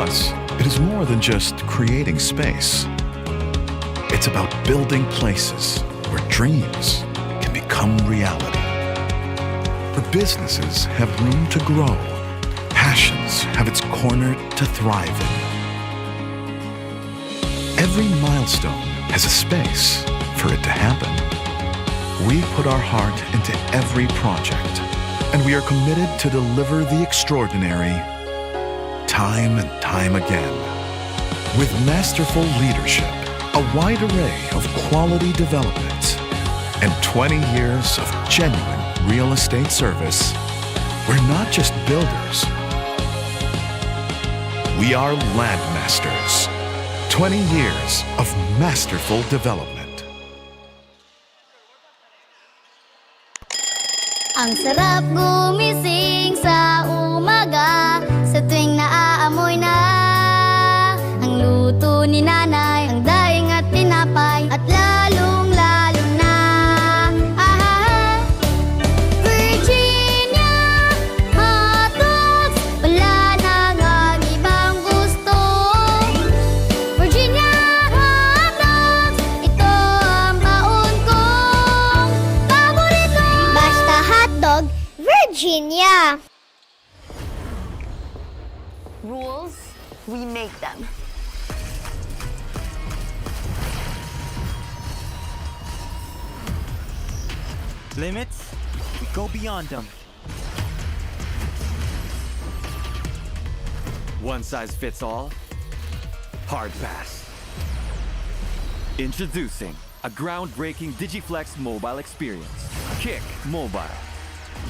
us, it is more than just creating space. It's about building places where dreams can become reality. Where businesses have room to grow, passions have its corner to thrive in. Every milestone has a space for it to happen. We put our heart into every project, and we are committed to deliver the extraordinary time and time again. With masterful leadership, a wide array of quality development, and 20 years of genuine real estate service, we're not just builders. We are landmasters. 20 years of masterful development. Ang sarap gumising sa umaga, sa tuwing naaamoy na ang luto ni nanay, ang daing at tinapay, at lalong-lalo na Virginia hotdogs, wala nang ang ibang gusto. Virginia hotdogs, ito ang baon kong paborito. Basta hotdog, Virginia. Rules, we make them. Limits, we go beyond them. One size fits all? Hard pass. Introducing a groundbreaking Digiflex mobile experience. Kick Mobile.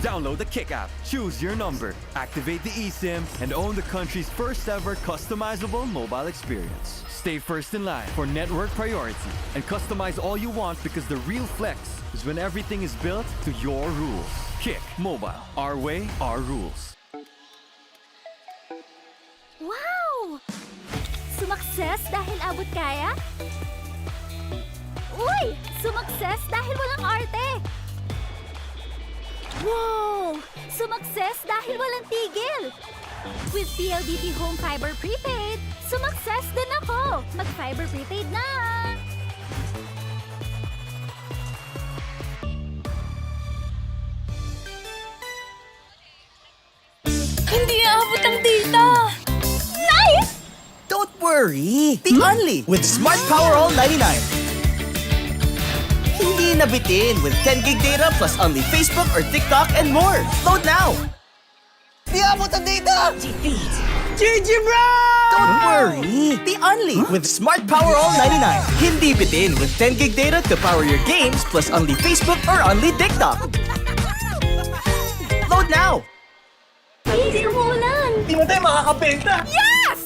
Download the Kick app, choose your number, activate the eSIM, and own the country's first ever customizable mobile experience. Stay first in line for network priority and customize all you want, because the real flex is when everything is built to your rules. Kick Mobile. Our way, our rules. Wow! Sumakses dahil abot kaya? Uy! Sumakses dahil walang arte! Wow! Sumakses dahil walang tigil! With PLDT Home Fiber Prepaid, sumakses din ako! Mag-Fiber Prepaid na! Hindi aabot ang data! Nice! Don't worry! Be only with Smart Power All 99. Hindi nabitin with 10 gig data plus only Facebook or TikTok and more. Load now! Di abot ang data! GG bro! Don't worry! Be only with Smart Power All 99. Hindi bitin with 10 gig data to power your games plus only Facebook or only TikTok. Load now! Hindi umuulan! Di mo tayo makakabenta! Yes!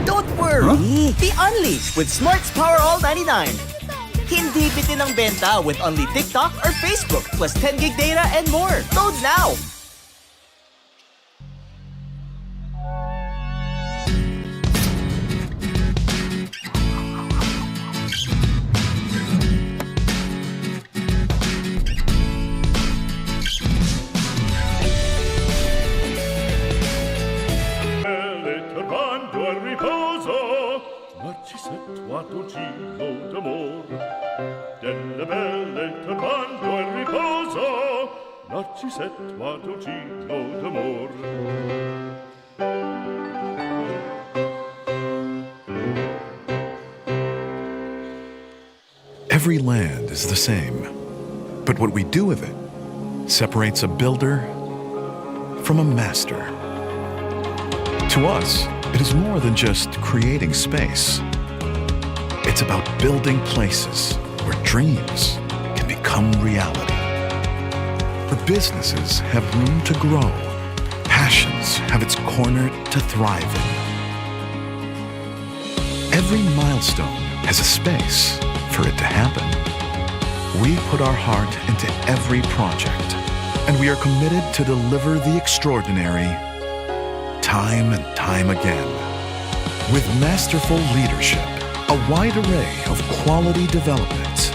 Don't worry! Be only with Smart's Power All 99. Hindi bitin ang benta with only TikTok or Facebook plus 10 gig data and more. Load now! Toi ton giro d'amor, delle belle turbando e riposo, Narcisetto a tuo giro d'amor. Every land is the same, but what we do with it separates a builder from a master. To us, it is more than just creating space. It's about building places where dreams can become reality. Where businesses have room to grow, passions have its corner to thrive in. Every milestone has a space for it to happen. We put our heart into every project, and we are committed to deliver the extraordinary time and time again. With masterful leadership, a wide array of quality development,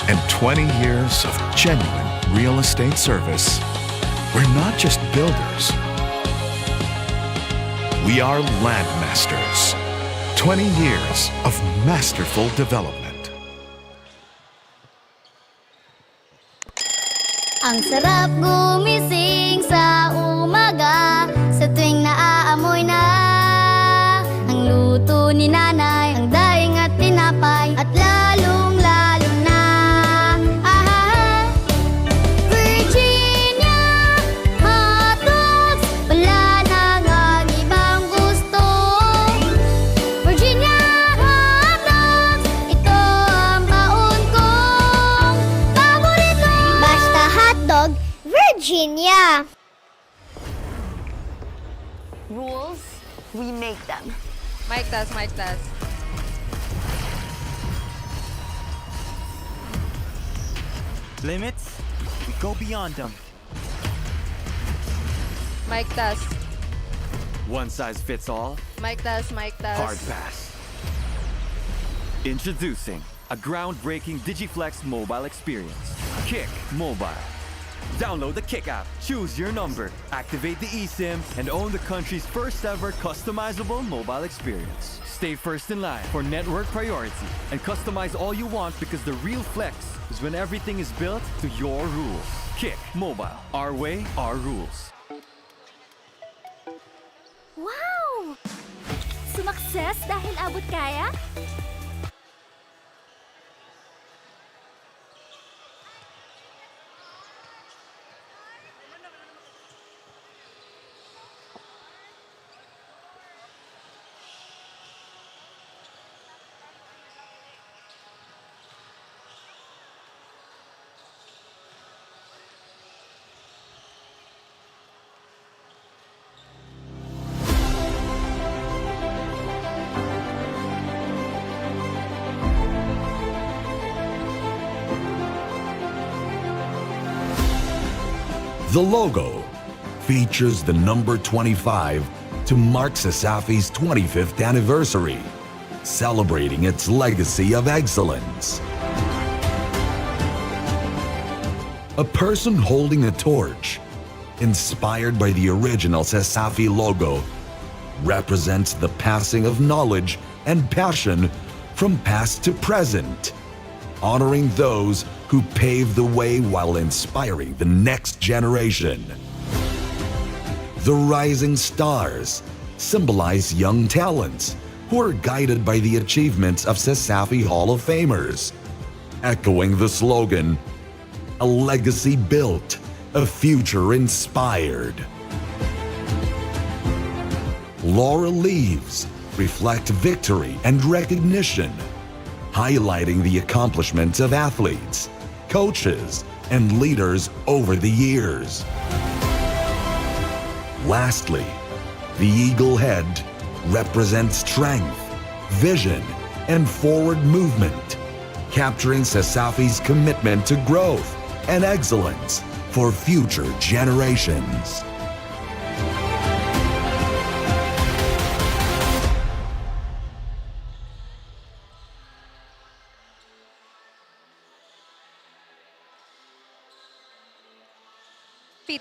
and 20 years of genuine real estate service, we're not just builders. We are Landmasters. 20 years of masterful development. Ang sarap gumising sa umaga, sa tuwing naaamoy na ang luto ni nanay, ang daing at tinapay, at lalong-lalo na Virginia hotdogs, wala nang ang ibang gusto. Virginia hotdogs, ito ang baon kong paborito. Basta hotdog, Virginia. Rules, we make them. Mic test, mic test. Limits? We go beyond them. Mic test. One size fits all? Mic test, mic test. Hard pass. Introducing a groundbreaking DigiFlex mobile experience. Kick Mobile. Download the Kick app, choose your number, activate the eSIM, and own the country's first ever customizable mobile experience. Stay first in line for network priority and customize all you want, because the real flex is when everything is built to your rules. Kick Mobile. Our way, our rules. Wow! Sumakses dahil abot kaya? The logo features the number 25 to mark CESAFI's 25th anniversary, celebrating its legacy of excellence. A person holding a torch, inspired by the original CESAFI logo, represents the passing of knowledge and passion from past to present, honoring those who paved the way while inspiring the next generation. The rising stars symbolize young talents who are guided by the achievements of CESAFI Hall of Famers, echoing the slogan, "A legacy built, a future inspired." Laurel leaves reflect victory and recognition, highlighting the accomplishments of athletes, coaches, and leaders over the years. Lastly, the eagle head represents strength, vision, and forward movement, capturing CESAFI's commitment to growth and excellence for future generations.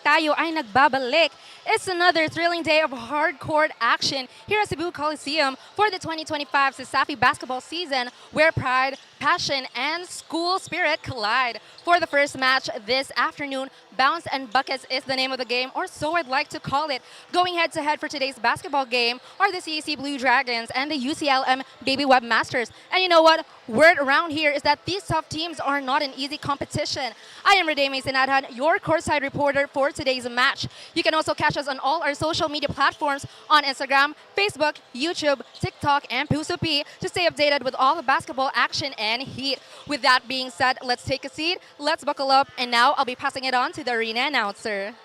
Tayo ay nagbabalik. It's another thrilling day of hardcore action here at CEBU Coliseum for the 2025 CESAFI basketball season, where pride, passion, and school spirit collide. For the first match this afternoon, Bounce and Buckets is the name of the game, or so I'd like to call it. Going head-to-head for today's basketball game are the CEC Blue Dragons and the UCLM Baby Web Masters. And you know what? Word around here is that these tough teams are not an easy competition. I am Rene Mason-Adhan, your courtside reporter for today's match. You can also catch us on all our social media platforms on Instagram, Facebook, YouTube, TikTok, and Puso-P to stay updated with all the basketball action and heat. With that being said, let's take a seat, let's buckle up, and now I'll be passing it on to the arena announcer.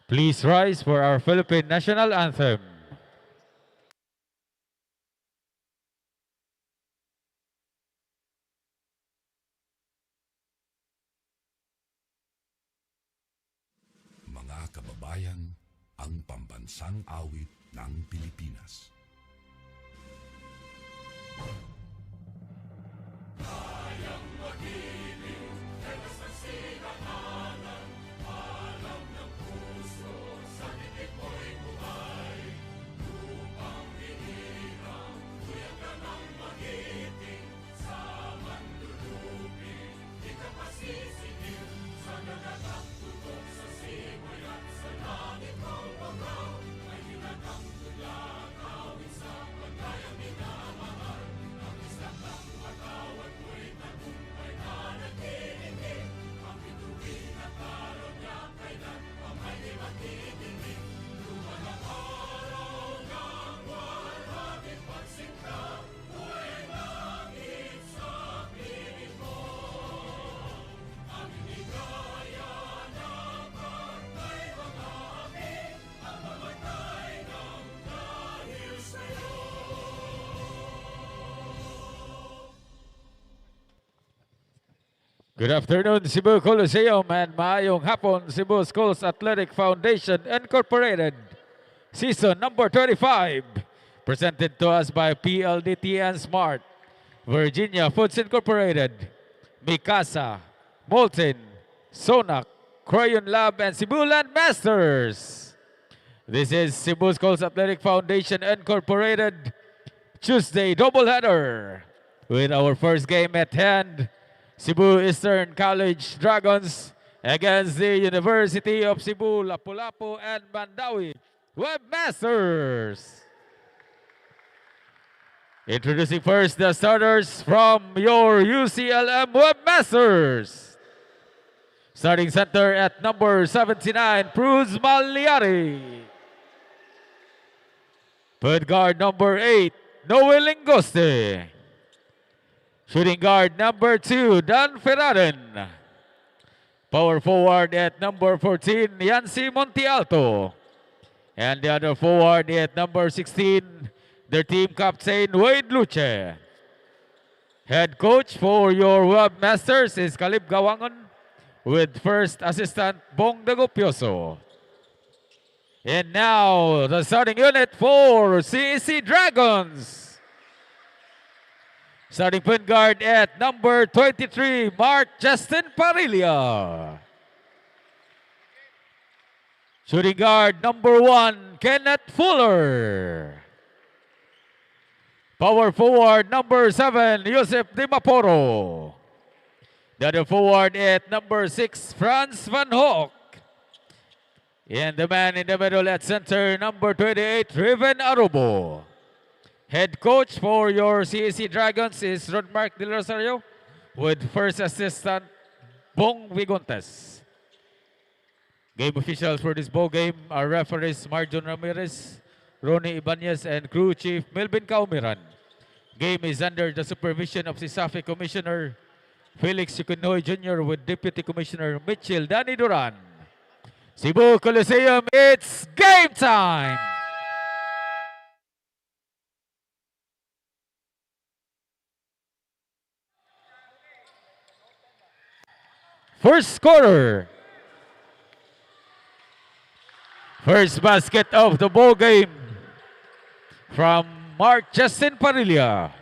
Please rise for our Philippine National Anthem. Mga kababayan, ang pambansang awit ng Pilipinas. Good afternoon, Cebu Coliseum, and maayong hapon, Cebu Schools Athletic Foundation Incorporated. Season number 25, presented to us by PLDT and Smart, Virginia Foods Incorporated, Mikasa, Molten, Sonac, Crayon Lab, and Cebu Land Masters. This is Cebu Schools Athletic Foundation Incorporated, Tuesday doubleheader, with our first game at hand, Cebu Eastern College Dragons against the University of Cebu, Lapu-Lapu, and Mandawi Webmasters. Introducing first the starters from your UCLM Webmasters. Starting center at number 79, Cruz Maliari. Point guard number 8, Noel Lingoste. Shooting guard number 2, Dan Ferraden. Power forward at number 14, Yancy Montialto. And the other forward at number 16, their team captain, Wade Luce. Head coach for your Webmasters is Caleb Gawangon, with first assistant Bong Dagopioso. And now, the starting unit for CEC Dragons. Starting point guard at number 23, Mark Justin Parilla. Shooting guard number 1, Kenneth Fuller. Power forward number 7, Joseph Dimaporo. The other forward at number 6, Franz Van Hoek. And the man in the middle at center, number 28, Riven Arubo. Head coach for your CEC Dragons is Rodmark Del Rosario, with first assistant Bong Vigontes. Game officials for this ball game are referees Marjon Ramirez, Ronnie Ibanez, and crew chief Melvin Kaumiran. Game is under the supervision of CESAFI Commissioner Felix Yukunoy Jr. with Deputy Commissioner Mitchell Danny Duran. Cebu Coliseum, it's game time! First quarter. First basket of the ball game from Mark Justin Parilla.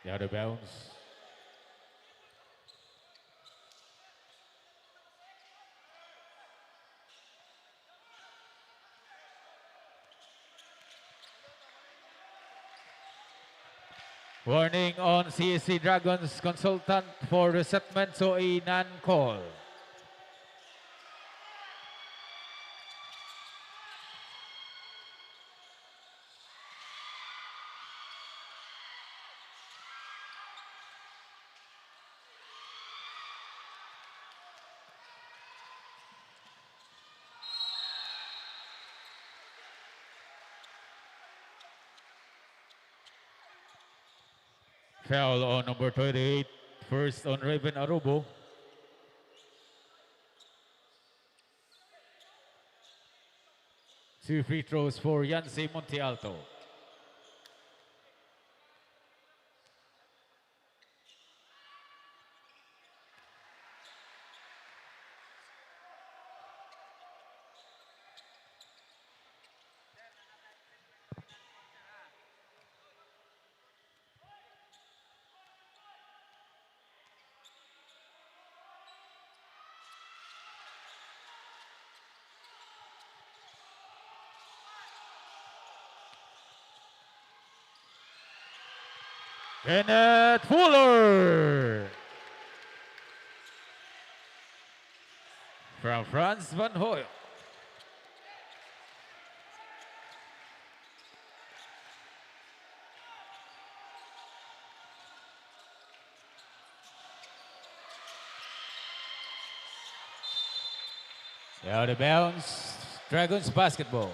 Out of bounds. Warning on CSC Dragons consultant for resettlement, so a non-call. Foul on number 28, first on Raven Arubo. Two free throws for Yancy Montealto. Kenneth Fuller from Franz van Hoy. Out of bounds, Dragons basketball.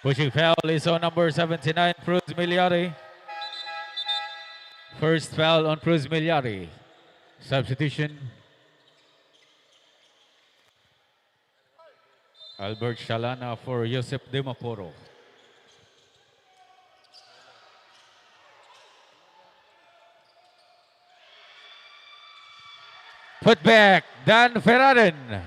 Pushing foul is on number 79, Cruz Miliari. First foul on Cruz Miliari. Substitution. Albert Shalana for Joseph De Maporo. Put back, Dan Ferraden.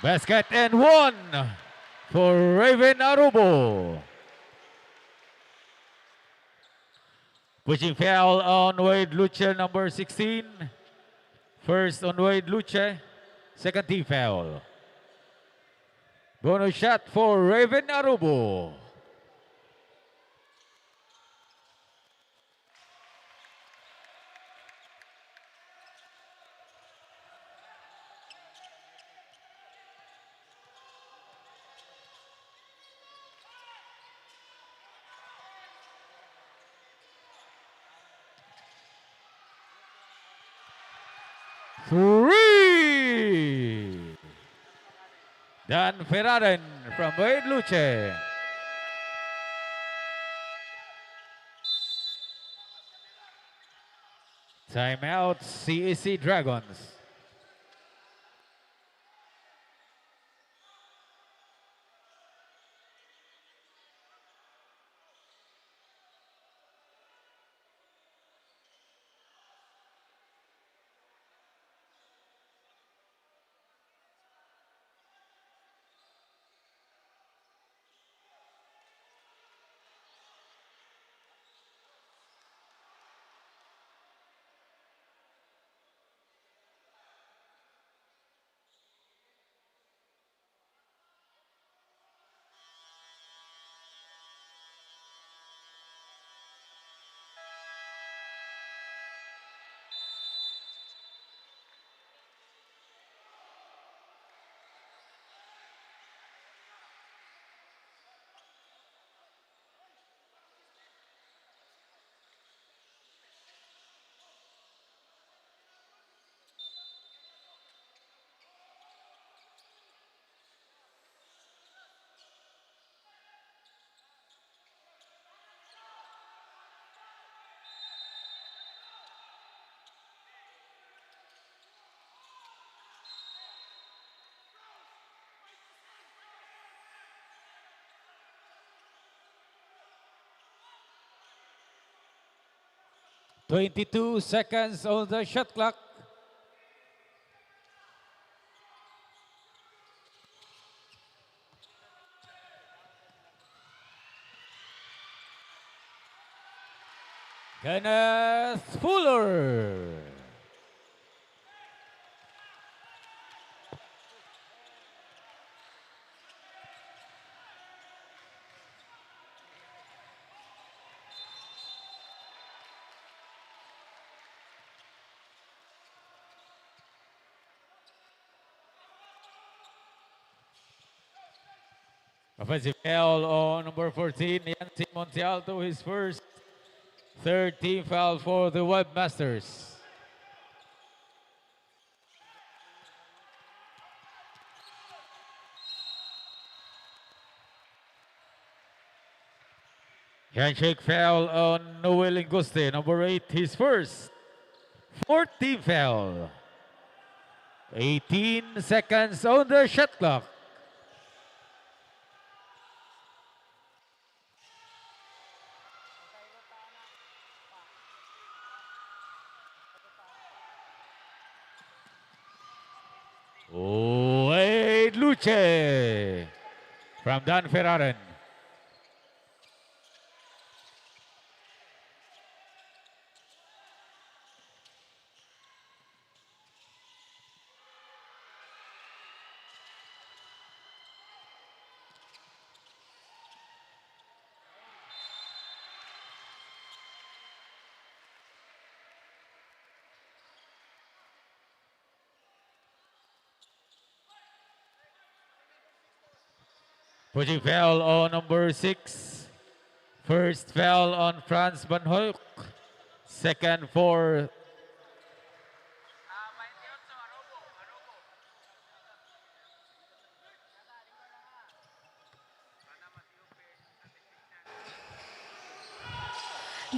Basket and one for Raven Arubo. Pushing foul on Wade Luce, number 16. First on Wade Luce, second team foul. Bonus shot for Raven Arubo. Three! Dan Ferraden from Wade Luce. Timeout, CEC Dragons. 22 seconds on the shot clock. Kenneth Fuller. Offensive foul on number 14, Yancy Montialto, his first third team foul for the Webmasters. Handshake foul on Noel Inguste, number 8, his first fourth team foul. 18 seconds on the shot clock. Wade Luce from Dan Ferraren. Pushing foul on number 6. First foul on Franz Van Hoek. Second for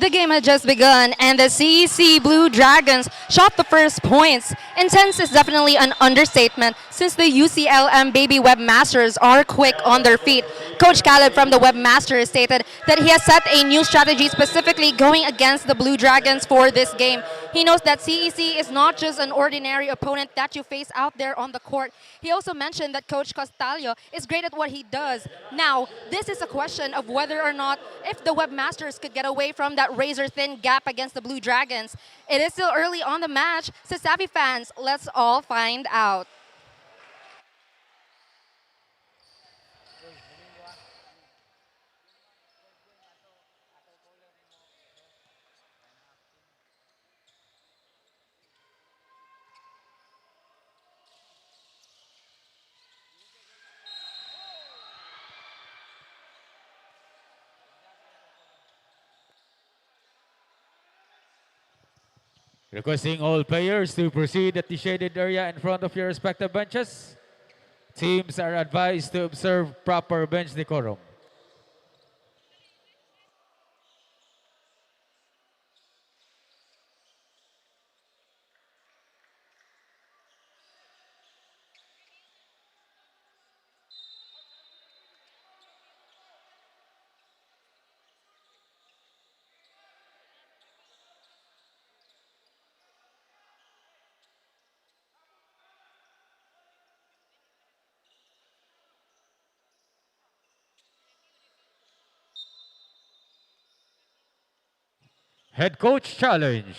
The game had just begun, and the CEC Blue Dragons shot the first points. Intense is definitely an understatement, since the UCLM Baby Webmasters are quick on their feet. Coach Caleb from the Webmasters stated that he has set a new strategy specifically going against the Blue Dragons for this game. He knows that CEC is not just an ordinary opponent that you face out there on the court. He also mentioned that Coach Castallo is great at what he does. Now, this is a question of whether or not if the Webmasters could get away from that razor-thin gap against the Blue Dragons. It is still early on the match. CESAFI fans, let's all find out. requesting all players to proceed at the shaded area in front of your respective benches. Teams are advised to observe proper bench decorum. Head coach challenge.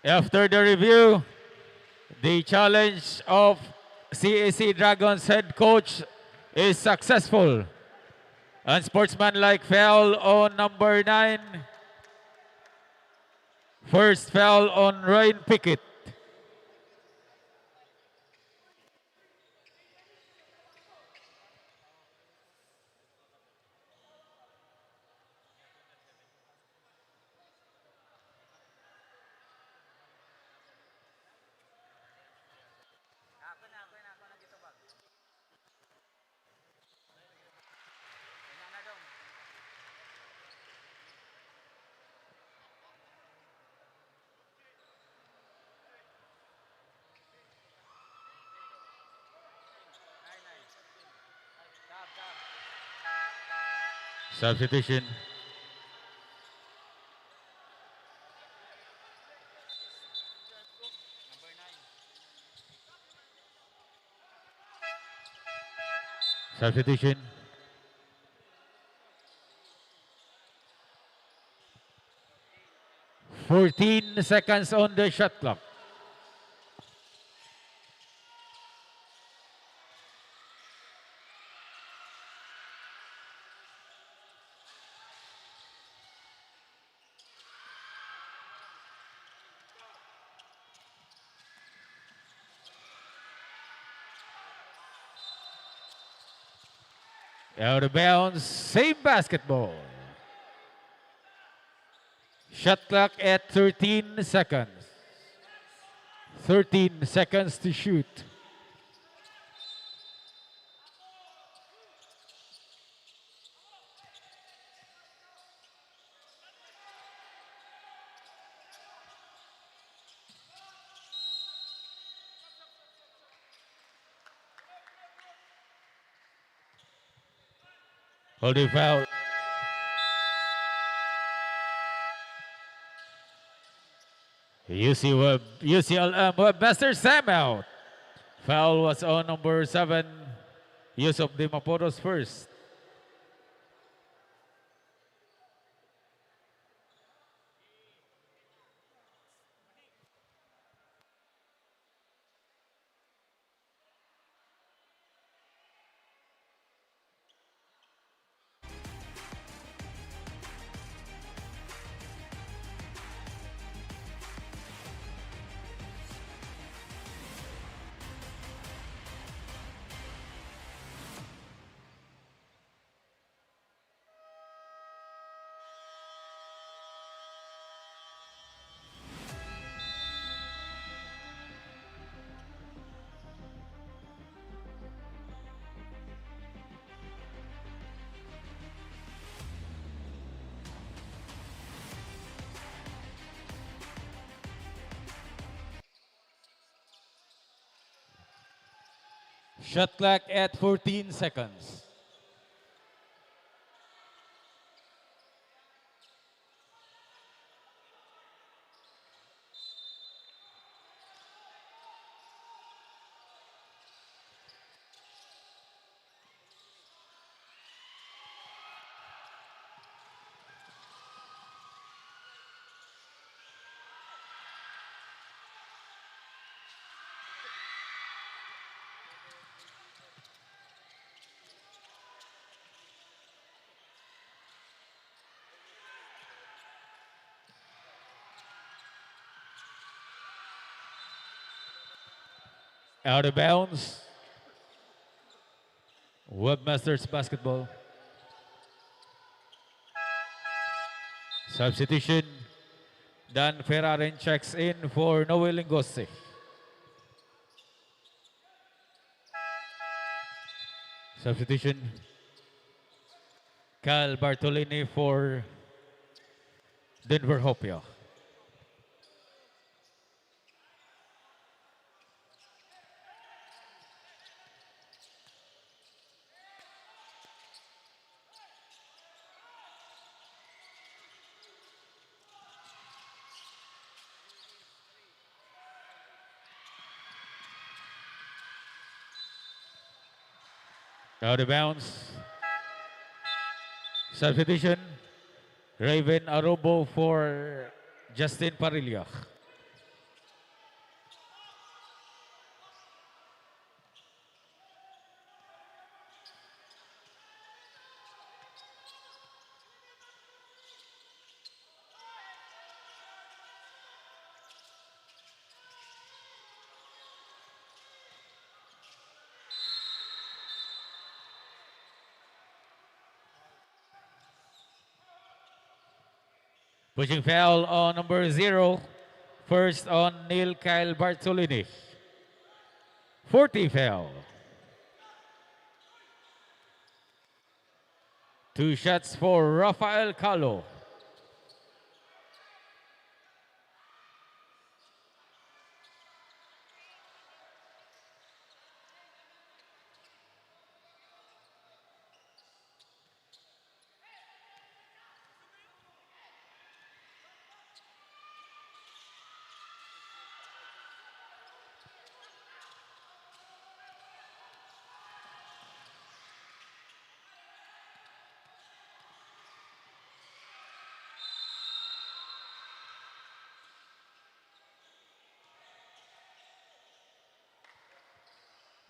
After the review, the challenge of CAC Dragons head coach is successful. Unsportsmanlike foul on number 9. First foul on Ryan Pickett. Substitution. Substitution. "14 seconds on the shot clock." Out of bounds, same basketball. Shot clock at 13 seconds. 13 seconds to shoot. Holding foul. UCLM Webmasters timeout. Foul was on number 7, Yusuf Dimaporo's first. Shot clock at 14 seconds. Out of bounds. Webmasters basketball. Substitution. Dan Ferraren checks in for Noel Lingoste. Substitution. Kyle Bartolini for Denver Hopia. Out of bounds. Substitution. Raven Arobo for Justin Parilla. Pushing foul on number 0. First on Neil Kyle Bartolini. 40 foul. 2 shots for Rafael Calo.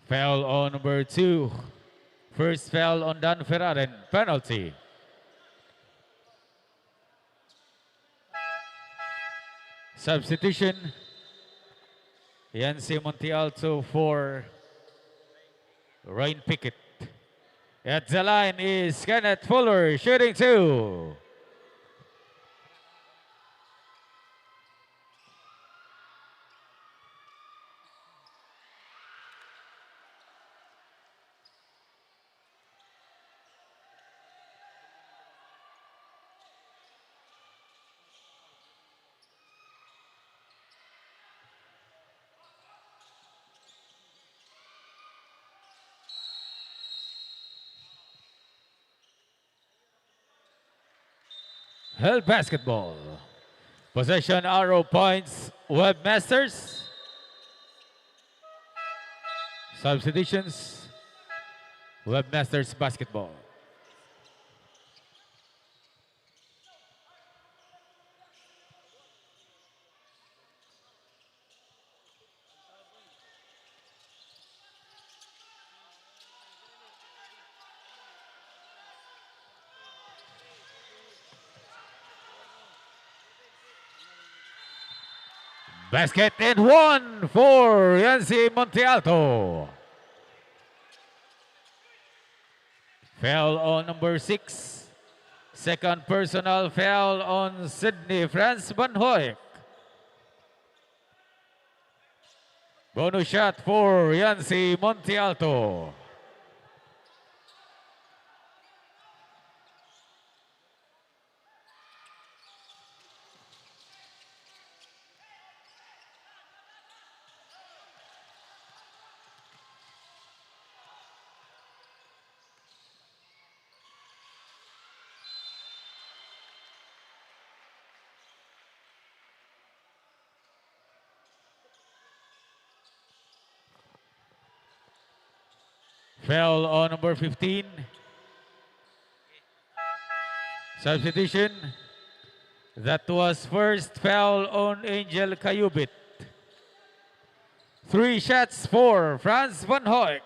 Foul on number 2. First foul on Dan Ferraren. Penalty. Substitution. Yancy Montialto for Ryan Pickett. At the line is Kenneth Fuller shooting 2. Hell basketball. Possession arrow points Webmasters. Substitutions Webmasters basketball. Basket and 1 for Yancy Montialto. Foul on number 6. Second personal foul on Sydney Franz Van Hoek. Bonus shot for Yancy Montialto. Foul on number 15. Substitution. That was first foul on Angel Cayubit. 3 shots for Franz Van Hoek.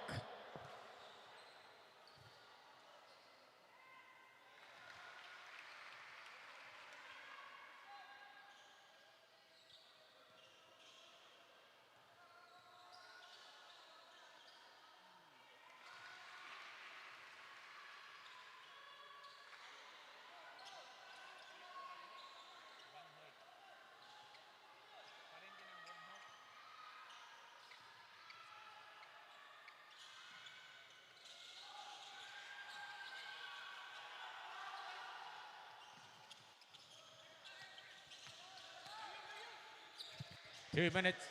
Two minutes.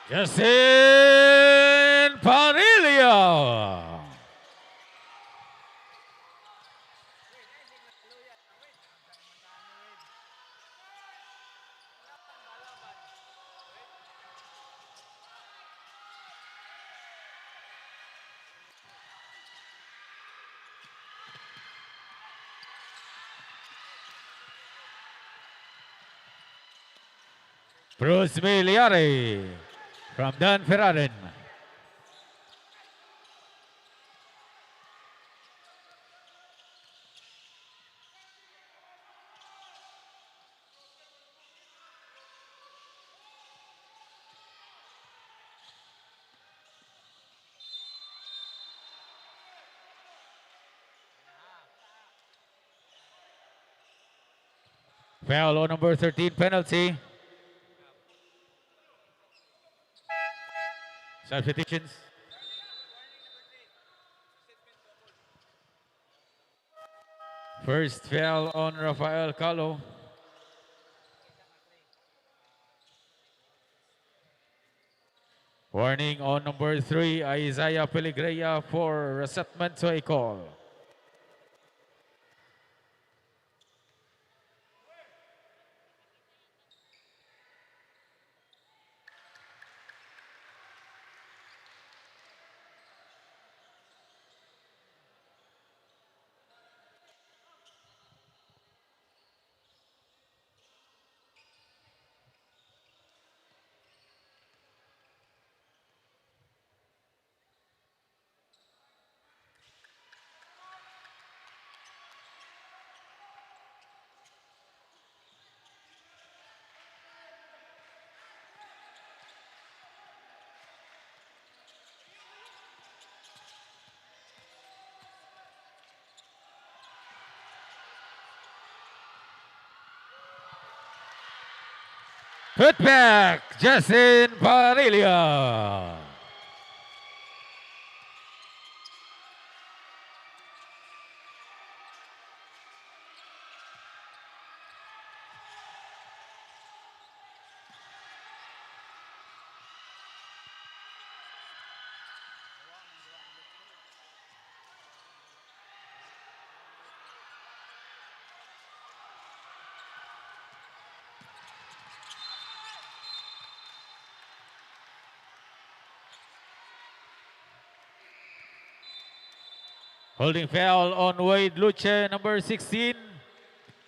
Justin Panilio. Bruce Miliari from Dan Ferraren. Foul on number 13, penalty. Substitutions. First foul on Rafael Calo. Warning on number 3, Isaiah Peligrea for resettlement to a call. Putback, Justin Parilla. Holding foul on Wade Luce, number 16.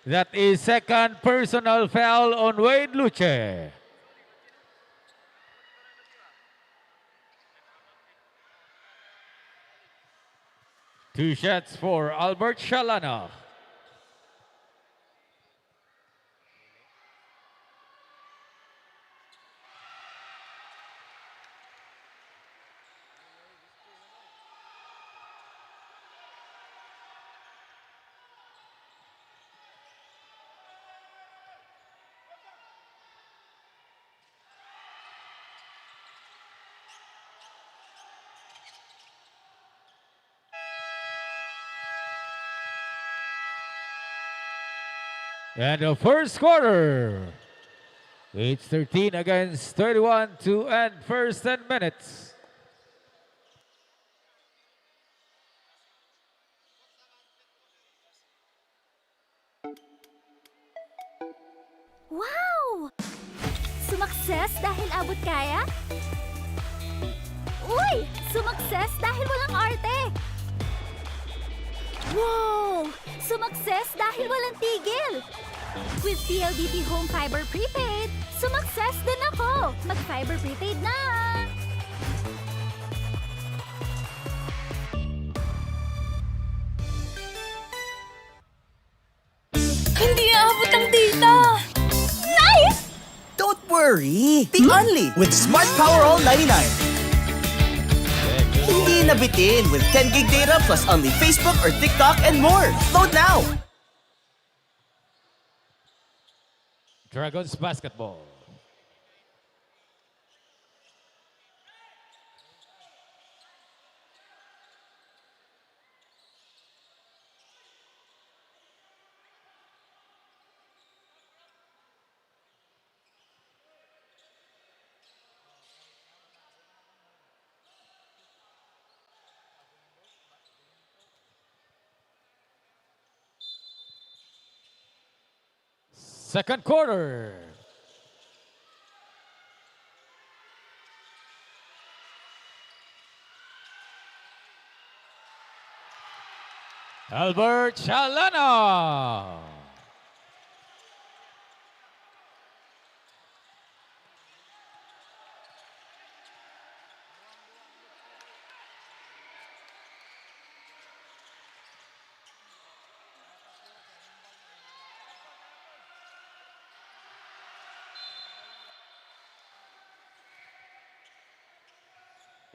That is second personal foul on Wade Luce. Two shots for Albert Shalana. And the first quarter, it's 13 against 31 to end first 10 minutes. Wow! Sumakses dahil abot kaya? Uy! Sumakses dahil walang arte! Wow! Sumakses dahil walang tigil! With PLDT Home Fiber Prepaid, sumakses din ako! Mag-Fiber Prepaid na! Hindi aabot ang data! Nice! Don't worry! Be only with Smart Power All 99. Hindi nabitin with 10 gig data plus only Facebook or TikTok and more. Load now! Dragons basketball. Second quarter. Albert Shalana.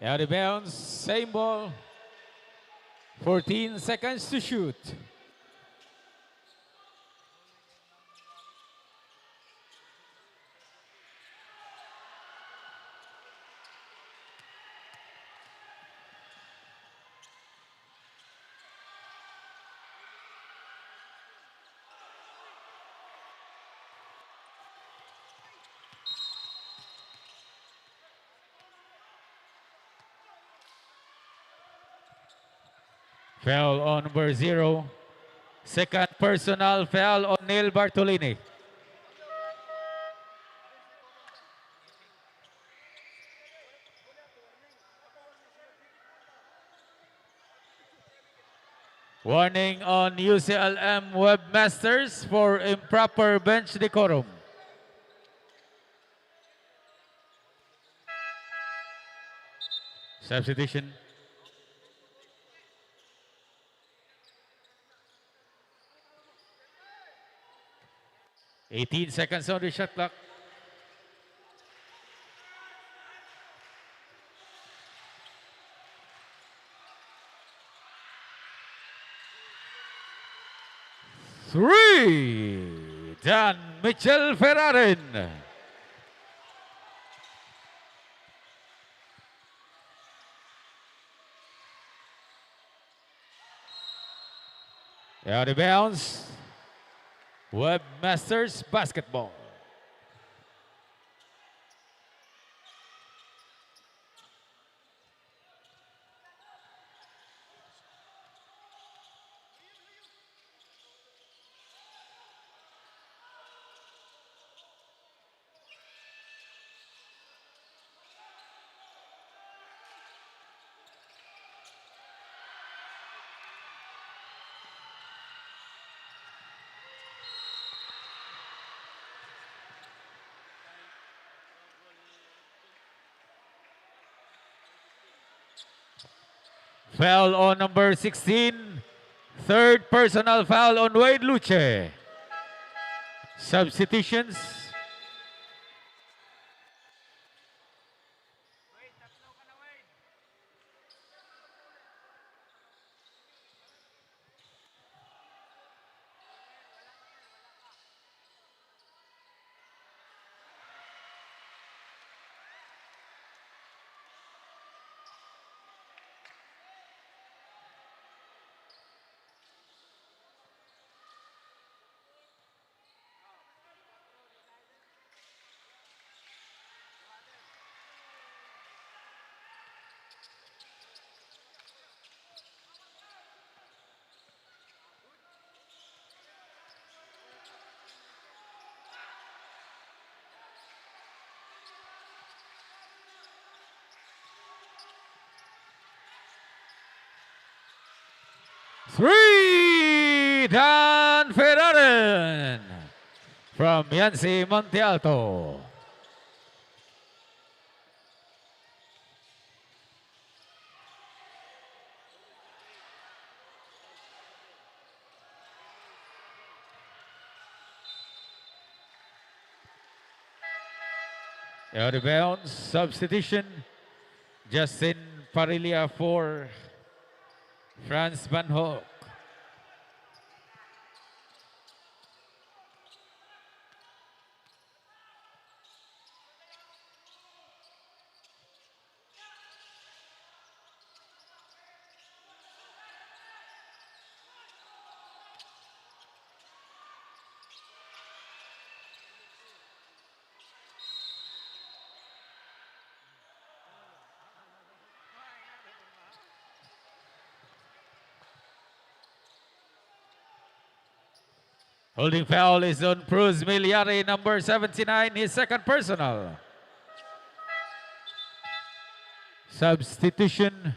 Out of bounds, same ball. 14 seconds to shoot. Foul on number 0. Second personal foul on Neil Bartolini. Warning on UCLM webmasters for improper bench decorum. Substitution. "18 seconds on the shot clock." Three, Dan Mitchell Ferrarin. Out of bounds. Webmasters basketball. Foul on number 16. Third personal foul on Wade Luce. Substitutions. Three, Dan Ferrarin from Yancy Monte Alto. Out of bounds, substitution. Justin Parilla for Franz Van Hoek. Holding foul is on Cruz Miliari, number 79, his second personal. Substitution.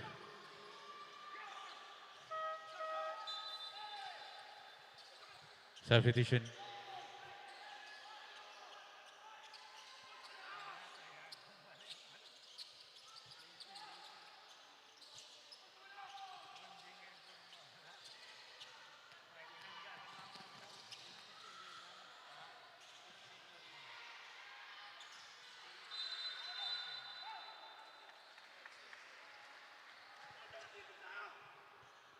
Substitution.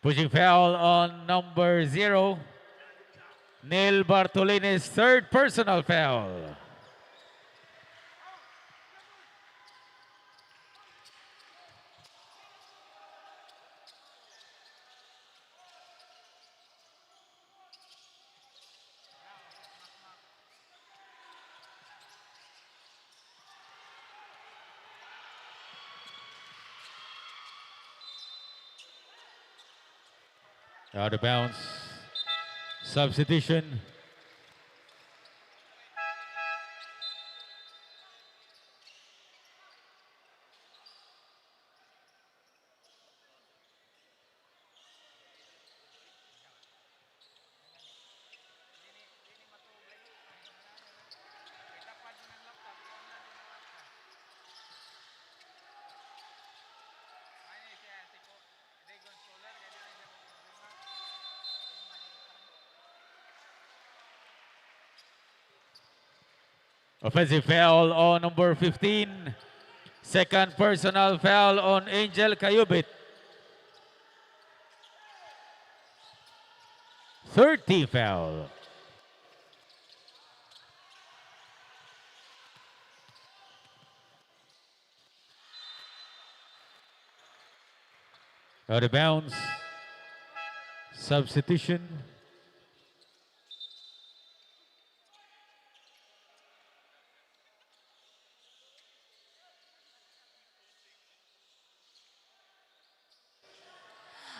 Pushing foul on number 0. Neil Bartolini's third personal foul. Out of bounds. Substitution. Offensive foul on number 15. Second personal foul on 𝐂𝐄𝐒𝐂𝐄𝐒. 30 foul. Out of bounds. Substitution.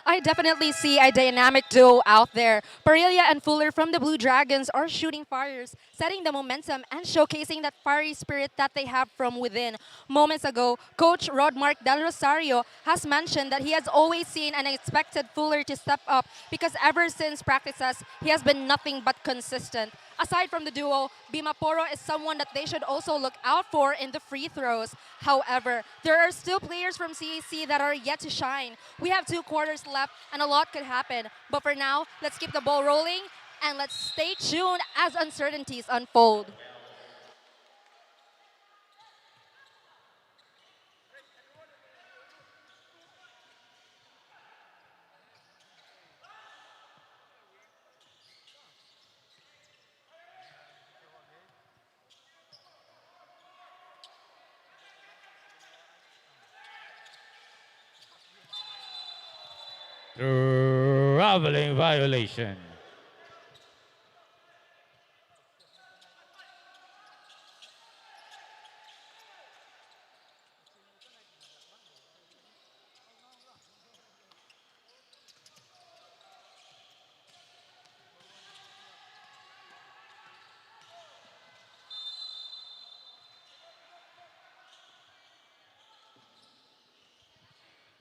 I definitely see a dynamic duo out there. Parilla and Fuller from the Blue Dragons are shooting fires, setting the momentum and showcasing that fiery spirit that they have from within. Moments ago, Coach Rodmark Del Rosario has mentioned that he has always seen and expected Fuller to step up because ever since practices, he has been nothing but consistent. Aside from the duo, Bimaporo is someone that they should also look out for in the free throws. However, there are still players from CAC that are yet to shine. We have 2 quarters left and a lot could happen. But for now, let's keep the ball rolling and let's stay tuned as uncertainties unfold. Traveling violation.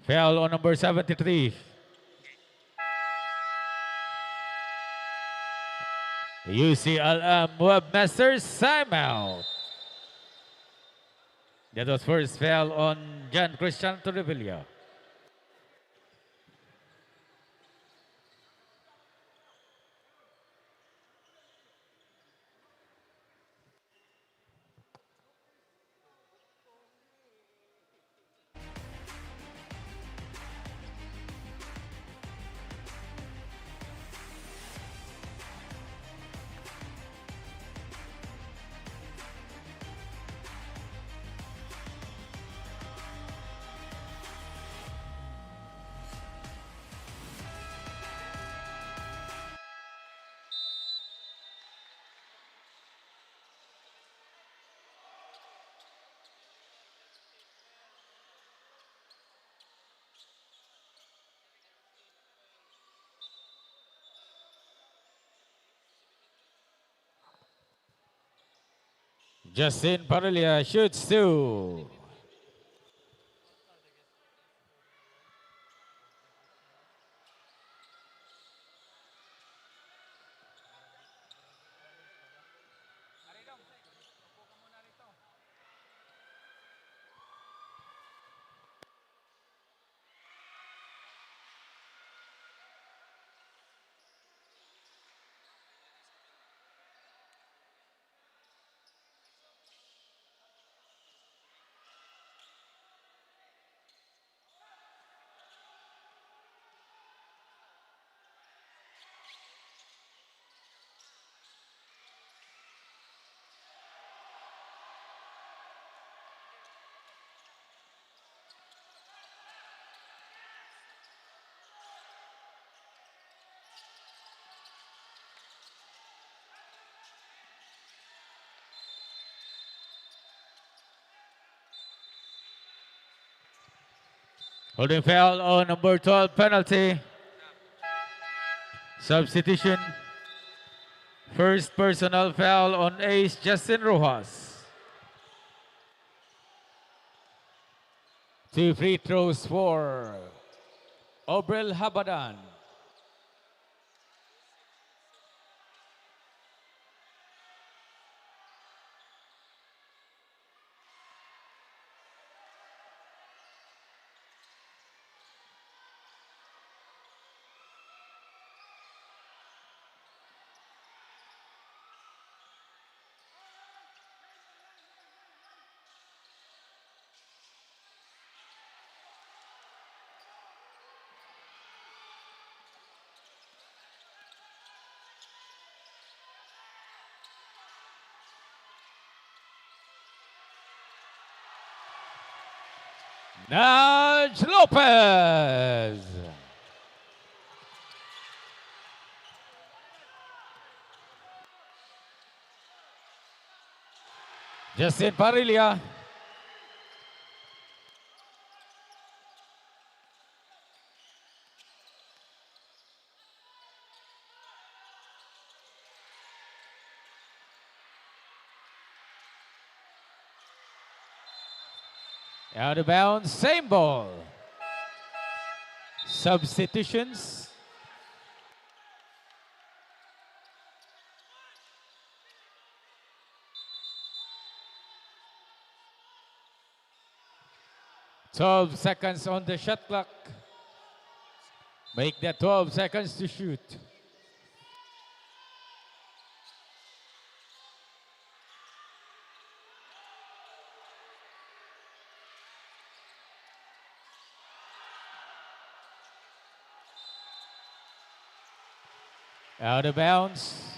Foul on number 73. UCLM Webmasters timeout. That was first foul on John Christian Torrevilla. Justin Parilla shoots 2. Holding foul on number 12 penalty. Substitution. First personal foul on ace Justin Rojas. 2 free throws for Obrel Habadan. Naj Lopez. Justin Parilla. Out of bounds, same ball. Substitutions. "12 seconds on the shot clock. Make that 12 seconds to shoot." Out of bounds.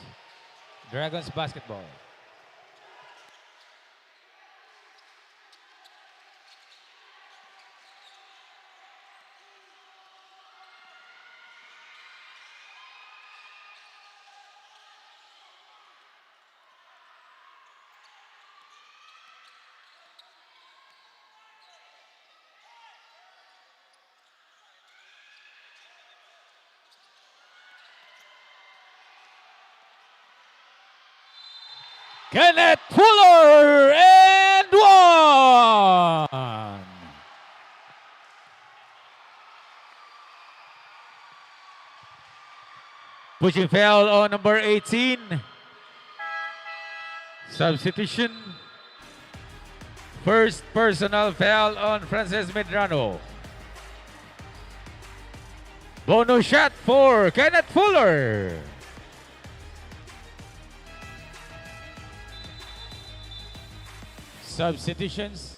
Dragons basketball. Kenneth Fuller and one. Pushing foul on number 18. Substitution. First personal foul on Frances Medrano. Bonus shot for Kenneth Fuller. Substitutions.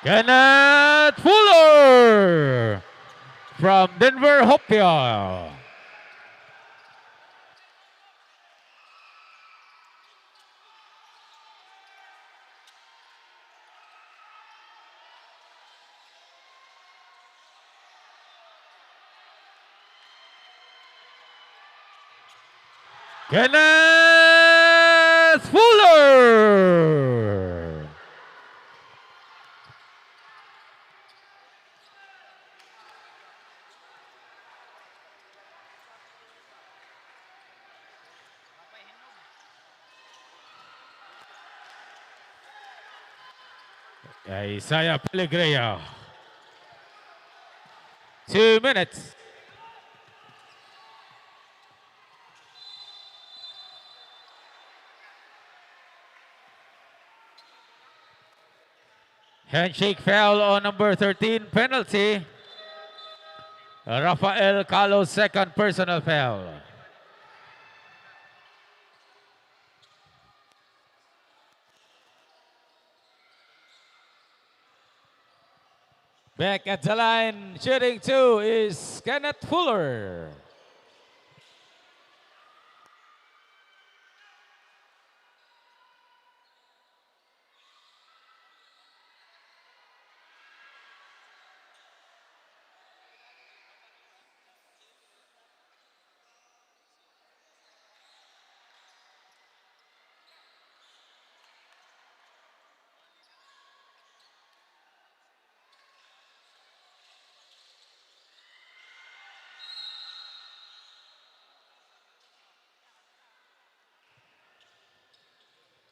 Kenneth Fuller from Denver Hopia. Kenneth Fuller. Isaiah Pellegria. 2 minutes. Handshake foul on number 13, penalty. Rafael Calo's second personal foul. Back at the line, shooting two is Kenneth Fuller.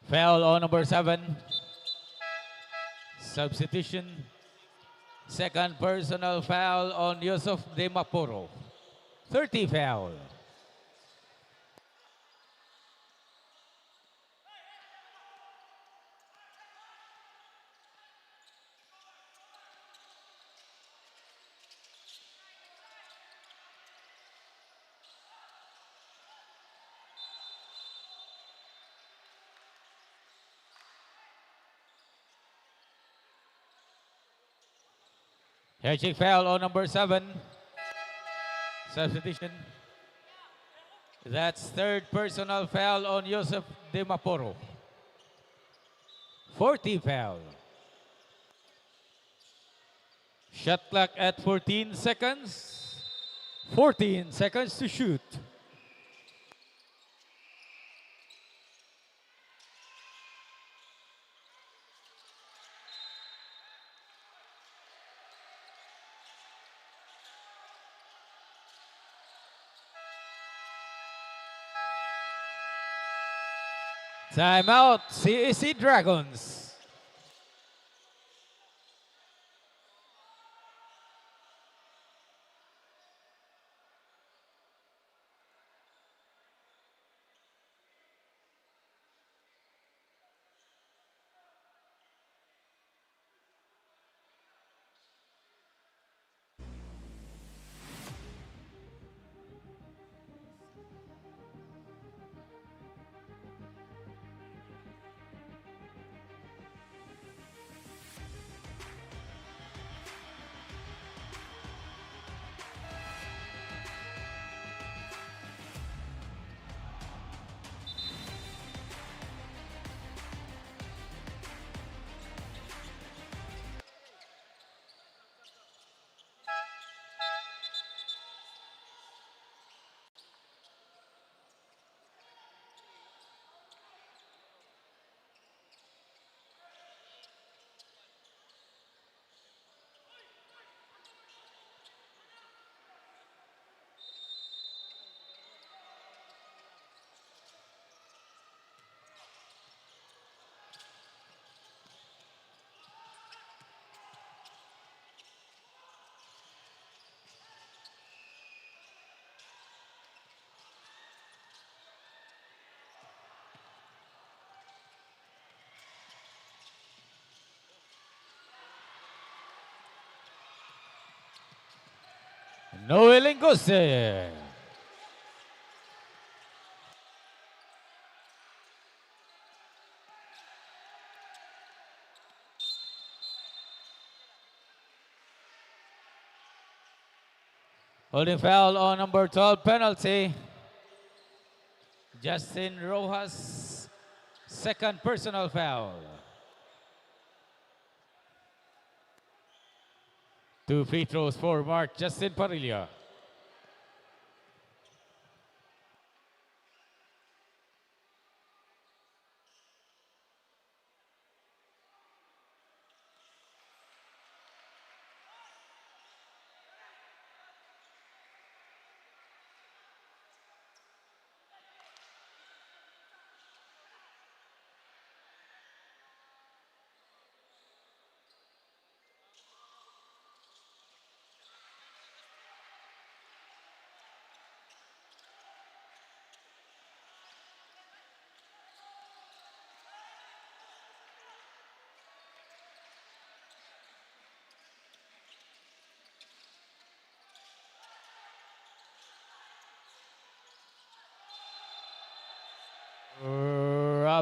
Foul on number 7. Substitution. Second personal foul on Yusuf De Maporo. 30 foul. Handshake foul on number 7. Substitution. That's third personal foul on Yusuf De Maporo. 40 foul. Shot clock at 14 seconds. 14 seconds to shoot. Timeout, CEC Dragons. Noel Ingose. Holding foul on number 12, penalty. Justin Rojas, second personal foul. 2 free throws for Mark Justin Parilla.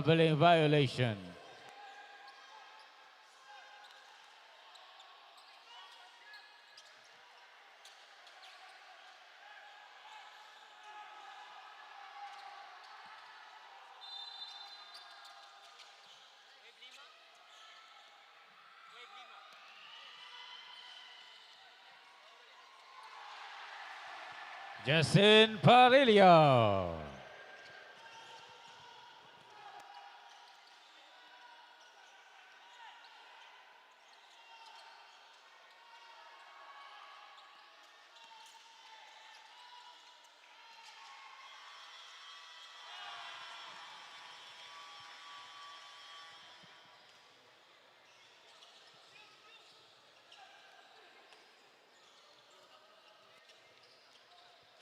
traveling violation. Justin Parillo.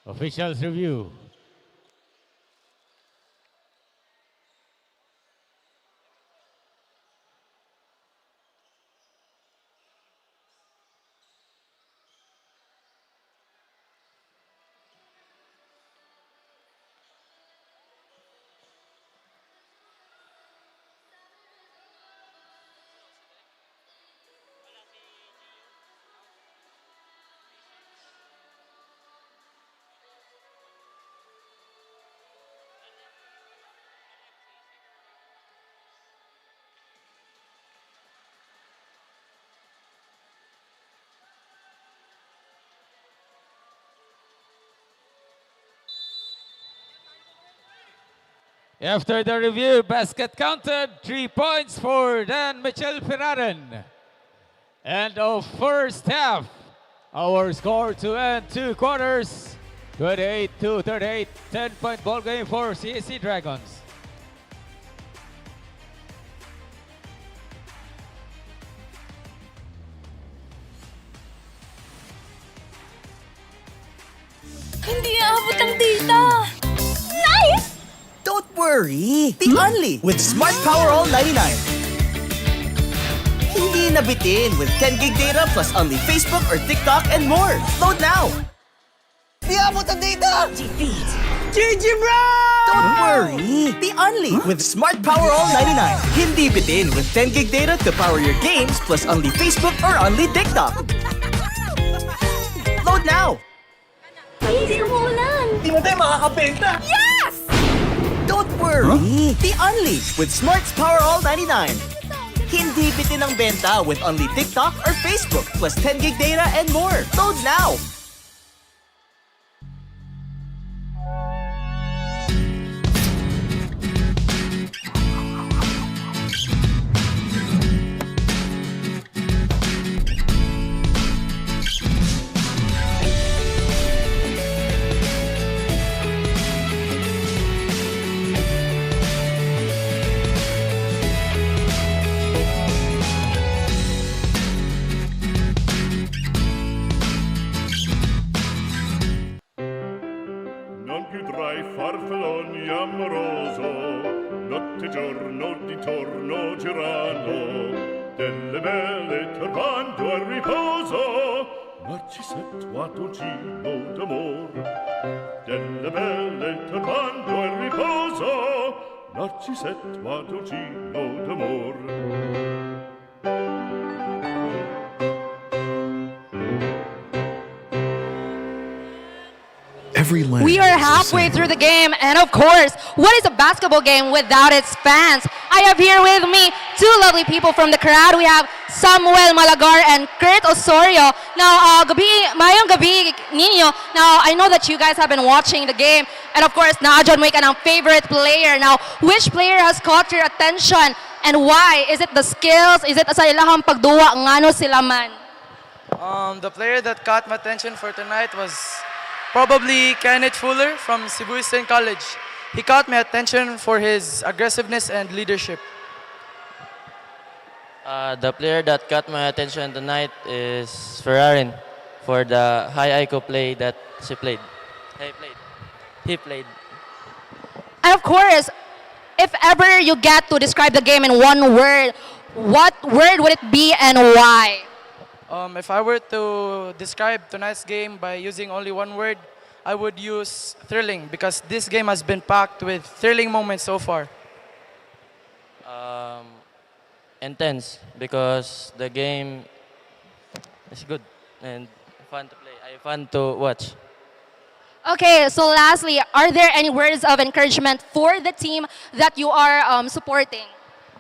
Officials review. After the review, basket counted, 3 points for Dan Michel Ferraren. And of first half, our score to end 2 quarters, 28-38, 10-point ball game for CSC Dragons. Hindi aabot ang data. Nice! Don't worry, the only with Smart Power All 99. Hindi nabitin with 10 gig data plus only Facebook or TikTok and more. Load now! Di abot ang data! GG bro! Don't worry, the only with Smart Power All 99. Hindi bitin with 10 gig data to power your games plus only Facebook or only TikTok. Load now! Easy umulan. Di mo tayo makakabenta! Yes! Don't worry, the only with Smart's Power All 99. Hindi bitin ang benta with only TikTok or Facebook plus 10 gig data and more. Load now! Non più tra i farfalloni amoroso, notte e giorno di torno girano, delle belle turbando al riposo, Narcissetto Atoncino d'amor. Delle belle turbando al riposo, Narcissetto Atoncino d'amor. Every land We are is the halfway same. through the game, and of course, what is a basketball game without its fans? I have here with me 2 lovely people from the crowd. We have Samuel Malagar and Kurt Osorio. Now, mayong gabi ninyo. Now, I know that you guys have been watching the game, and of course, naadyan mo ang favorite player. Now, which player has caught your attention, and why? Is it the skills? Is it sa ilahang pagduwa ngano sila man? The player that caught my attention for tonight was probably Kenneth Fuller from Cebu Eastern College. He caught my attention for his aggressiveness and leadership. The player that caught my attention tonight is Ferrarin for the high IQ play that she played. He played. And of course, if ever you get to describe the game in one word, what word would it be and why? If I were to describe tonight's game by using only one word, I would use thrilling because this game has been packed with thrilling moments so far. Intense because the game is good and fun to play. Fun to watch. Okay, so lastly, are there any words of encouragement for the team that you are supporting?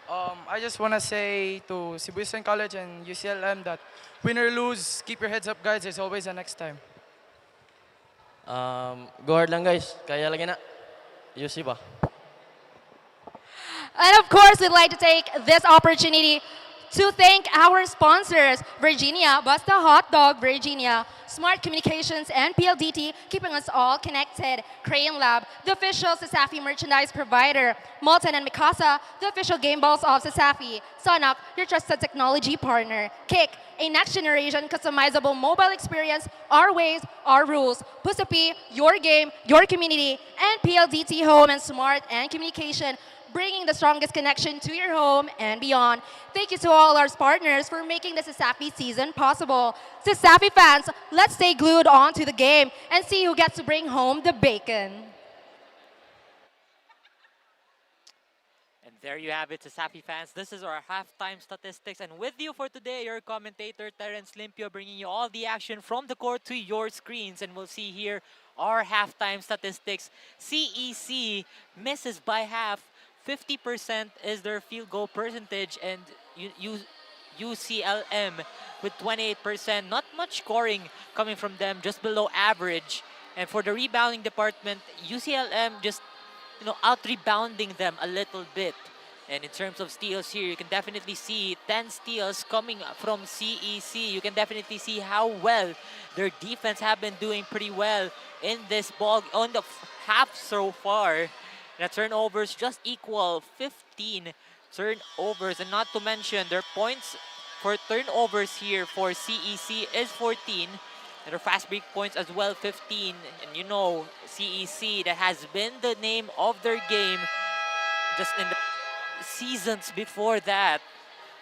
I just want to say to Cebu Eastern College and UCLM that win or lose, keep your heads up, guys. There's always a next time. Go hard lang guys. Kaya lagi na. UC ba? And of course, we'd like to take this opportunity to thank our sponsors, Virginia, Basta Hot Dog, Virginia, Smart Communications, and PLDT, keeping us all connected, Crayon Lab, the official CESAFI merchandise provider, Molten and Mikasa, the official game balls of CESAFI, Sonoc, your trusted technology partner, Kick, a next-generation customizable mobile experience, our ways, our rules, Pusapi, your game, your community, and PLDT Home and Smart and Communication, bringing the strongest connection to your home and beyond. Thank you to all our partners for making the CESAFI season possible. CESAFI fans, let's stay glued on to the game and see who gets to bring home the bacon. And there you have it, CESAFI fans. This is our halftime statistics. And with you for today, your commentator, Terence Limpio, bringing you all the action from the court to your screens. And we'll see here our halftime statistics. CEC misses by half. 50% is their field goal percentage, and UCLM with 28%. Not much scoring coming from them, just below average. And for the rebounding department, UCLM just out-rebounding them a little bit. And in terms of steals here, you can definitely see 10 steals coming from CEC. You can definitely see how well their defense have been doing pretty well in this ball on the half so far. The turnovers just equal 15 turnovers, and not to mention their points for turnovers here for CEC is 14, and their fast break points as well 15. And you know, CEC, that has been the name of their game just in the seasons before that.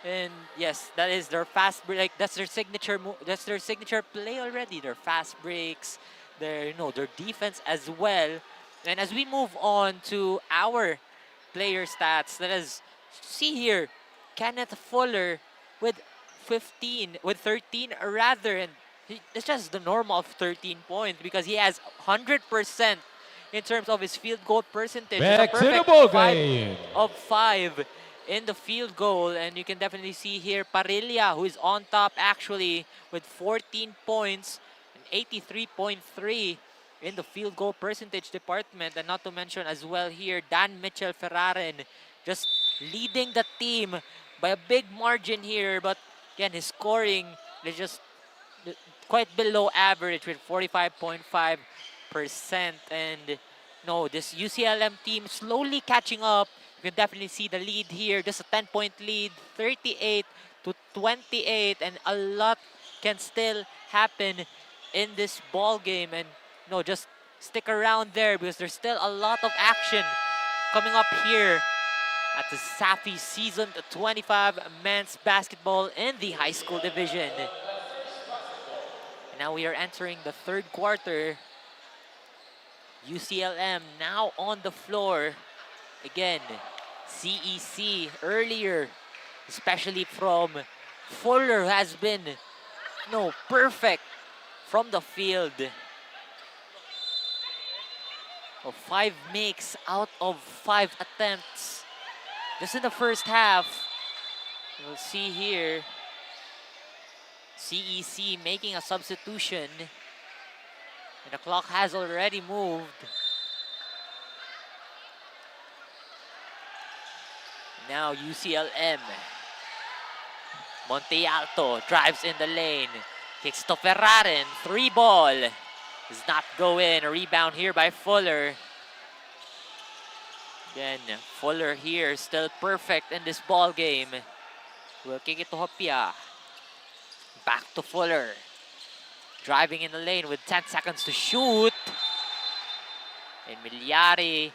And yes, that is their fast break. That's their signature move. That's their signature play already. Their fast breaks, their their defense as well. And as we move on to our player stats, let us see here Kenneth Fuller with 13 rather, and it's just the normal of 13 points because he has 100% in terms of his field goal percentage. Back It's to a the perfect ball 5 game. of 5 in the field goal, and you can definitely see here Parilla, who is on top actually with 14 points and 83.3 in the field goal percentage department. And not to mention as well here Dan Mitchell Ferraren just leading the team by a big margin here, but again his scoring is just quite below average with 45.5%. And this UCLM team slowly catching up. You can definitely see the lead here, just a 10-point lead, 38-28, and a lot can still happen in this ball game. And just stick around there because there's still a lot of action coming up here at the CESAFI Season 25 men's basketball in the high school division. And now we are entering the third quarter. UCLM now on the floor. Again, CEC earlier, especially from Fuller, has been perfect from the field. 5 makes out of 5 attempts just in the first half. We'll see here CEC making a substitution, and the clock has already moved. Now UCLM. Monte Alto drives in the lane, kicks to Ferraren, 3 ball. Does not go in. A rebound here by Fuller. Again, Fuller here still perfect in this ball game. Will kick it to Hopia. Back to Fuller. Driving in the lane with 10 seconds to shoot. And Miliari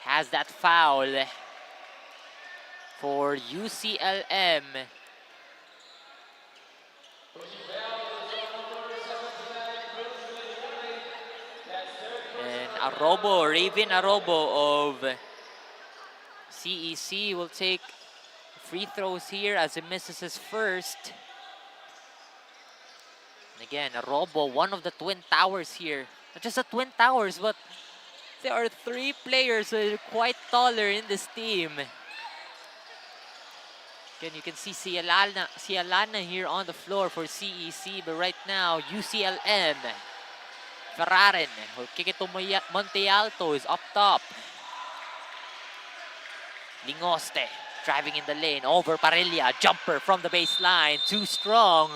has that foul for UCLM. Raven Arobo of CEC will take free throws here as he misses his first. And again, Robo, one of the Twin Towers here. Not just the Twin Towers, but there are 3 players who are quite taller in this team. Again, you can see Cialana here on the floor for CEC, but right now, UCLM. Ferraren, will kick it to Monte Alto, is up top. Lingoste, driving in the lane, over Parilla, jumper from the baseline, too strong.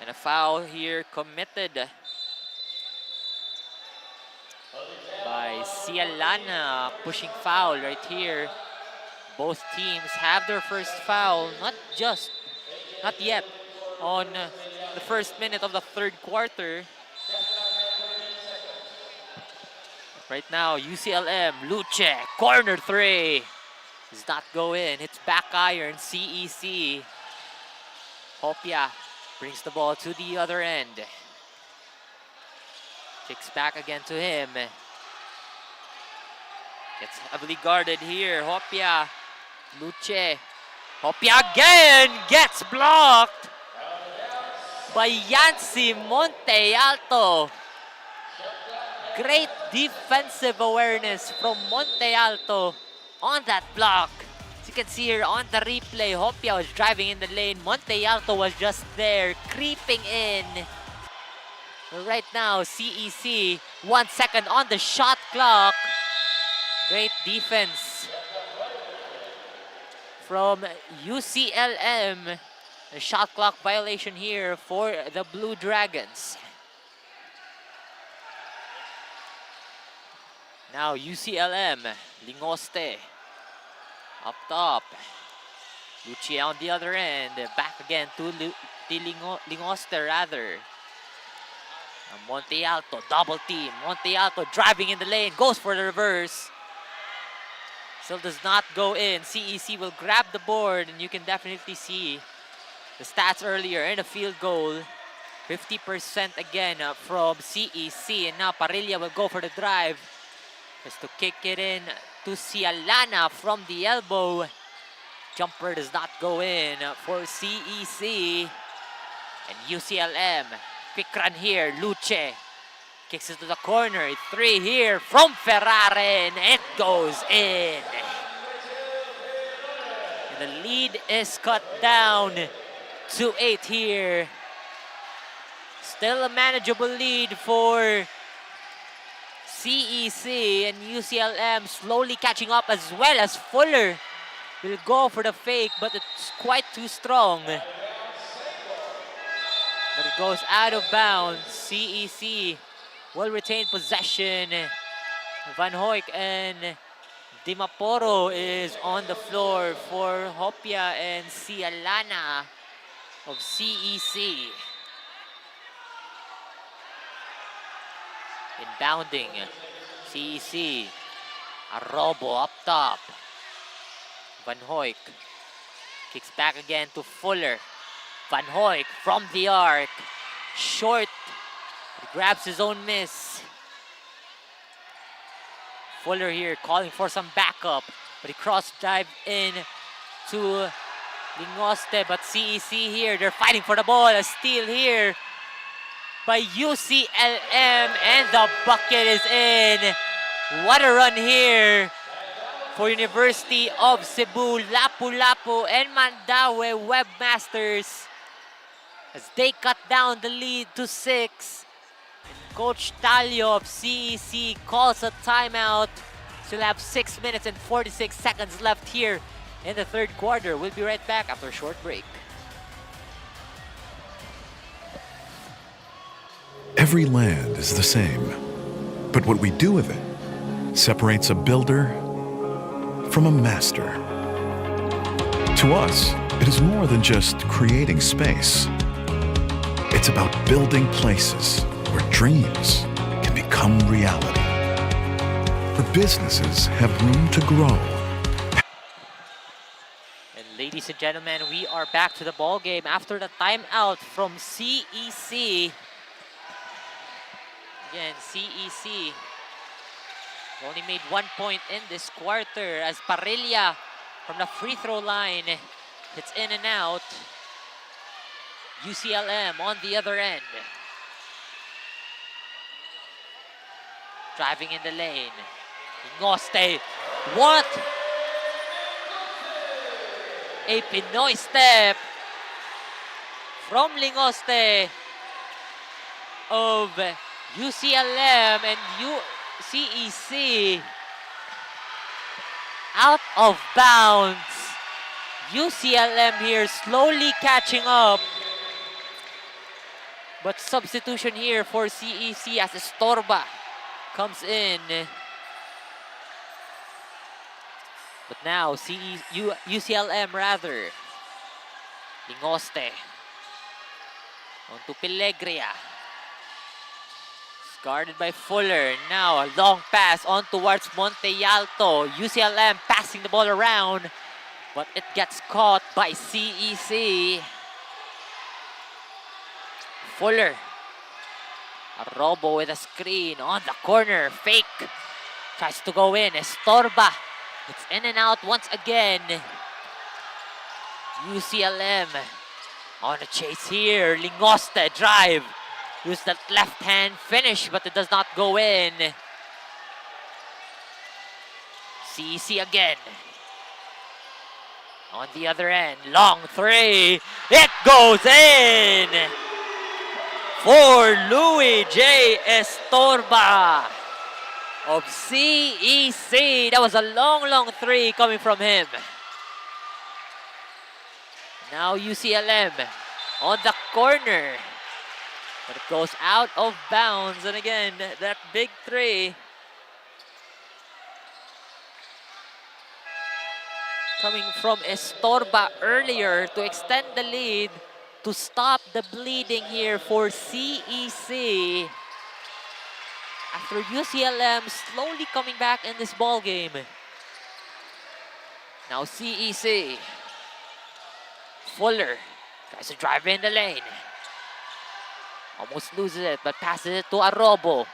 And a foul here committed by Cialana, pushing foul right here. Both teams have their first foul, not yet, on the first minute of the third quarter. Right now, UCLM, Luce, corner 3. Does not go in, it's back iron, CEC. Hopia brings the ball to the other end. Kicks back again to him. Gets heavily guarded here, Hopia. Luce. Hopia again gets blocked by Yancy Monte Alto. Great defensive awareness from Monte Alto on that block. As you can see here on the replay, Hopia was driving in the lane. Monte Alto was just there, creeping in. But right now, CEC, 1 second on the shot clock. Great defense from UCLM. A shot clock violation here for the Blue Dragons. Now UCLM, Lingoste up top. Lucia on the other end, back again to Lingoste rather. Monte Alto, double team. Monte Alto driving in the lane, goes for the reverse. Still does not go in. CEC will grab the board, and you can definitely see the stats earlier in a field goal. 50% again from CEC, and now Parilla will go for the drive. Just to kick it in to Cialana from the elbow. Jumper does not go in for CEC. And UCLM, quick run here, Luce. Kicks it to the corner, 3 here from Ferraren. It goes in. And the lead is cut down to 8 here. Still a manageable lead for CEC, and UCLM slowly catching up, as well as Fuller will go for the fake, but it's quite too strong. But it goes out of bounds. CEC will retain possession. Van Hoyk and Dimaporo is on the floor for Hopia and Cialana of CEC. Inbounding, CEC, Arobo up top. Van Hoyk kicks back again to Fuller. Van Hoyk from the arc, short, he grabs his own miss. Fuller here calling for some backup, but he cross dive in to Lingoste, but CEC here, they're fighting for the ball. A steal here by UCLM, and the bucket is in. What a run here for University of Cebu. Lapu-Lapu and Mandaue Webmasters as they cut down the lead to 6. Coach Talio of CEC calls a timeout. Still have 6 minutes and 46 seconds left here in the third quarter. We'll be right back after a short break. Every land is the same, but what we do with it separates a builder from a master. To us, it is more than just creating space. It's about building places where dreams can become reality, where businesses have room to grow. And ladies and gentlemen, we are back to the ball game after the timeout from CEC. Again, CEC Only made 1 point in this quarter as Parrilla from the free throw line hits in and out. UCLM on the other end. Driving in the lane. Ngoste. What a Pinoy step from Lingoste of UCLM and UCEC. Out of bounds. UCLM here slowly catching up. But substitution here for CEC as Estorba comes in. But now UCLM rather. Lingoste. On to Pellegria. Guarded by Fuller. Now a long pass on towards Monte Alto. UCLM passing the ball around, but it gets caught by CEC. Fuller. Arrobo with a screen on the corner. Fake. Tries to go in. Estorba. It's in and out once again. UCLM on a chase here. Lingoste drive. Use that left hand finish, but it does not go in. CEC again. On the other end, long three. It goes in for Louis J. Estorba of CEC. That was a long three coming from him. Now UCLM on the corner. But it goes out of bounds. And again, that big three coming from Estorba earlier to extend the lead, to stop the bleeding here for CEC. After UCLM slowly coming back in this ball game. Now CEC. Fuller tries to drive in the lane. Almost loses it, but passes it to Arrobo.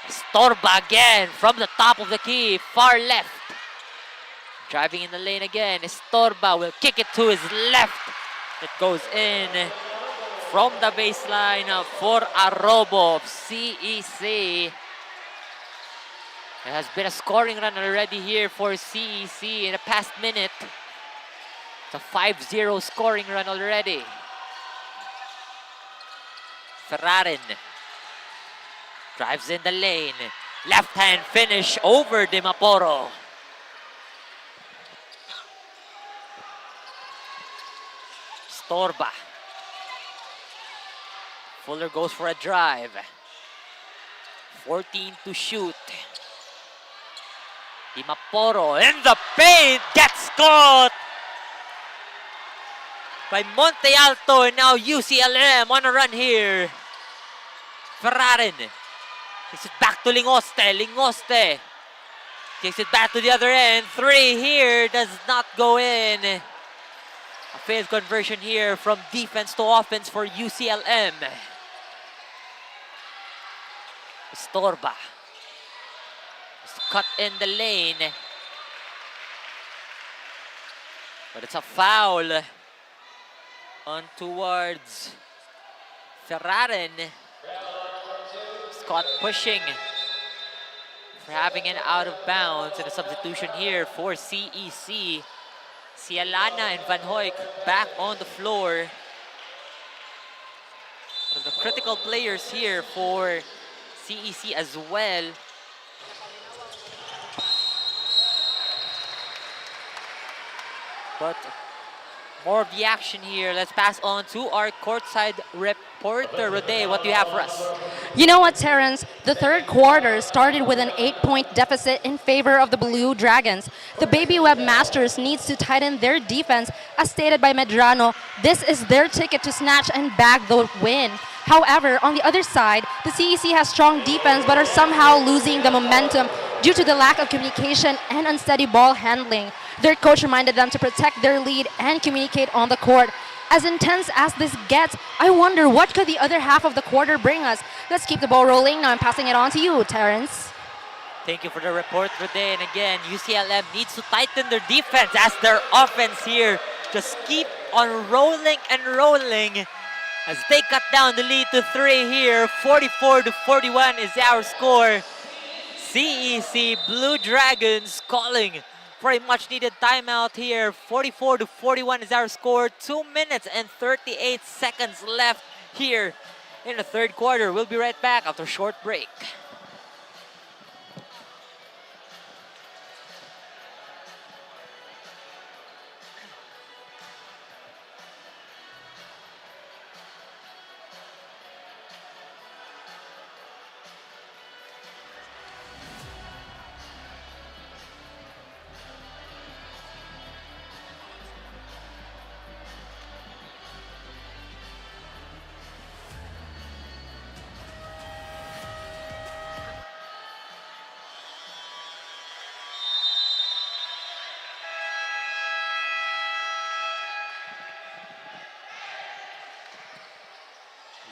Estorba again from the top of the key, far left. Driving in the lane again. Estorba will kick it to his left. It goes in from the baseline for Arrobo of CEC. There has been a scoring run already here for CEC in the past minute. It's a 5-0 scoring run already. Ferrarin drives in the lane. Left hand finish over Dimaporo. Estorba. Fuller goes for a drive. 14 to shoot. Dimaporo in the paint, gets caught by Monte Alto, and now UCLM on a run here. Ferrarin takes it back to Lingoste. Lingoste takes it back to the other end. Three here does not go in. A failed conversion here from defense to offense for UCLM. Estorba cut in the lane, but it's a foul on towards Ferrarin. Scott pushing for having an out of bounds, and a substitution here for CEC. Cialana and Van Hoyk back on the floor. One of the critical players here for CEC as well. But more of the action here. Let's pass on to our courtside reporter. Rode, what do you have for us? You know what, Terrence? The third quarter started with an 8-point deficit in favor of the Blue Dragons. The Baby Web Masters needs to tighten their defense. As stated by Medrano, this is their ticket to snatch and bag the win. However, on the other side, the CEC has strong defense but are somehow losing the momentum due to the lack of communication and unsteady ball handling. Their coach reminded them to protect their lead and communicate on the court. As intense as this gets, I wonder what could the other half of the quarter bring us. Let's keep the ball rolling. Now I'm passing it on to you, Terrence. Thank you for the report, Rode. And again, UCLM needs to tighten their defense as their offense here just keep on rolling and rolling as they cut down the lead to 3 here. 44-41 is our score. CEC Blue Dragons calling for a much-needed timeout here. 44-41 is our score. 2 minutes and 38 seconds left here in the third quarter. We'll be right back after a short break.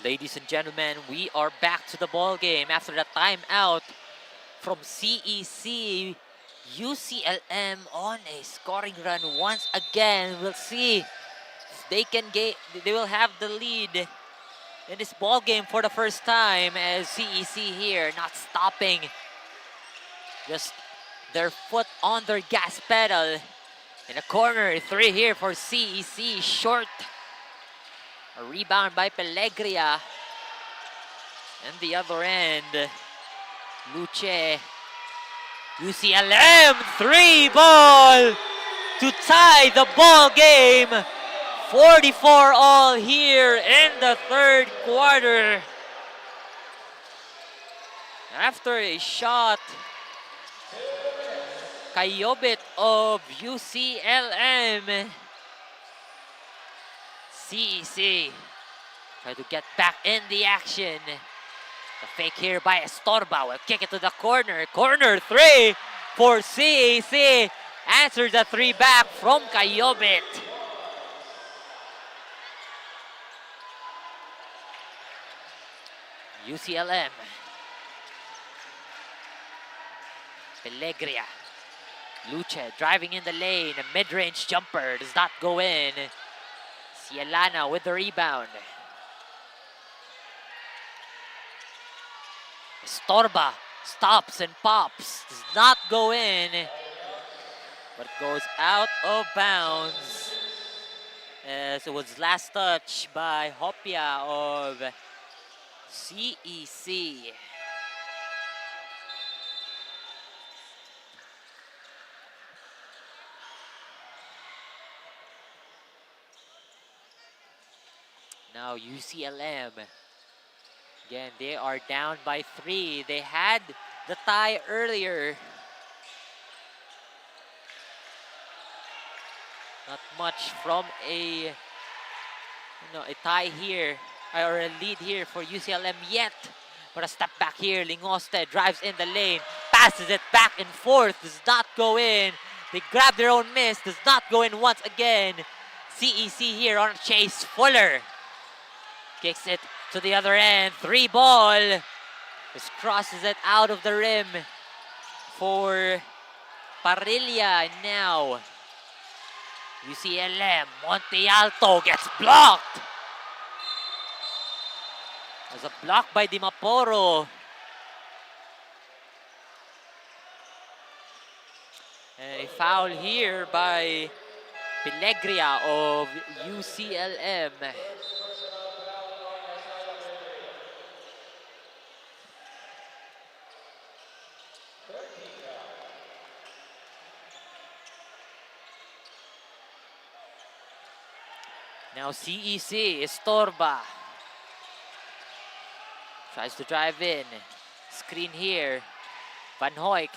Ladies and gentlemen, we are back to the ball game after the timeout from CEC. UCLM on a scoring run once again. We'll see if they will have the lead in this ball game for the first time, as CEC here not stopping. Just their foot on their gas pedal. In the corner, 3 here for CEC, short. A rebound by Pellegria. And the other end, Luce. UCLM, 3 ball to tie the ball game. 44 all here in the third quarter. After a shot, Kayobit of UCLM. CEC try to get back in the action. The fake here by Estorba will kick it to the corner. Corner 3 for CEC. Answers the 3 back from Kayobit. UCLM. Pellegria. Luce driving in the lane. A mid-range jumper does not go in. Cielana with the rebound. Estorba stops and pops. Does not go in, but goes out of bounds. As it was last touch by Hopia of CEC. Now UCLM, again, they are down by 3. They had the tie earlier. Not much from a tie here, or a lead here for UCLM yet. But a step back here, Lingoste drives in the lane, passes it back and forth, does not go in. They grab their own miss, does not go in once again. CEC here on a chase. Fuller kicks it to the other end. 3 ball. Just crosses it out of the rim for Parrilla. Now UCLM. Monte Alto gets blocked. There's a block by Dimaporo. And a foul here by Pellegria of UCLM. Now CEC, Estorba. Tries to drive in. Screen here. Van Hoyk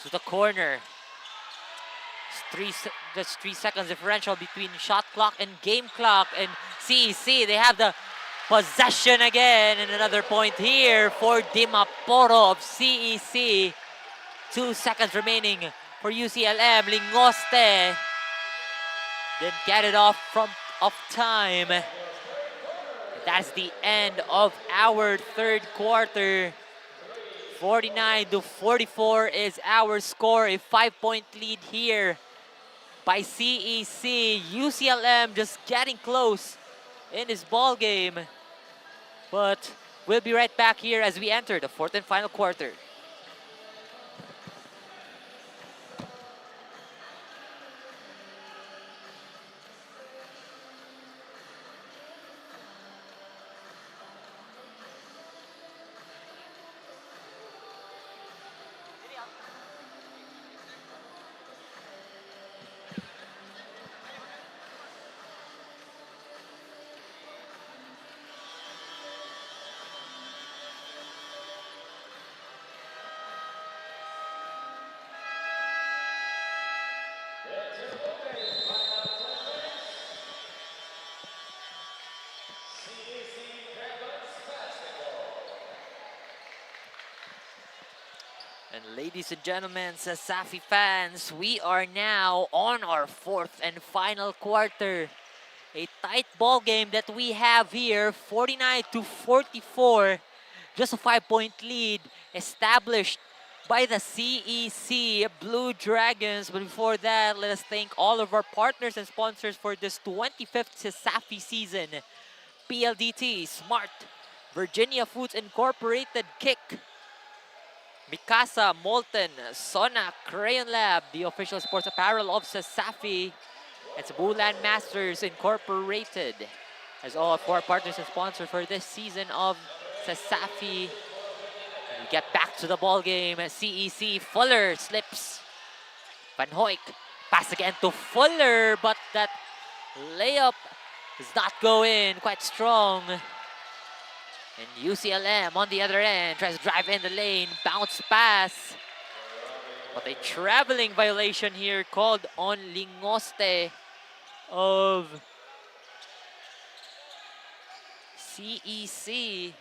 to the corner. Just 3 seconds differential between shot clock and game clock. And CEC, they have the possession again. And another point here for Dimaporo of CEC. 2 seconds remaining for UCLM. Lingoste didn't get it off time. That's the end of our third quarter. 49-44 is our score. A 5-point lead here by CEC. UCLM just getting close in this ball game. But we'll be right back here as we enter the fourth and final quarter. And ladies and gentlemen, CESAFI fans, we are now on our fourth and final quarter. A tight ball game that we have here, 49-44. Just a 5-point lead established by the CEC Blue Dragons. But before that, let us thank all of our partners and sponsors for this 25th CESAFI season. PLDT, Smart, Virginia Foods Incorporated, Kick, Mikasa, Molten, Sona, Crayon Lab, the official sports apparel of CESAFI, and CEBU Land Masters Incorporated, as all of our partners and sponsors for this season of CESAFI. We get back to the ball game. CEC, Fuller slips. Van Hoyk, pass again to Fuller, but that layup does not go in quite strong. And UCLM on the other end tries to drive in the lane, bounce pass. But a traveling violation here called on Lingoste of CEC.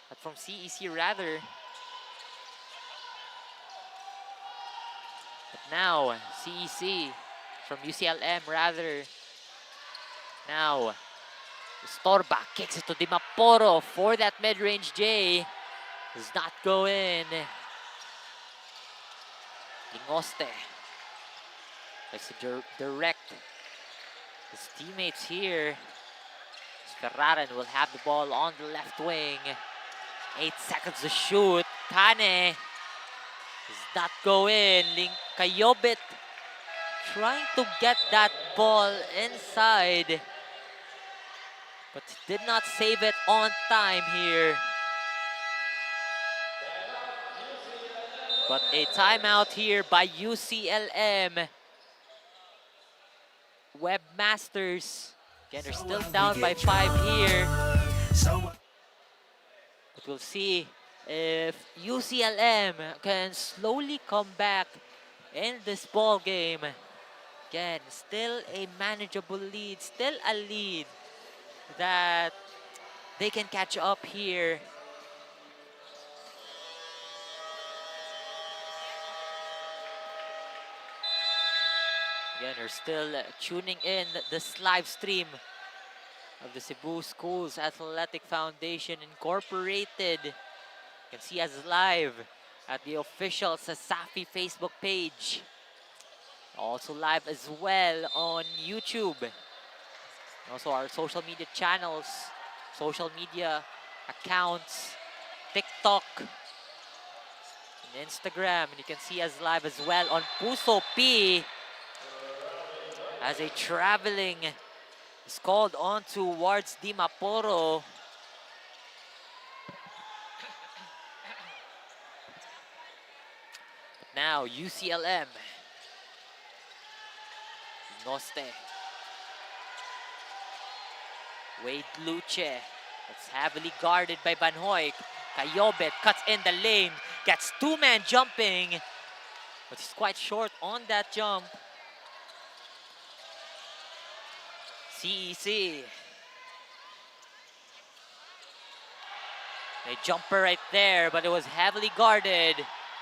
But from CEC rather. But now CEC from UCLM rather. Now Storba kicks it to Dimaporo for that mid-range J. Does not go in. Lingoste likes to direct his teammates here. Ferraran will have the ball on the left wing. 8 seconds to shoot. Kane does not go in. Kayobit trying to get that ball inside, but did not save it on time here. But a timeout here by UCLM. Webmasters, again, they're still down by 5 here. But we'll see if UCLM can slowly come back in this ball game. Again, still a manageable lead, still a lead that they can catch up here. Again, we're still tuning in this live stream of the Cebu Schools Athletic Foundation Incorporated. You can see us live at the official CESAFI Facebook page. Also live as well on YouTube. Also our social media channels, social media accounts, TikTok, and Instagram. And you can see us live as well on Puso P, as a traveling is called on towards Dimaporo. But now UCLM. Noste. Wade Luce. It's heavily guarded by Van Hoyk. Kayobet cuts in the lane. Gets 2-man jumping. But he's quite short on that jump. CEC. A jumper right there, but it was heavily guarded.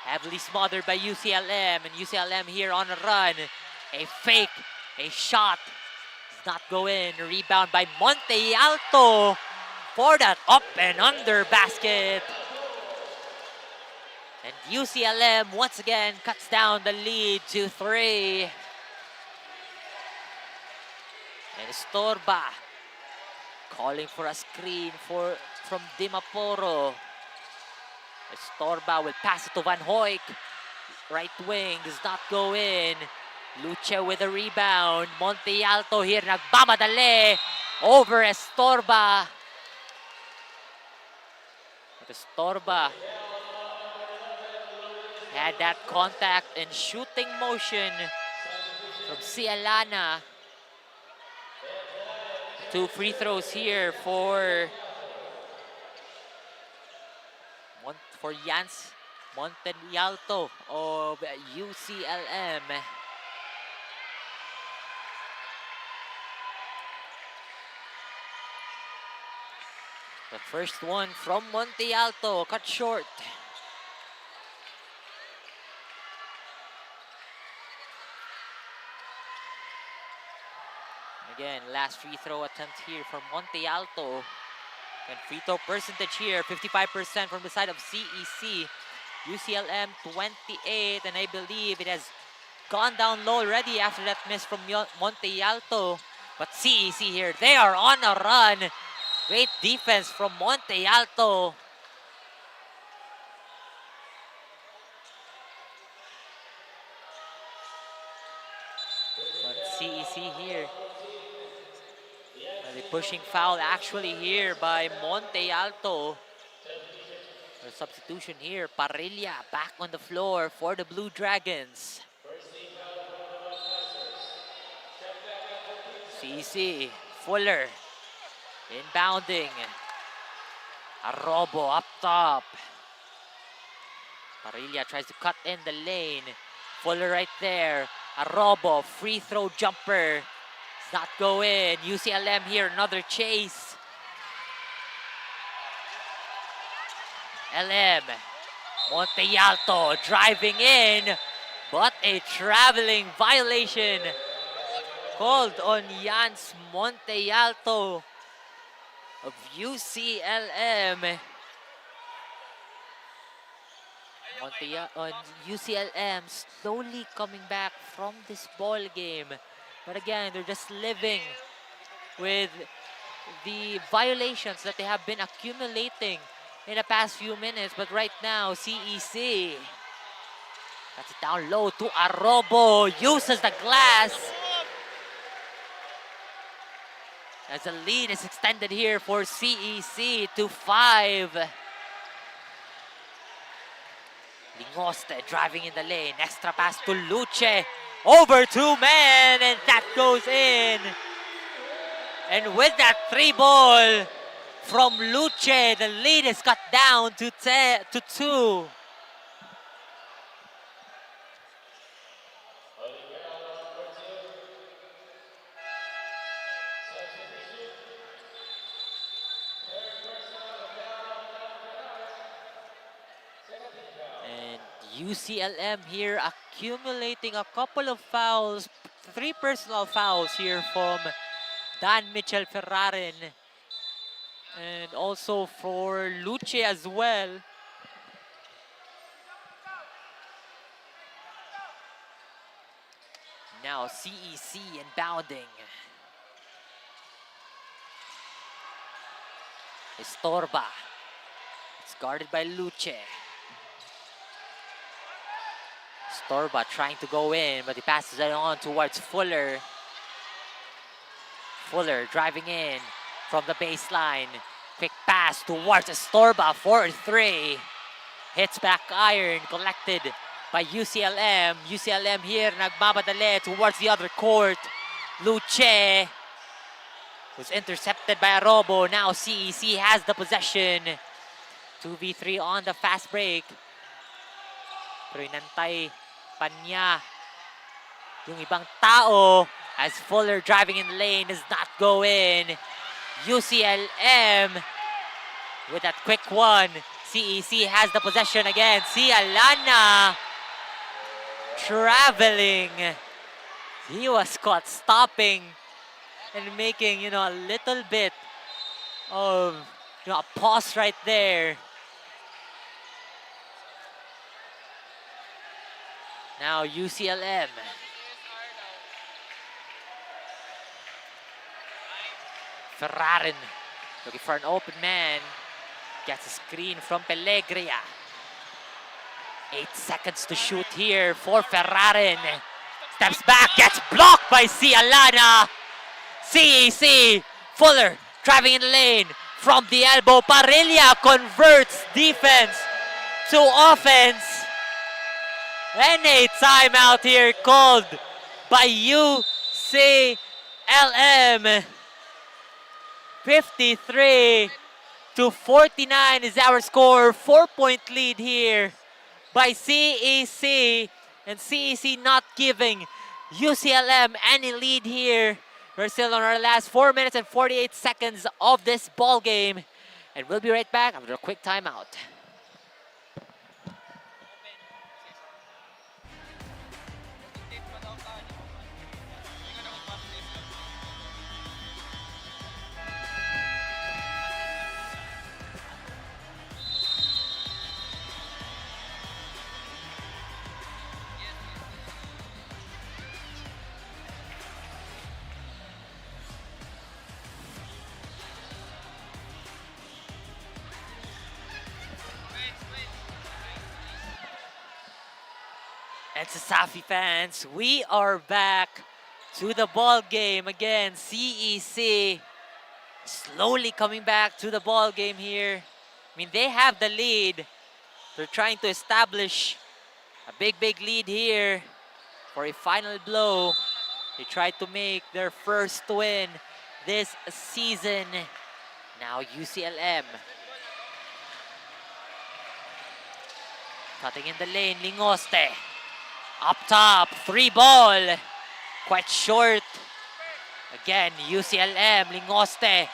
Heavily smothered by UCLM. And UCLM here on a run. A fake. A shot. Does not go in. Rebound by Monte Alto for that up and under basket. And UCLM once again cuts down the lead to 3. And Estorba calling for a screen from Dimaporo. Estorba will pass it to Van Hoyk. Right wing does not go in. Luce with a rebound. Monte Alto here nagmamadali over Estorba. But Estorba had that contact and shooting motion from Cialana. 2 free throws here for Jans Montealto of UCLM. The first one from Montealto, cut short. Again, last free throw attempt here from Montealto. And free throw percentage here, 55% from the side of CEC. UCLM 28, and I believe it has gone down low already after that miss from Montealto. But CEC here, they are on a run. Great defense from Montealto. But CEC here. The pushing foul actually here by Montealto. The substitution here, Parrilla back on the floor for the Blue Dragons. CEC, Fuller, inbounding. Arrobo up top. Parrilla tries to cut in the lane. Fuller right there. Arrobo, free throw jumper. Does not go in. UCLM here, another chase. LM, Montealto driving in, but a traveling violation called on Jans Montealto of UCLM. UCLM slowly coming back from this ball game. But again, they're just living with the violations that they have been accumulating in the past few minutes. But right now, CEC cuts it down low to Arrobo, uses the glass. As the lead is extended here for CEC to 5. Lingoste driving in the lane. Extra pass to Luce. Over 2 men, and that goes in. And with that 3 ball from Luce, the lead is cut down to 2. UCLM here accumulating a couple of fouls, 3 personal fouls here from Dan Mitchell Ferrarin and also for Luce as well. Now CEC inbounding. Estorba. It's guarded by Luce. Estorba trying to go in, but he passes it on towards Fuller. Fuller driving in from the baseline. Quick pass towards Estorba for 3. Hits back iron, collected by UCLM. UCLM here, nagmamadali towards the other court. Luce was intercepted by Arrobo. Now CEC has the possession. 2v3 on the fast break. Pero inantay pa niya yung ibang tao as Fuller driving in the lane does not go in. UCLM with that quick one. CEC has the possession again. Cialana traveling. He was caught stopping and making, a little bit of, a pause right there. Now UCLM. Ferrarin looking for an open man. Gets a screen from Pellegria. 8 seconds to shoot here for Ferrarin. Steps back, gets blocked by Alana. CEC, Fuller driving in the lane from the elbow. Parilla converts defense to offense. And a timeout here called by UCLM. 53-49 is our score. 4-point lead here by CEC. And CEC not giving UCLM any lead here. We're still on our last 4 minutes and 48 seconds of this ball game. And we'll be right back after a quick timeout. And CESAFI fans, we are back to the ball game again. CEC slowly coming back to the ball game here. I mean, they have the lead. They're trying to establish a big lead here for a final blow. They tried to make their first win this season. Now UCLM. Cutting in the lane, Lingoste. Up top, 3 ball. Quite short. Again, UCLM, Lingoste.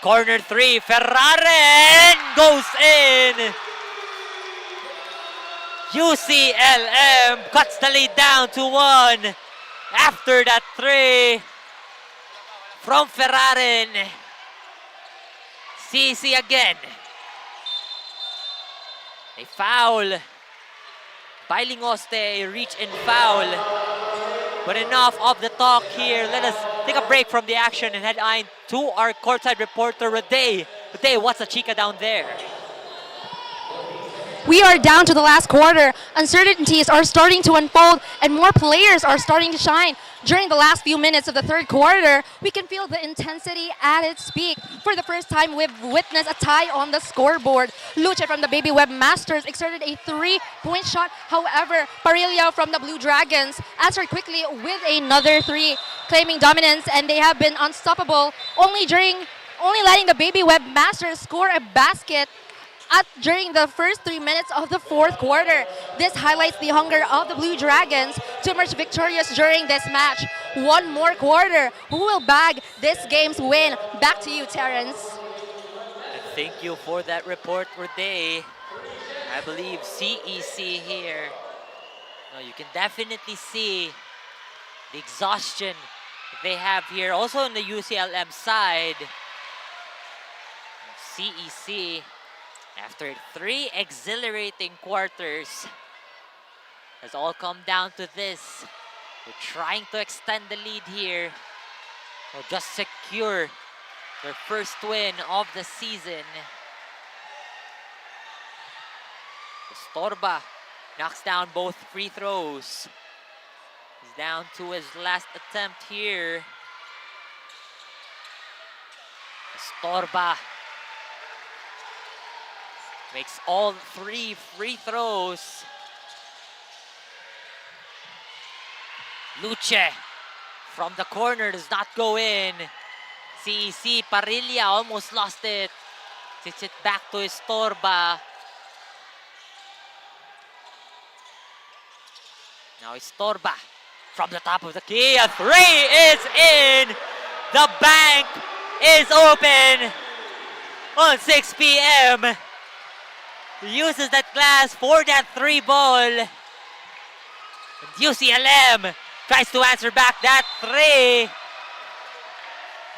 Corner 3, Ferrarin goes in. UCLM cuts the lead down to 1. After that 3 from Ferrarin. CC again. A foul by Lingoste, a reach and foul. But enough of the talk here. Let us take a break from the action and head on to our courtside reporter, Rade. Rade, what's the chica down there? We are down to the last quarter. Uncertainties are starting to unfold and more players are starting to shine. During the last few minutes of the third quarter, we can feel the intensity at its peak. For the first time, we've witnessed a tie on the scoreboard. Luce from the Baby Web Masters exerted a 3-point shot. However, Parilla from the Blue Dragons answered quickly with another 3, claiming dominance, and they have been unstoppable, only letting the Baby Web Masters score a basket during the first 3 minutes of the fourth quarter. This highlights the hunger of the Blue Dragons to emerge victorious during this match. One more quarter. Who will bag this game's win? Back to you, Terrence. And thank you for that report, Rade. I believe CEC here. Now you can definitely see the exhaustion they have here. Also on the UCLM side, CEC, after 3 exhilarating quarters, has all come down to this. They're trying to extend the lead here, or just secure their first win of the season. Estorba knocks down both free throws. He's down to his last attempt here. Estorba makes all 3 free throws. Luce from the corner does not go in. CEC, Parilla almost lost it. Sits it back to Estorba. Now Estorba from the top of the key. A 3 is in. The bank is open on 6 p.m. Uses that glass for that 3 ball. And UCLM tries to answer back that 3.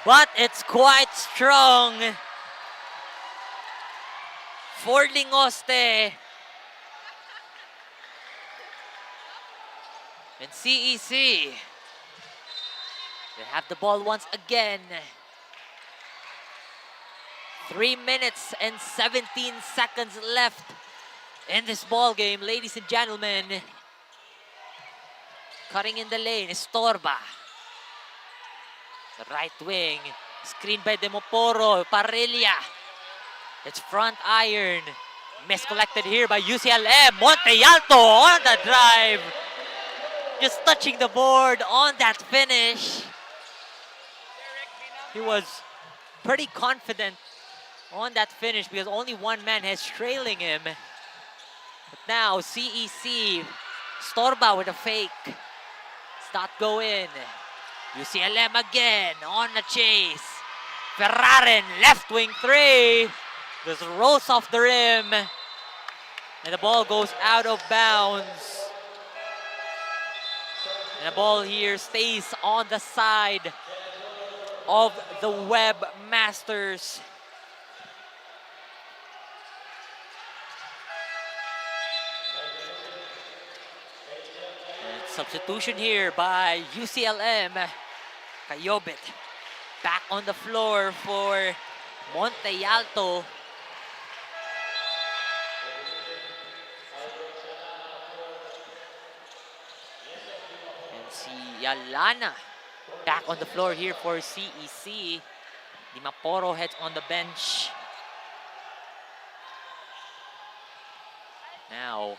But it's quite strong for Lingoste. And CEC, they have the ball once again. 3 minutes and 17 seconds left in this ball game, ladies and gentlemen. Cutting in the lane, Estorba. The right wing, screened by Demoporo, Parrilla. It's front iron. Miscollected here by UCLM. Montealto on the drive. Just touching the board on that finish. He was pretty confident on that finish because only one man has trailing him. But now CEC, Storba with a fake. Does not go in. UCLM again on the chase. Ferraren, left wing three. Just rolls off the rim. And the ball goes out of bounds. And the ball here stays on the side of the Webmasters. And substitution here by UCLM. Cayobit back on the floor for Montealto. Yalana back on the floor here for CEC. Dimaporo heads on the bench. Now,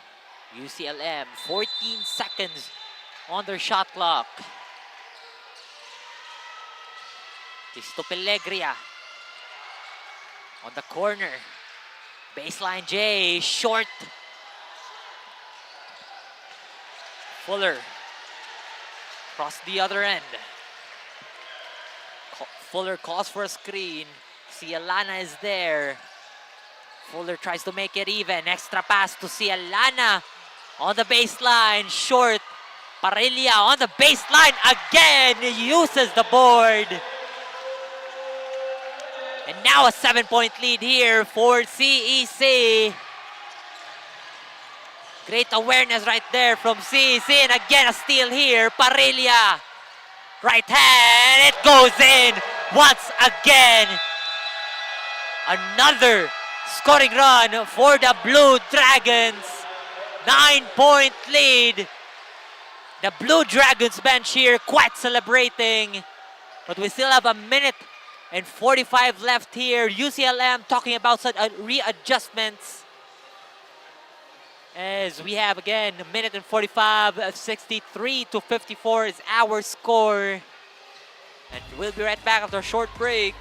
UCLM, 14 seconds on their shot clock. Cristo Pellegria on the corner. Baseline J, short. Fuller. Across the other end. Fuller calls for a screen. Cialana is there. Fuller tries to make it even. Extra pass to Cialana on the baseline. Short. Parrilla on the baseline again. Uses the board. And now a 7-point lead here for CEC. Great awareness right there from CEC, and again a steal here. Parrilla, right hand, it goes in once again. Another scoring run for the Blue Dragons. 9-point lead. The Blue Dragons bench here quite celebrating, but we still have a minute and 45 left here. UCLM talking about such readjustments. As we have again a minute and 45, 63-54 is our score. And we'll be right back after a short break.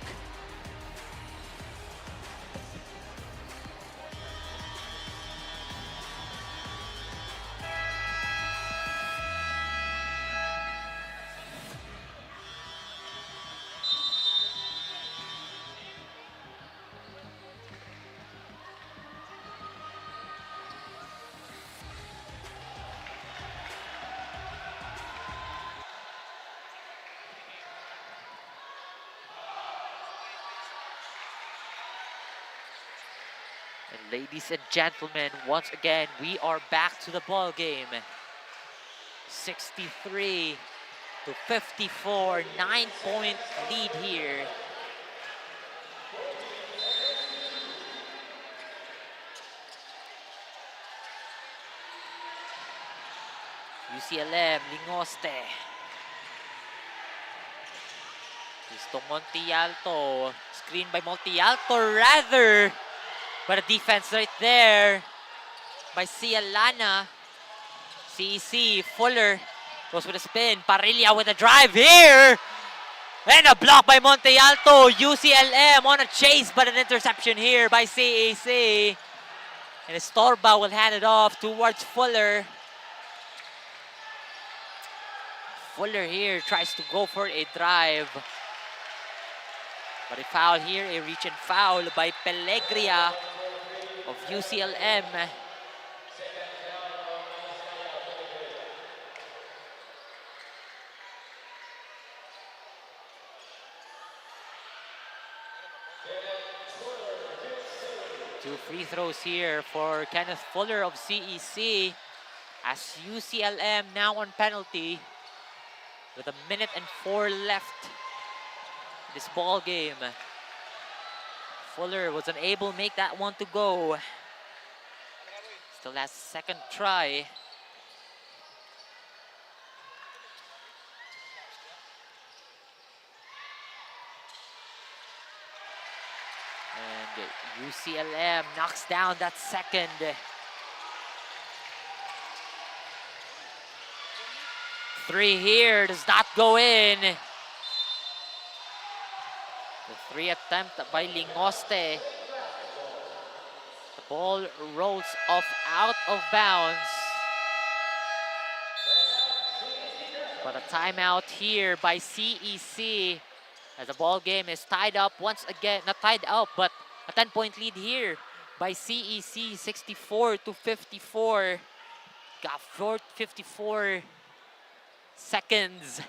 And ladies and gentlemen, once again, we are back to the ball game. 63-54, 9-point lead here. UCLM, Lingoste. Cristo Montealto, screen by Montealto rather. But a defense right there by Cialana. CEC, Fuller goes with a spin. Parrilla with a drive here. And a block by Montealto. UCLM on a chase, but an interception here by CEC. And Estorba will hand it off towards Fuller. Fuller here tries to go for a drive. But a foul here, a reach and foul by Pellegria of UCLM. Two free throws here for Kenneth Fuller of CEC. As UCLM now on penalty with 1:04 left in this ball game. Fuller was unable to make that one to go. Still has second try. And UCLM knocks down that second. Three here does not go in. The three attempt by Lingoste. The ball rolls off out of bounds. But a timeout here by CEC as the ball game is tied up once again. Not tied up, but a 10-point lead here by CEC, 64-54. Got 54 seconds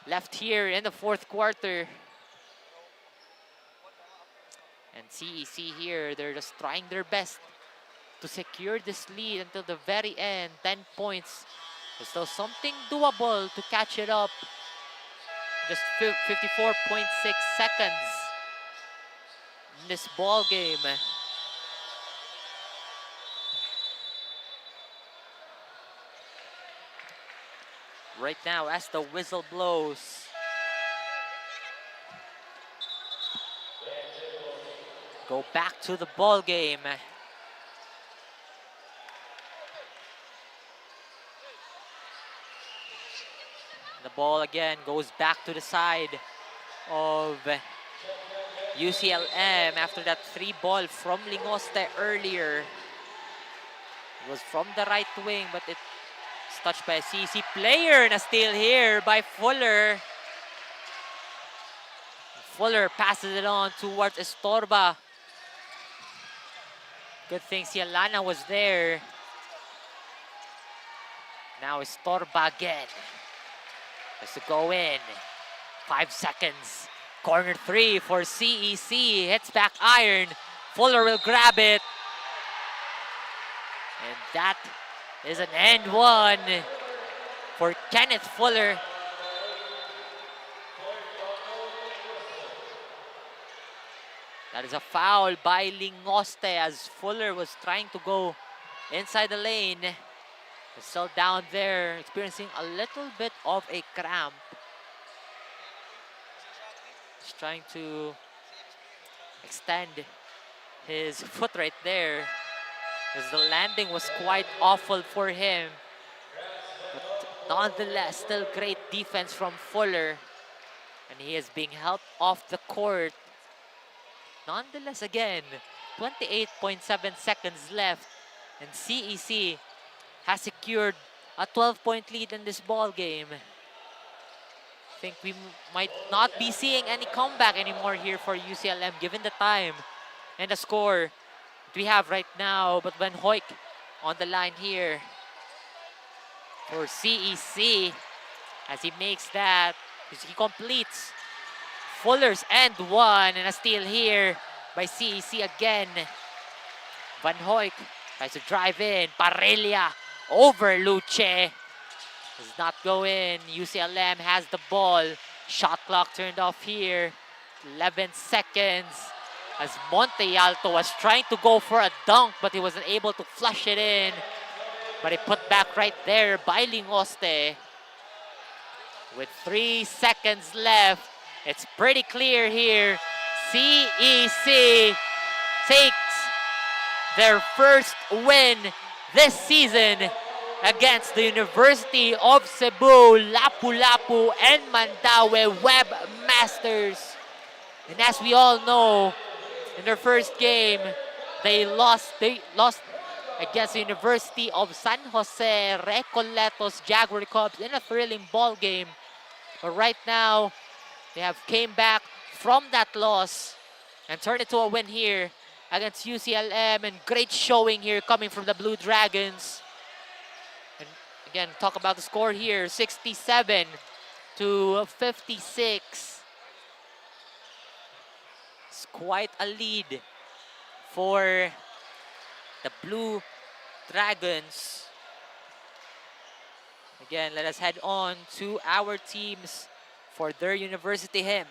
left here in the fourth quarter. And CEC here, they're just trying their best to secure this lead until the very end. 10 points. There's still something doable to catch it up. Just 54.6 seconds in this ball game. Right now, as the whistle blows, go back to the ball game. The ball again goes back to the side of UCLM after that 3-ball from Lingoste earlier. It was from the right wing, but it's touched by a CEC player, and a steal here by Fuller. Fuller passes it on towards Estorba. Good thing Cialana was there. Now Estorba again. Has to go in. 5 seconds. Corner 3 for CEC. Hits back iron. Fuller will grab it. And that is an end one for Kenneth Fuller. That is a foul by Lingoste as Fuller was trying to go inside the lane. He's still down there, experiencing a little bit of a cramp. He's trying to extend his foot right there, as the landing was quite awful for him. But nonetheless, still great defense from Fuller. And he is being helped off the court. Nonetheless, again, 28.7 seconds left. And CEC has secured a 12-point lead in this ball game. I think we might not be seeing any comeback anymore here for UCLM, given the time and the score we have right now. But Van Hoyk on the line here for CEC as he makes that, as he completes Fuller's end one, and a steal here by CEC again. Van Hoyk tries to drive in. Parrilla over Luce. Does not go in. UCLM has the ball. Shot clock turned off here. 11 seconds. As Monte Alto was trying to go for a dunk, but he wasn't able to flush it in. But he put back right there by Lingoste. With 3 seconds left, it's pretty clear here. CEC takes their first win this season against the University of Cebu, Lapu-Lapu, and Mandaue Webmasters. And as we all know, in their first game, they lost against the University of San Jose, Recoletos Jaguar Cubs in a thrilling ball game. But right now, they have came back from that loss and turned it to a win here against UCLM, and great showing here coming from the Blue Dragons. And again, talk about the score here, 67-56. It's quite a lead for the Blue Dragons. Again, let us head on to our teams for their university hymn.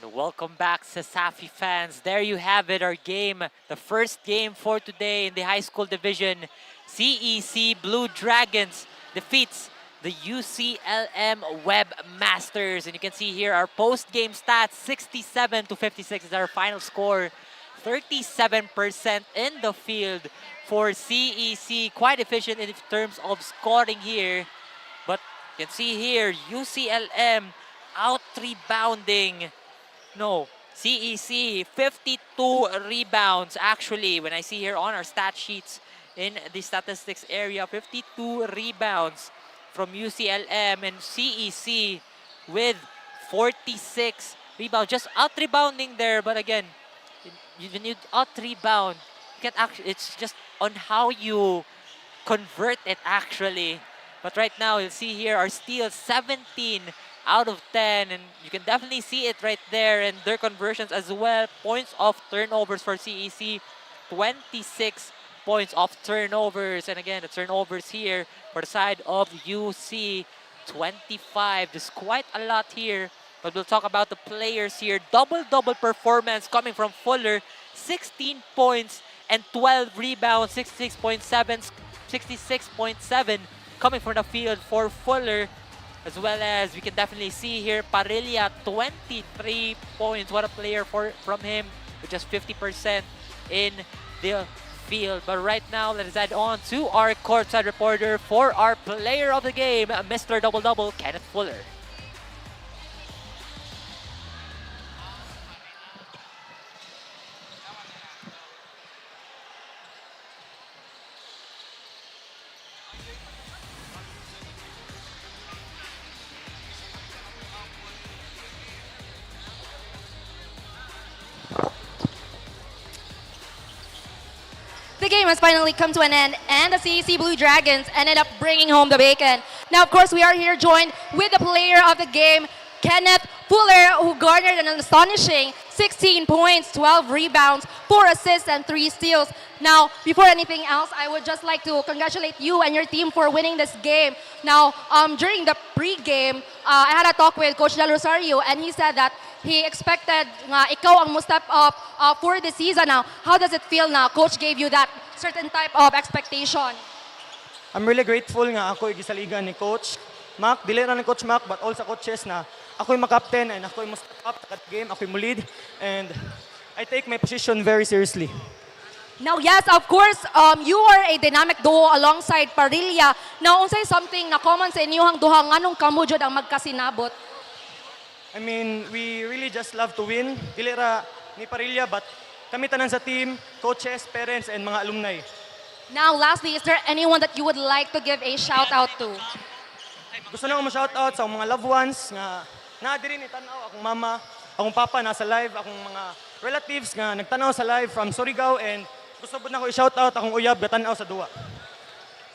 And welcome back, CESAFI fans. There you have it, our game. The first game for today in the high school division. CEC Blue Dragons defeats the UCLM Webmasters. And you can see here our post-game stats, 67-56 is our final score. 37% in the field for CEC. Quite efficient in terms of scoring here. But you can see here, UCLM out-rebounding. No, CEC, 52 rebounds. Actually, when I see here on our stat sheets in the statistics area, 52 rebounds from UCLM, and CEC with 46 rebounds. Just out-rebounding there, but again, when you out-rebound, you can't actually, it's just on how you convert it actually. But right now, you'll see here our steals, 17 out of 10, and you can definitely see it right there, and their conversions as well. Points of turnovers for CEC, 26 points of turnovers, and again, the turnovers here for the side of UC, 25. There's quite a lot here, but we'll talk about the players here. Double-double performance coming from Fuller, 16 points and 12 rebounds, 66.7 coming from the field for Fuller, as well as we can definitely see here Parilla, 23 points. What a player from him, with just 50% in the field. But right now, let's head on to our courtside reporter for our player of the game, Mr. Double-Double, Kenneth Fuller. The game has finally come to an end, and the CEC Blue Dragons ended up bringing home the bacon. Now, of course, we are here joined with the player of the game, Kenneth Fuller, who garnered an astonishing 16 points, 12 rebounds, 4 assists, and 3 steals. Now, before anything else, I would just like to congratulate you and your team for winning this game. Now, during the pre-game, I had a talk with Coach Del Rosario, and he said that he expected ikaw ang step up for the season now. How does it feel now? Coach gave you that certain type of expectation. I'm really grateful nga ako igisaligan ni Coach Mac, dili ra ni Coach Mac, but all sa coaches na ako yung makapten and ako yung step up sa game, ako yung lead, and I take my position very seriously. Now, yes, of course, you are a dynamic duo alongside Parilla. Now, unsay something na common sa inyong duha, nganong kamo jud ang magkasinabot? I mean, we really just love to win. Dili ra ni Parilla, but kami tanan sa team, coaches, parents, and mga alumni. Now, lastly, is there anyone that you would like to give a shout out to? Gusto na akong ma-shout out sa mga loved ones nga diri ni tanaw, akong mama, akong papa nasa live, akong mga relatives nga nagtanaw sa live from Surigao, and gusto po na ko i-shout out akong uyab nga tanaw sa duwa.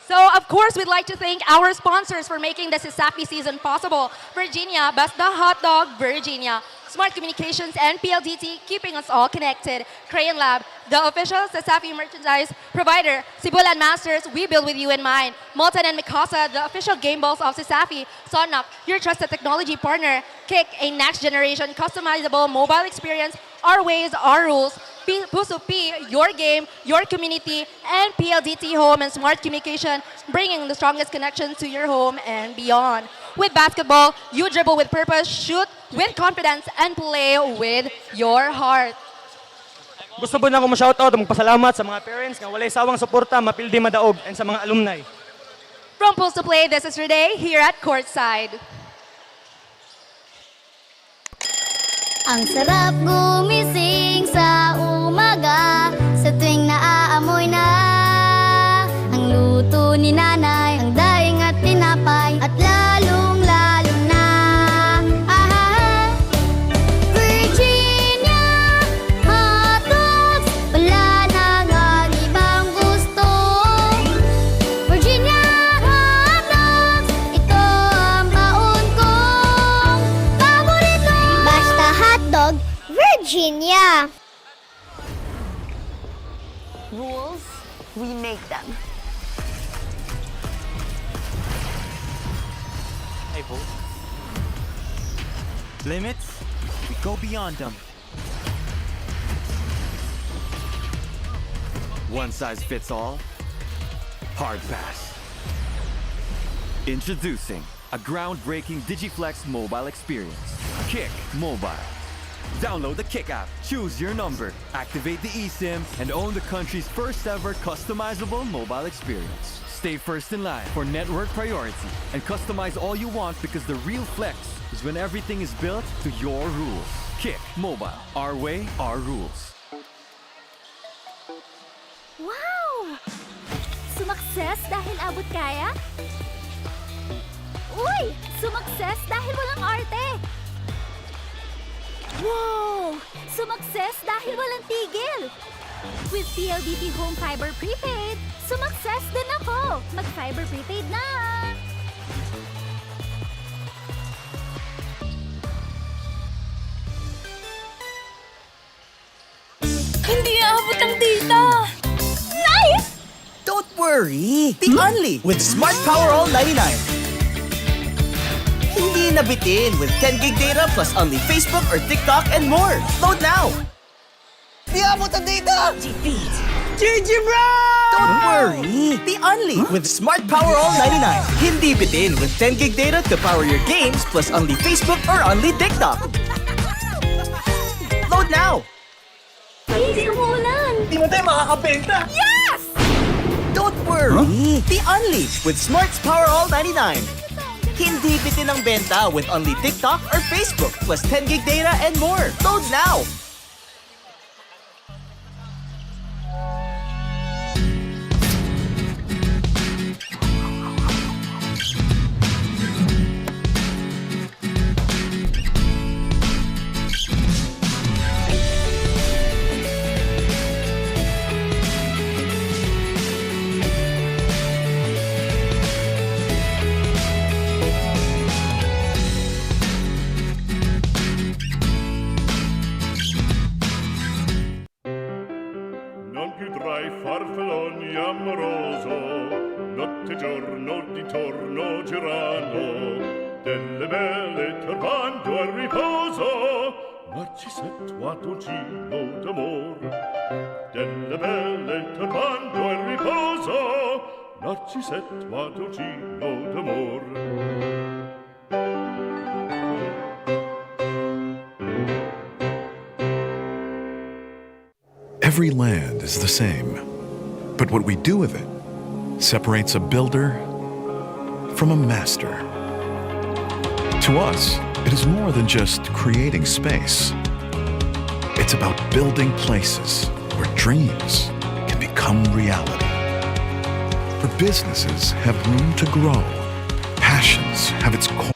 So, of course, we'd like to thank our sponsors for making the CESAFI season possible. Virginia, Best the Hot Dog, Virginia. Smart Communications and PLDT, keeping us all connected. Crayon Lab, the official CESAFI merchandise provider. Sibulan Masters, we build with you in mind. Molten and Mikasa, the official game balls of CESAFI. Sonoc, your trusted technology partner. Kick, a next-generation customizable mobile experience. Our ways, our rules. Puso P, your game, your community, and PLDT Home and Smart Communication, bringing the strongest connection to your home and beyond. With basketball, you dribble with purpose, shoot with confidence, and play with your heart. Gusto po na akong ma-shout out, magpasalamat sa mga parents nga walay sawang suporta, mapildi madaog, and sa mga alumni. From Pulse to Play, this is your day here at Courtside. Ang sarap gumising sa umaga, sa tuwing naaamoy na ang luto ni nanay, ang daing at tinapay, at lalong-lalo na Virginia hot dogs, wala nang ibang gusto. Virginia hot dogs, ito ang baon kong paborito. Basta hotdog, Virginia. Rules, we make them. Hey, vote. Limits, we go beyond them. One size fits all. Hard pass. Introducing a groundbreaking DigiFlex mobile experience. Kick Mobile. Download the Kick app, choose your number, activate the eSIM, and own the country's first ever customizable mobile experience. Stay first in line for network priority and customize all you want because the real flex is when everything is built to your rules. Kick Mobile. Our way, our rules. Wow! Sumakses dahil abot kaya? Uy! Sumakses dahil walang arte! Wow! Sumakses dahil walang tigil! With PLDT Home Fiber Prepaid, sumakses din ako! Mag-Fiber Prepaid na! Hindi aabot ang data! Nice! Don't worry! The Only with Smart Power All 99. Hindi nabitin with 10 gig data plus only Facebook or TikTok and more. Load now! Di abot ang data! GG bro! Don't worry! The Only with Smart Power All 99. Hindi bitin with 10 gig data to power your games plus only Facebook or only TikTok. Load now! Easy umulan! Di mo tayo makakabenta! Yes! Don't worry! The Only with Smart's Power All 99. Hindi bitin ang benta with only TikTok or Facebook plus 10 gig data and more. Load now! Non più tra i farfalloni amoroso, notte e giorno di torno girano, delle belle turbando al riposo, Narcisetto a dolcino d'amor. Delle belle turbando al riposo, Narcisetto a dolcino d'amor. Every land is the same, but what we do with it separates a builder from a master. To us, it is more than just creating space. It's about building places where dreams can become reality. Where businesses have room to grow, passions have its core.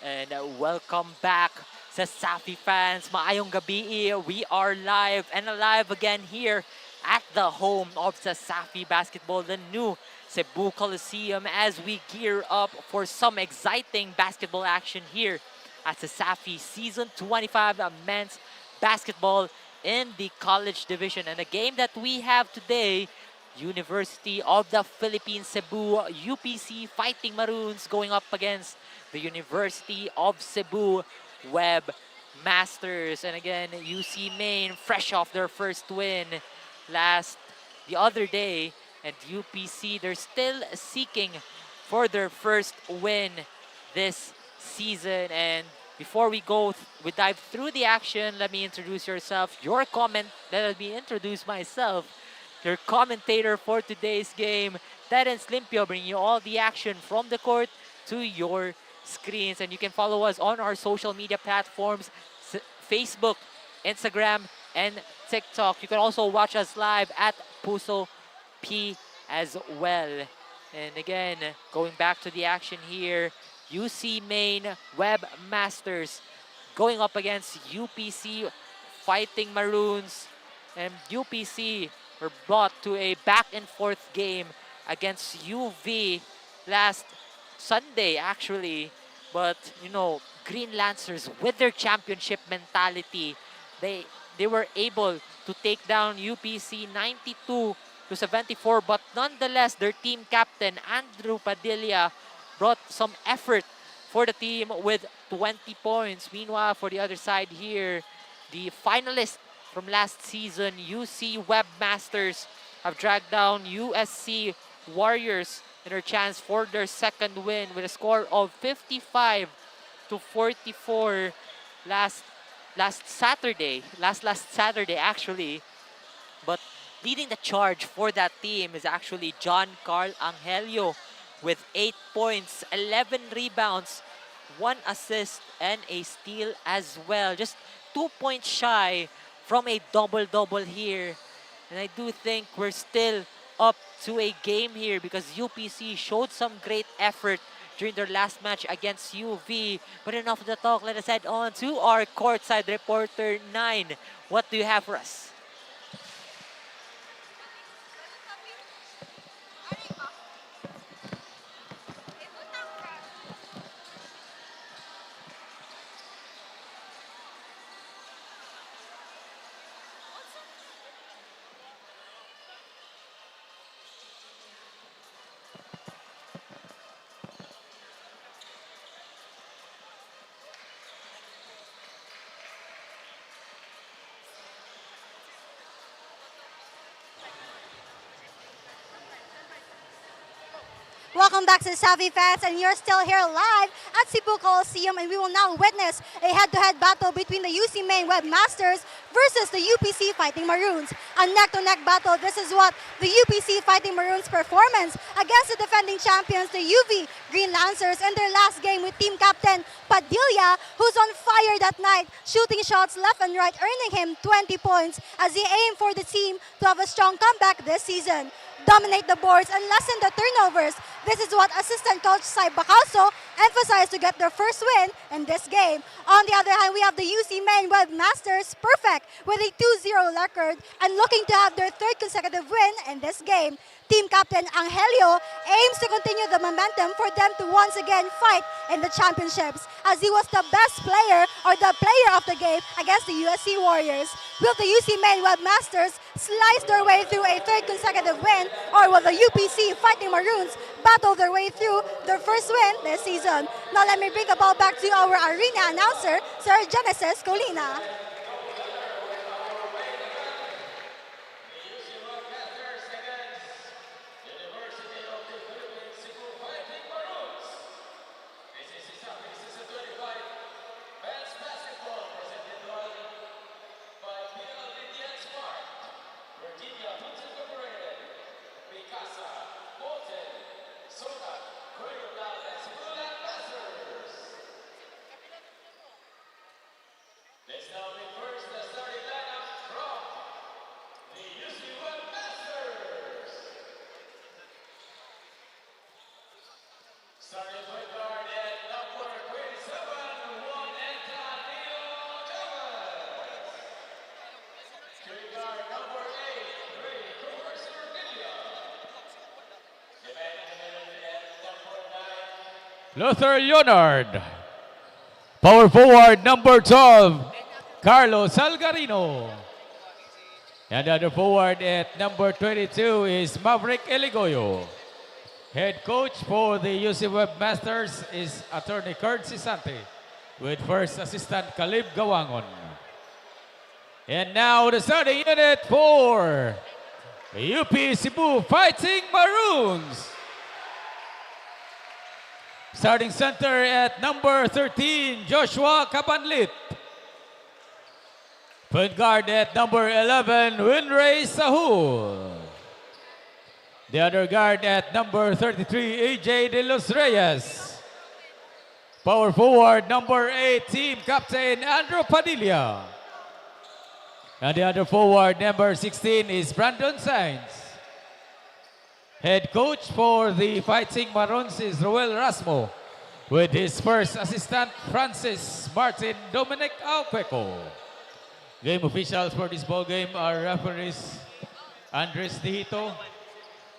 And welcome back, CESAFI fans. Maayong gabi. We are live and alive again here at the home of CESAFI basketball, the new CEBU Coliseum, as we gear up for some exciting basketball action here at CESAFI Season 25 men's basketball in the college division. And the game that we have today, University of the Philippines Cebu, UPC Fighting Maroons going up against the University of Cebu Web Masters. And again, UC Maine fresh off their first win the other day, and UPC, they're still seeking for their first win this season. And before we dive through the action, let me introduce yourself. Let me introduce myself. Your commentator for today's game, Terence Limpio, bringing you all the action from the court to your screens. And you can follow us on our social media platforms, Facebook, Instagram, and TikTok. You can also watch us live at Puso P as well. And again, going back to the action here, UC Maine Web Masters going up against UPC Fighting Maroons. And UPC were brought to a back and forth game against UV last Sunday, actually. But, you know, Green Lancers, with their championship mentality, they were able to take down UPC 92-74. But nonetheless, their team captain, Andrew Padilla, brought some effort for the team with 20 points. Meanwhile, for the other side here, the finalists from last season, UC Webmasters, have dragged down USC Warriors in their chance for their second win with a score of 55-44 last Saturday actually. But leading the charge for that team is actually John Carl Angelio with 8 points, 11 rebounds, 1 assist, and a steal as well. Just 2 points shy from a double-double here. And I do think we're still up to a game here because UPC showed some great effort during their last match against UV. But enough of the talk, let us head on to our courtside reporter 9. What do you have for us? Welcome back to CESAFI fans, and you're still here live at CEBU Coliseum, and we will now witness a head-to-head battle between the UC Maine Webmasters versus the UPC Fighting Maroons. A neck-to-neck battle. This is what the UPC Fighting Maroons performance against the defending champions, the UV Green Lancers, in their last game with team captain Padilla, who's on fire that night, shooting shots left and right, earning him 20 points as he aimed for the team to have a strong comeback this season. Dominate the boards and lessen the turnovers. This is what assistant coach 𝐂𝐄𝐒𝐂𝐿 emphasized to get their first win in this game. On the other hand, we have the UC Maine Webmasters perfect with a 2-0 record and looking to have their third consecutive win in this game. Team captain Angelio aims to continue the momentum for them to once again fight in the championships as he was the best player or the player of the game against the USC Warriors. Will the UC Maine Webmasters slice their way through a third consecutive win, or will the UPC Fighting Maroons battle their way through their first win this season? Now let me bring the ball back to our arena announcer, Sir Genesis Colina. Luther Leonard. Power forward number 12, Carlos Algarino. And the other forward at number 22 is Maverick Eligoyo. Head coach for the UC Webmasters is attorney Kurt Sisante with first assistant Caleb Gawangon. And now the starting unit for UP Cebu Fighting Maroons. Starting center at number 13, Joshua Cabanlit. Point guard at number 11, Winray Sahul. The other guard at number 33, AJ De Los Reyes. Power forward number 8, team captain Andrew Padilla. And the other forward number 16 is Brandon Sainz. Head coach for the Fighting Maroons is Roel Rasmo with his first assistant Francis Martin Dominic Alqueco. Game officials for this ball game are referees Andres Dihito,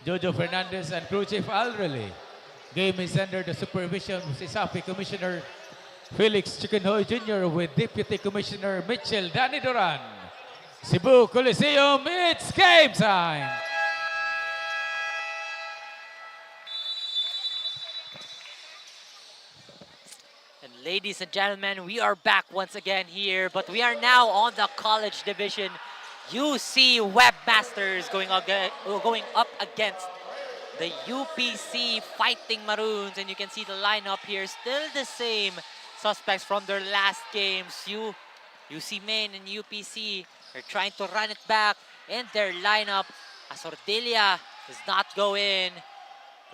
Jojo Fernandez, and crew chief Alrele. Game is under the supervision of CESAFI Commissioner Felix Chicken-Hoy Jr. with Deputy Commissioner Mitchell Danny Duran. Cebu Coliseum, it's game time! Ladies and gentlemen, we are back once again here, but we are now on the college division. UC Webmasters going up against the UPC Fighting Maroons, and you can see the lineup here, still the same suspects from their last games. UC Maine and UPC are trying to run it back. in their lineup. As Ordelia does not go in.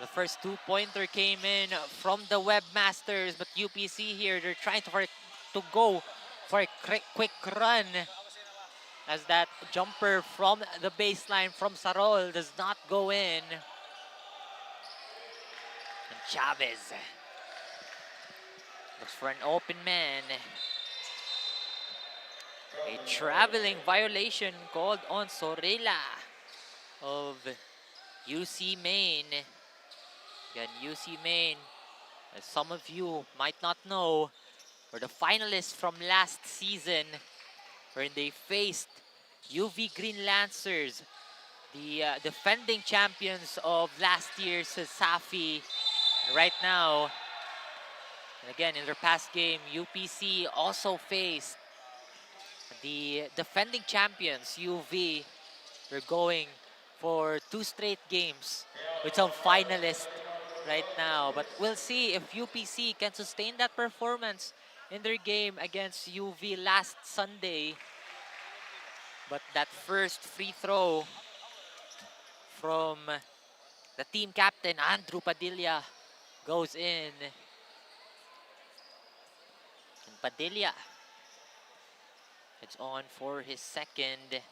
The first two-pointer came in from the Webmasters, but UPC here, they're trying to go for a quick run, as that jumper from the baseline from Sarol does not go in. And Chavez looks for an open man. A traveling violation called on Sorella of UC Maine. Again, UC Maine, as some of you might not know, were the finalists from last season, wherein they faced UV Green Lancers, the defending champions of last year's CESAFI. Right now, and again, in their past game, UPC also faced the defending champions, UV. They're going for 2 straight games with some finalists right now. But we'll see if UPC can sustain that performance in their game against UV last Sunday. But that first free throw from the team captain, Andrew Padilla, goes in. And Padilla it's on for his second.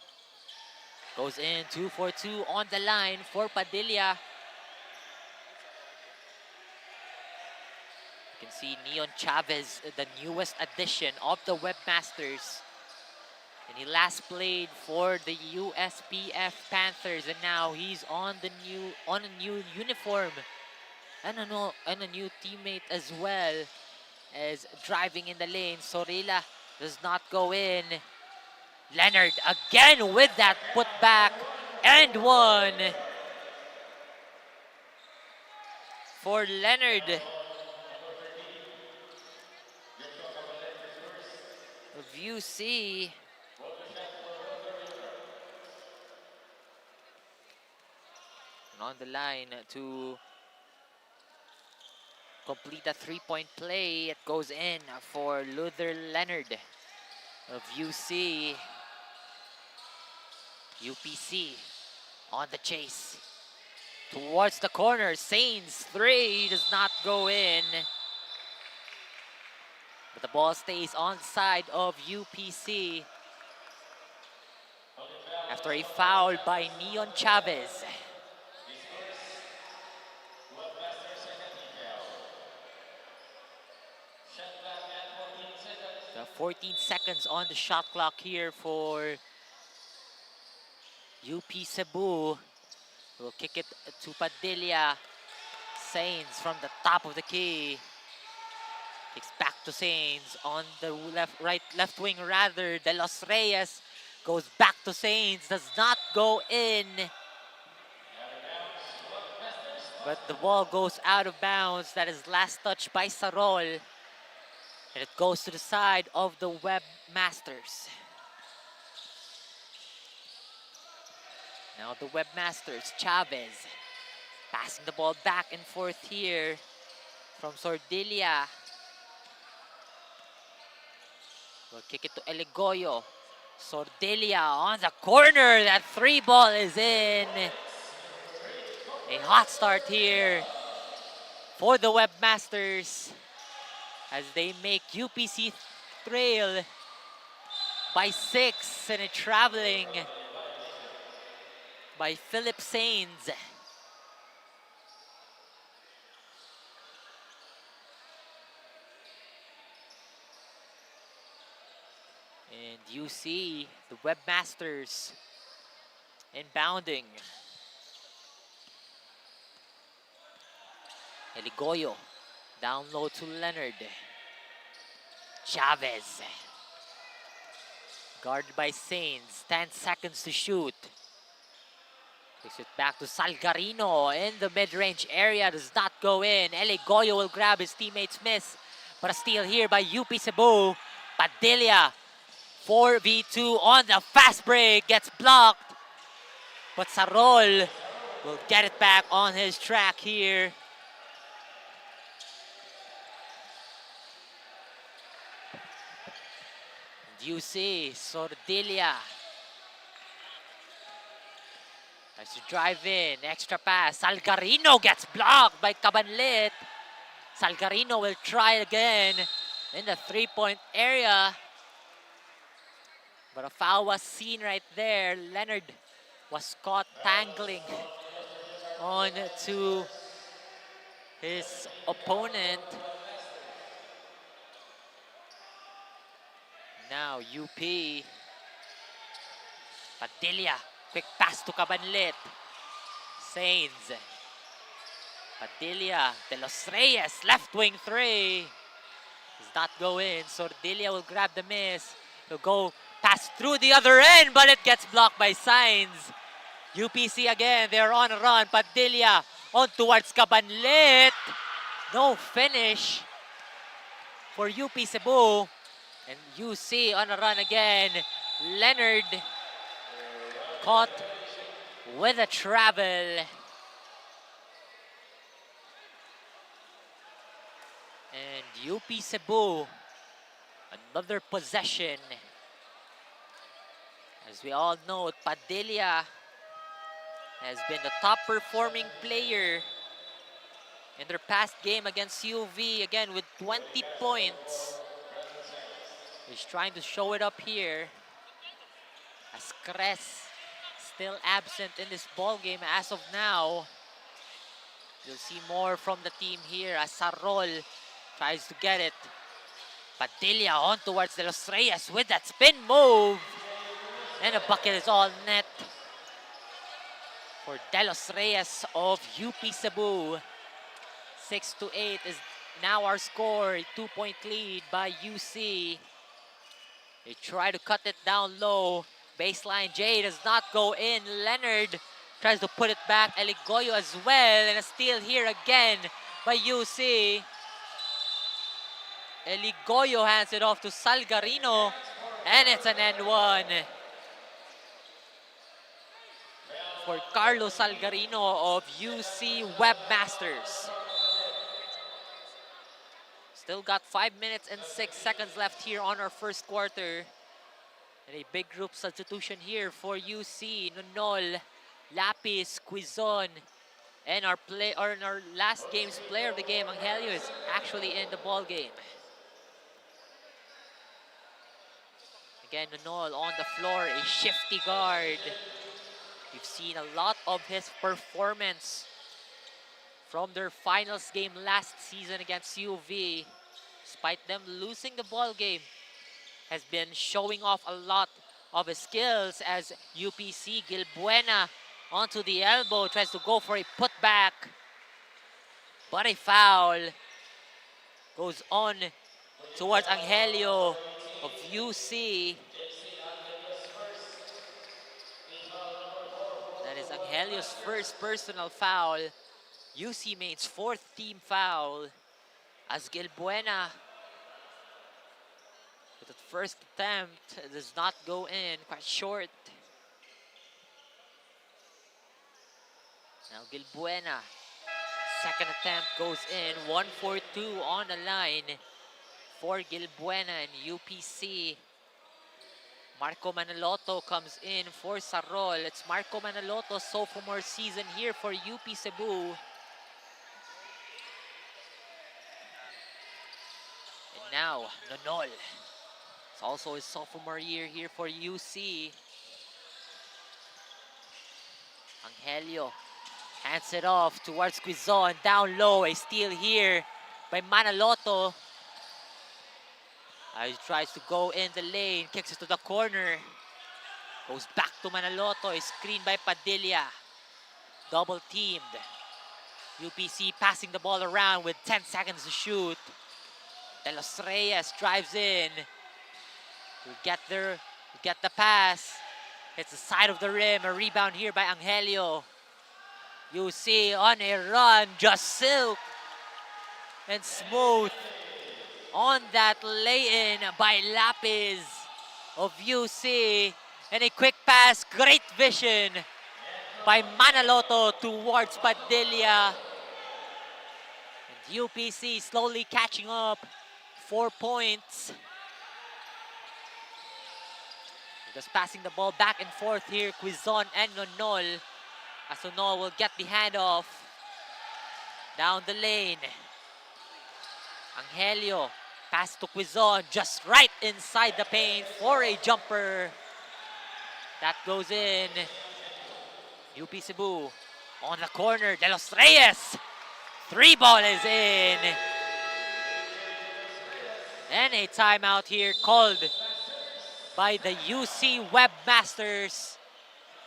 Goes in, 2 for 2 on the line for Padilla. You can see Neon Chavez, the newest addition of the Webmasters. And he last played for the USPF Panthers, and now he's on a new uniform and a new teammate as well, as driving in the lane. Sorella does not go in. Leonard again with that putback and one for Leonard of UC. And on the line to complete a 3-point play. It goes in for Luther Leonard of UC. UPC on the chase towards the corner. Sainz 3 does not go in, but the ball stays on side of UPC after a foul by Neon Chavez. The 14 seconds on the shot clock here for UP Cebu. Will kick it to Padilla. Sainz from the top of the key. Kicks back to Sainz on the left wing rather. De Los Reyes goes back to Sainz. Does not go in. But the ball goes out of bounds. That is last touch by Sarol. And it goes to the side of the Webmasters. Now the Webmasters, Chavez, passing the ball back and forth here from Sordilia. We'll kick it to Eligoyo. Sordilia on the corner. That 3 ball is in. A hot start here for the Webmasters as they make UPC trail by 6, and a traveling by Philip Sainz. And you see the Webmasters inbounding. Eligoyo down low to Leonard. Chavez guarded by Sainz. 10 seconds to shoot. Takes it back to Salgarino in the mid-range area. Does not go in. Eligoyo will grab his teammate's miss. But a steal here by UP Cebu. Padilla 4v2 on the fast break. Gets blocked. But Sarol will get it back on his track here. You see Sordilia Tries to drive in, extra pass. Salgarino gets blocked by Cabanlit. Salgarino will try again in the three-point area. But a foul was seen right there. Leonard was caught tangling on to his opponent. Now UP. Padilla, quick pass to Cabanlit. Sainz. Padilla, De Los Reyes, left wing three. Does not go in. Sordilla will grab the miss. He'll go pass through the other end, but it gets blocked by Sainz. UPC again, they're on a run. Padilla on towards Cabanlit. No finish for UP Cebu. And UC on a run again. Leonard caught with a travel. And UP Cebu, another possession. As we all know, Padilla has been the top performing player in their past game against UV, again with 20 points. He's trying to show it up here. As Cres still absent in this ball game as of now. You'll see more from the team here as Sarol tries to get it. Padilla on towards De Los Reyes with that spin move. And a bucket is all net for De Los Reyes of UP Cebu. 6-8 is now our score. A 2-point lead by UC. They try to cut it down low. Baseline J does not go in. Leonard tries to put it back. Eligoyo as well. And a steal here again by UC. Eligoyo hands it off to Salgarino. And it's an N1 for Carlos Salgarino of UC Webmasters. Still got 5 minutes and 6 seconds left here on our first quarter. And a big group substitution here for UC. Nonol, Lapis, Quizon, and our last game's player of the game, Angelio, is actually in the ball game. Again, Nonol on the floor, a shifty guard. We've seen a lot of his performance from their finals game last season against UV. Despite them losing the ball game, has been showing off a lot of his skills as UPC Gilbuena onto the elbow, tries to go for a putback, but a foul goes on towards Angelio of UC. That is Angelio's first personal foul. UC mates fourth team foul as Gilbuena, with the first attempt, does not go in, quite short. Now Gilbuena, second attempt goes in, 1 for 2 on the line for Gilbuena and UPC. Marco Manaloto comes in for Sarol. It's Marco Manaloto's sophomore season here for UP Cebu. And now, Nonol. It's also his sophomore year here for UC. Angelio hands it off towards Quizon. Down low, a steal here by Manaloto. He tries to go in the lane, kicks it to the corner. Goes back to Manaloto, is screened by Padilla. Double teamed. UPC passing the ball around with 10 seconds to shoot. De Los Reyes drives in. To get the pass. Hits the side of the rim, a rebound here by Angelio. UC on a run, just silk and smooth on that lay-in by Lapis of UC. And a quick pass, great vision by Manaloto towards Padilla. And UPC slowly catching up, 4 points. Just passing the ball back and forth here, Quizon and Nonol. Asuno will get the handoff down the lane. Angelio, pass to Quizon, just right inside the paint for a jumper. That goes in. UP Cebu on the corner, De Los Reyes. 3 ball is in. And a timeout here called by the UC Webmasters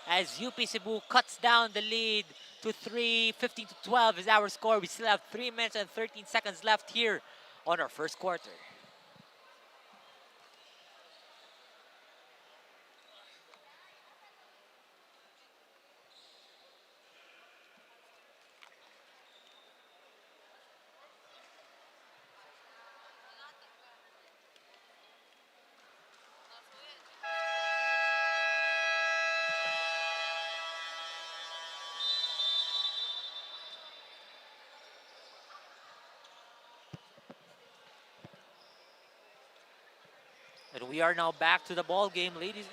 as UP Cebu cuts down the lead to 3. 15-12 is our score. We still have 3 minutes and 13 seconds left here on our first quarter. And we are now back to the ball game, ladies.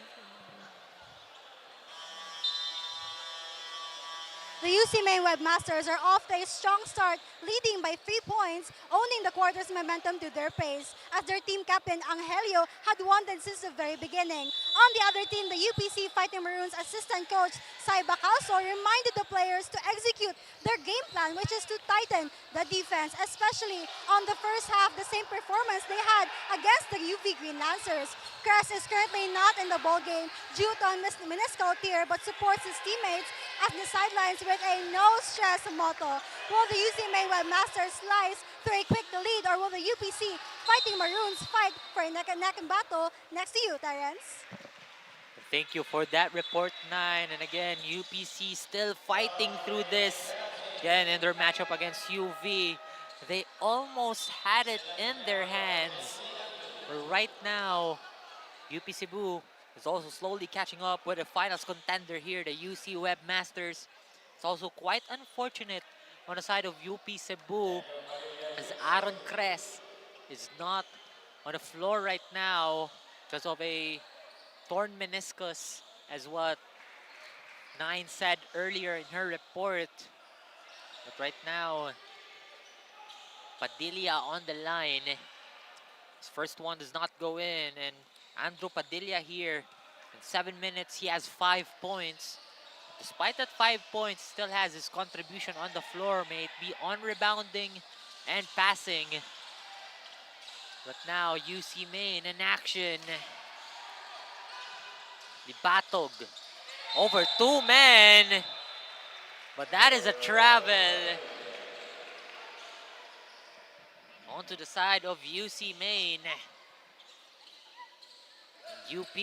The UC Maine Webmasters are off to a strong start, leading by 3 points, owning the quarter's momentum to their pace, as their team captain Angelio had wanted since the very beginning. On the other team, the UPC Fighting Maroons assistant coach 𝐂𝐄𝐒𝐂𝐄𝐒 reminded the players to execute their game plan, which is to tighten the defense, especially on the first half, the same performance they had against the UV Green Lancers. Cress is currently not in the ball game due to a meniscal tear, but supports his teammates at the sidelines with a no-stress motto. Will the UC Maine Webmasters slice through a quick lead, or will the UPC Fighting Maroons fight for a neck-and-neck battle? Next to you, Terrence. Thank you for that report, 9. And again, UPC still fighting through this. Again, in their matchup against UV, they almost had it in their hands. But right now, UP Cebu is also slowly catching up with the finals contender here, the UC Webmasters. It's also quite unfortunate on the side of UP Cebu, as Aaron Cress is not on the floor right now because of a torn meniscus, as what 9 said earlier in her report. But right now, Padilla on the line. His first one does not go in, and Andrew Padilla here, in 7 minutes, he has 5 points. Despite that 5 points, still has his contribution on the floor, may it be on rebounding and passing. But now, UC Maine in action. Libatog over 2 men, but that is a travel. Onto the side of UC Maine. UP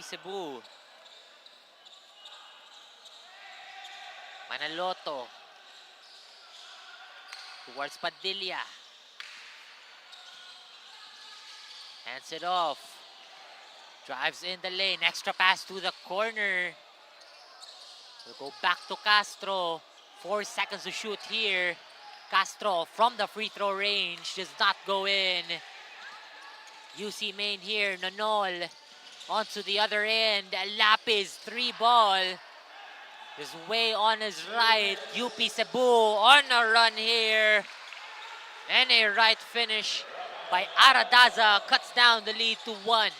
Cebu. Manaloto towards Padilla. Hands it off. Drives in the lane. Extra pass to the corner. We'll go back to Castro. 4 seconds to shoot here. Castro from the free throw range does not go in. UC Maine here. Nonol onto the other end. Lapis 3 ball. Is way on his right. UP Cebu on a run here. And a right finish by Aradaza cuts down the lead to 1.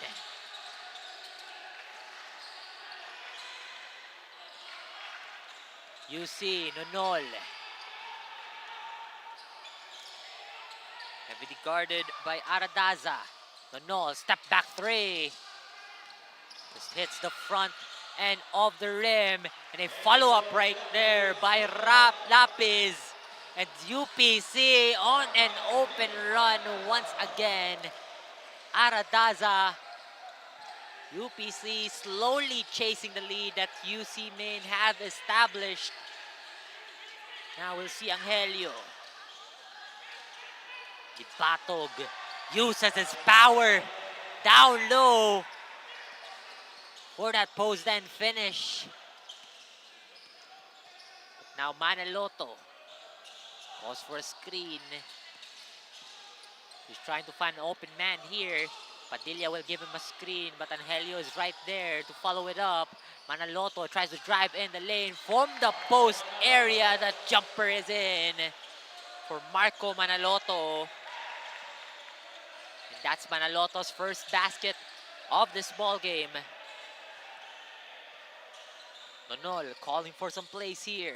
UC Nonol. Heavily guarded by Aradaza. Nonol, step back 3. Just hits the front end of the rim. And a follow-up right there by Lapis. And UPC on an open run once again. Aradaza. UPC slowly chasing the lead that UC Maine have established. Now we'll see Angelio. Libatog uses his power down low for that post then finish. Now Manaloto goes for a screen. He's trying to find an open man here. Padilla will give him a screen, but Angelio is right there to follow it up. Manaloto tries to drive in the lane from the post area. The jumper is in for Marco Manaloto. And that's Manaloto's first basket of this ball game. Nonol calling for some plays here.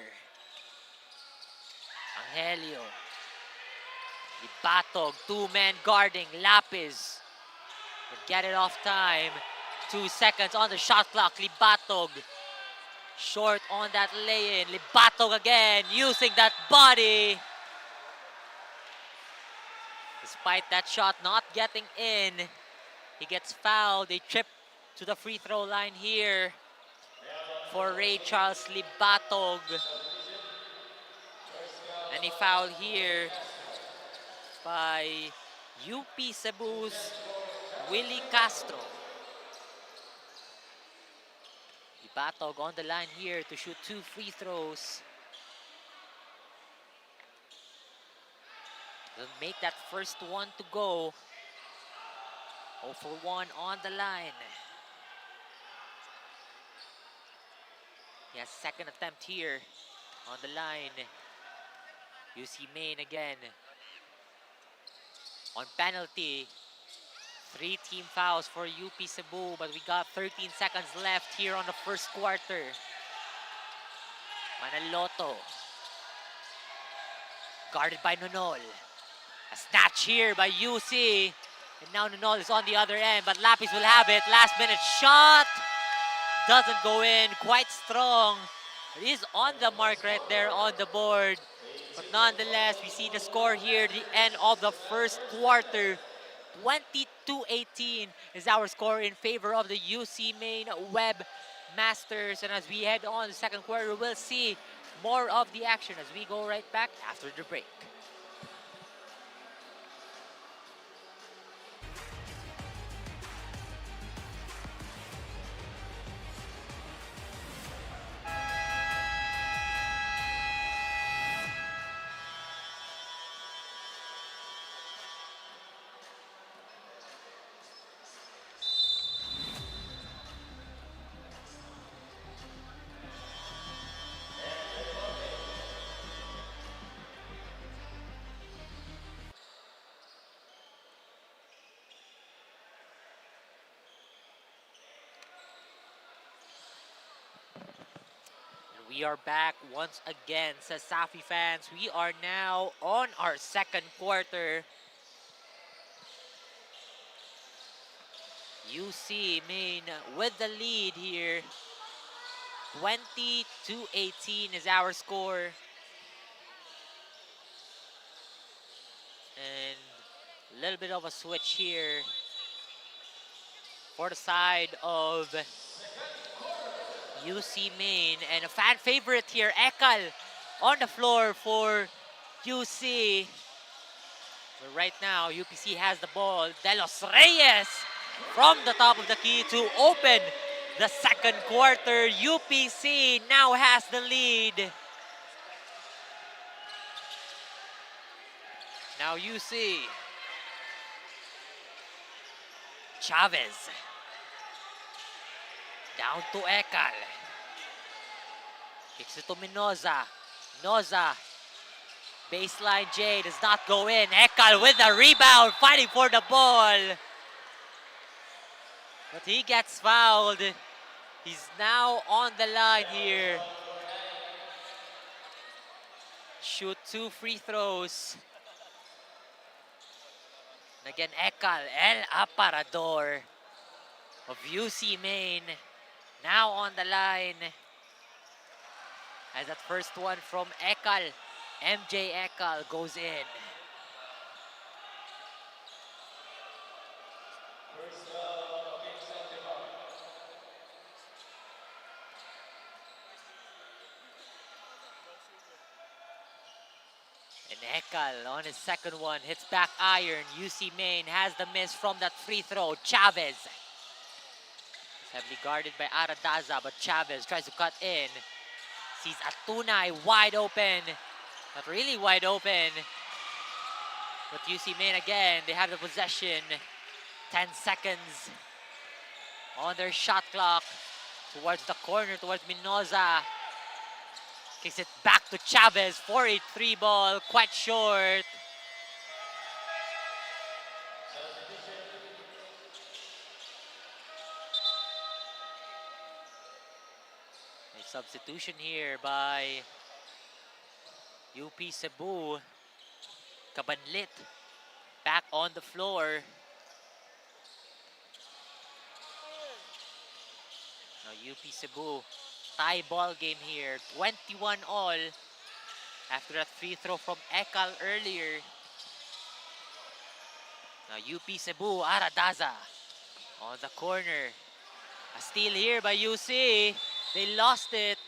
Angelio. Libatog, two-man guarding. Lapis will get it off time. 2 seconds on the shot clock. Libatog short on that lay-in. Libatog again using that body. Despite that shot not getting in, he gets fouled. They trip to the free throw line here for Ray Charles Libatog. And he fouled here by UP Cebu's Willie Castro. Libatog on the line here to shoot 2 free throws. Doesn't make that first one to go. 0 for 1 on the line. He has second attempt here on the line. UC Maine again. On penalty. 3 team fouls for UP Cebu, but we got 13 seconds left here on the first quarter. Manaloto. Guarded by Nonol. A snatch here by UC. And now Nonol is on the other end, but Lapis will have it. Last minute shot. Doesn't go in. Quite strong. It is on the mark right there on the board. But nonetheless, we see the score here. The end of the first quarter. 22-18 is our score in favor of the UC Maine Web Masters. And as we head on the second quarter, we'll see more of the action as we go right back after the break. We are back once again, CESAFI fans. We are now on our second quarter. UC Maine with the lead here. 20-18 is our score. And a little bit of a switch here for the side of UC Maine, and a fan favorite here, Ekal, on the floor for UC. But right now, UPC has the ball. De Los Reyes from the top of the key to open the second quarter. UPC now has the lead. Now UC. Chavez. Down to Ekal. Kicks it to Minoza. Noza. Baseline J does not go in. Ekal with the rebound, fighting for the ball. But he gets fouled. He's now on the line here. Shoot 2 free throws. And again, Ekal, El Aparador of UC Maine, now on the line. As that first one from Ekal, MJ Ekal, goes in. And Ekal on his second one hits back iron. UC Maine has the miss from that free throw. Chavez. Heavily guarded by Aradaza, but Chavez tries to cut in. Sees Atunay wide open. Not really wide open. But UC Maine again, they have the possession. 10 seconds on their shot clock towards the corner, towards Minoza. Kicks it back to Chavez. 4-8-3 ball, quite short. A substitution here by UP Cebu. Kabanlit back on the floor. Now UP Cebu, tie ball game here. 21 all after that free throw from Ekal earlier. Now UP Cebu, Aradaza on the corner. A steal here by UC. They lost it.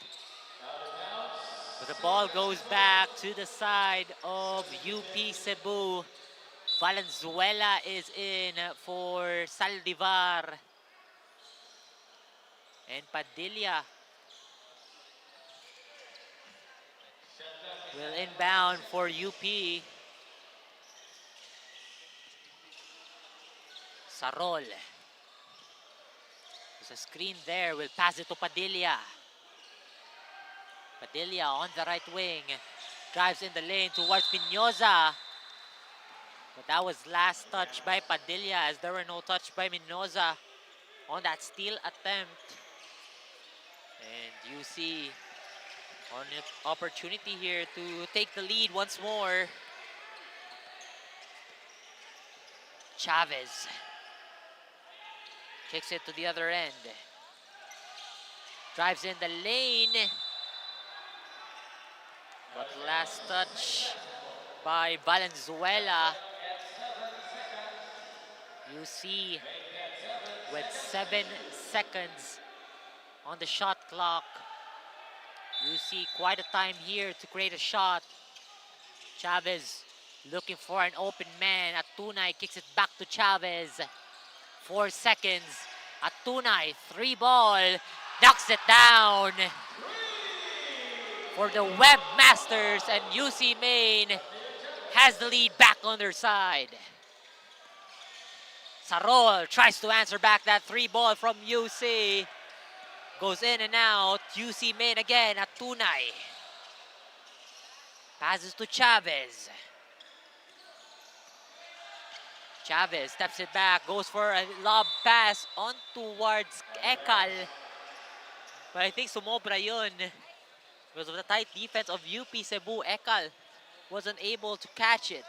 But the ball goes back to the side of UP Cebu. Valenzuela is in for Saldivar. And Padilla will inbound for UP. Sarol. There's a screen there. Will pass it to Padilla. Padilla on the right wing. Drives in the lane towards Minoza. But that was last touch by Padilla, as there were no touch by Minoza on that steal attempt. And UC on an opportunity here to take the lead once more. Chavez kicks it to the other end. Drives in the lane. But last touch by Valenzuela. UC with 7 seconds on the shot clock. UC quite a time here to create a shot. Chavez looking for an open man. Atunay kicks it back to Chavez. 4 seconds. Atunay, 3 ball, knocks it down for the Webmasters, and UC Maine has the lead back on their side. Sarol tries to answer back that 3 ball from UC. Goes in and out. UC Maine again. Atunay passes to Chavez. Chavez steps it back, goes for a lob pass on towards Ekal. But I think sumobra yun. Because of the tight defense of UP Cebu, Ekal wasn't able to catch it.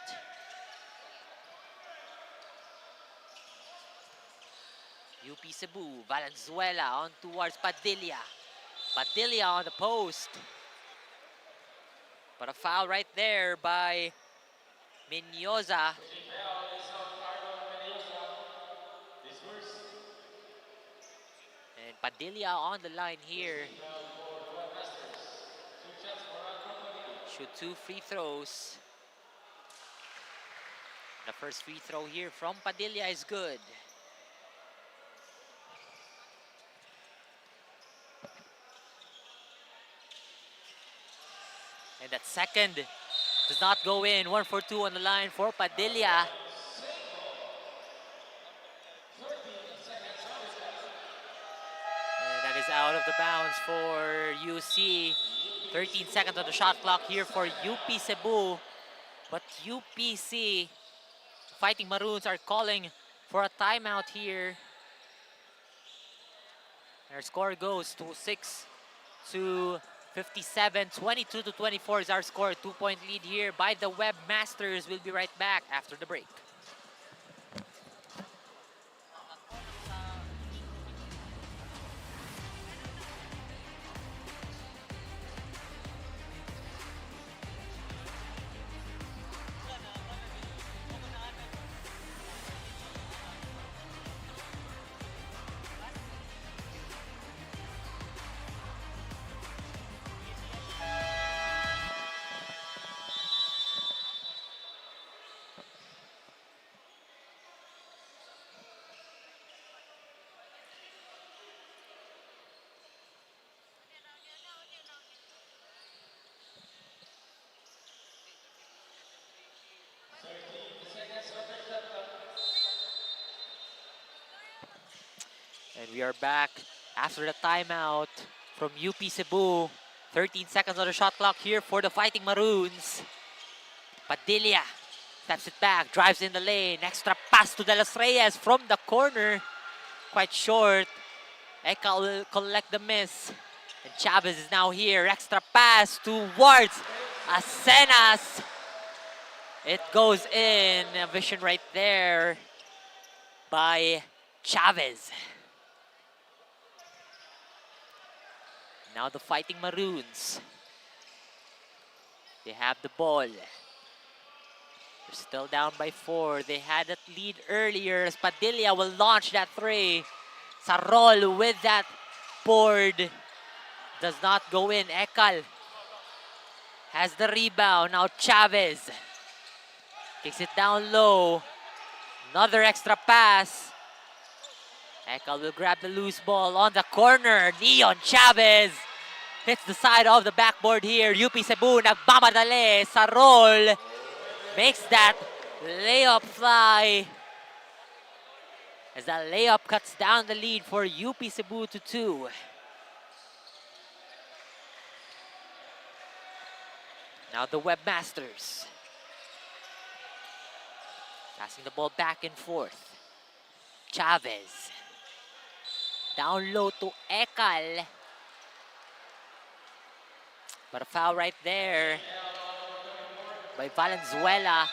UP Cebu, Valenzuela on towards Padilla. Padilla on the post. But a foul right there by Minoza. And Padilla on the line here. Shoot 2 free throws. The first free throw here from Padilla is good. And that second does not go in. 1 for 2 on the line for Padilla. And that is out of the bounds for UC. 13 seconds on the shot clock here for UP Cebu. But UPC, Fighting Maroons, are calling for a timeout here. Their score goes to 6-57, 22-24 is our score. 2-point lead here by the Webmasters. We'll be right back after the break. And we are back After the timeout from UP Cebu, 13 seconds on the shot clock here for the Fighting Maroons. Padilla steps it back, drives in the lane. Extra pass to De Los Reyes from the corner. Quite short. Eka will collect the miss. And Chavez is now here. Extra pass towards Asenas. It goes in. A vision right there by Chavez. Now the Fighting Maroons. They have the ball. They're still down by 4. They had that lead earlier. Padilla will launch that 3. Sarol with that board. Does not go in. Ekal has the rebound. Now Chavez kicks it down low. Another extra pass. Ekal will grab the loose ball on the corner. Neon Chavez hits the side of the backboard here. UP Cebu nagmamadali. Sarol makes that layup fly. As that layup cuts down the lead for UP Cebu to 2. Now the Webmasters. Passing the ball back and forth. Chavez. Down low to Ekal. But a foul right there by Valenzuela.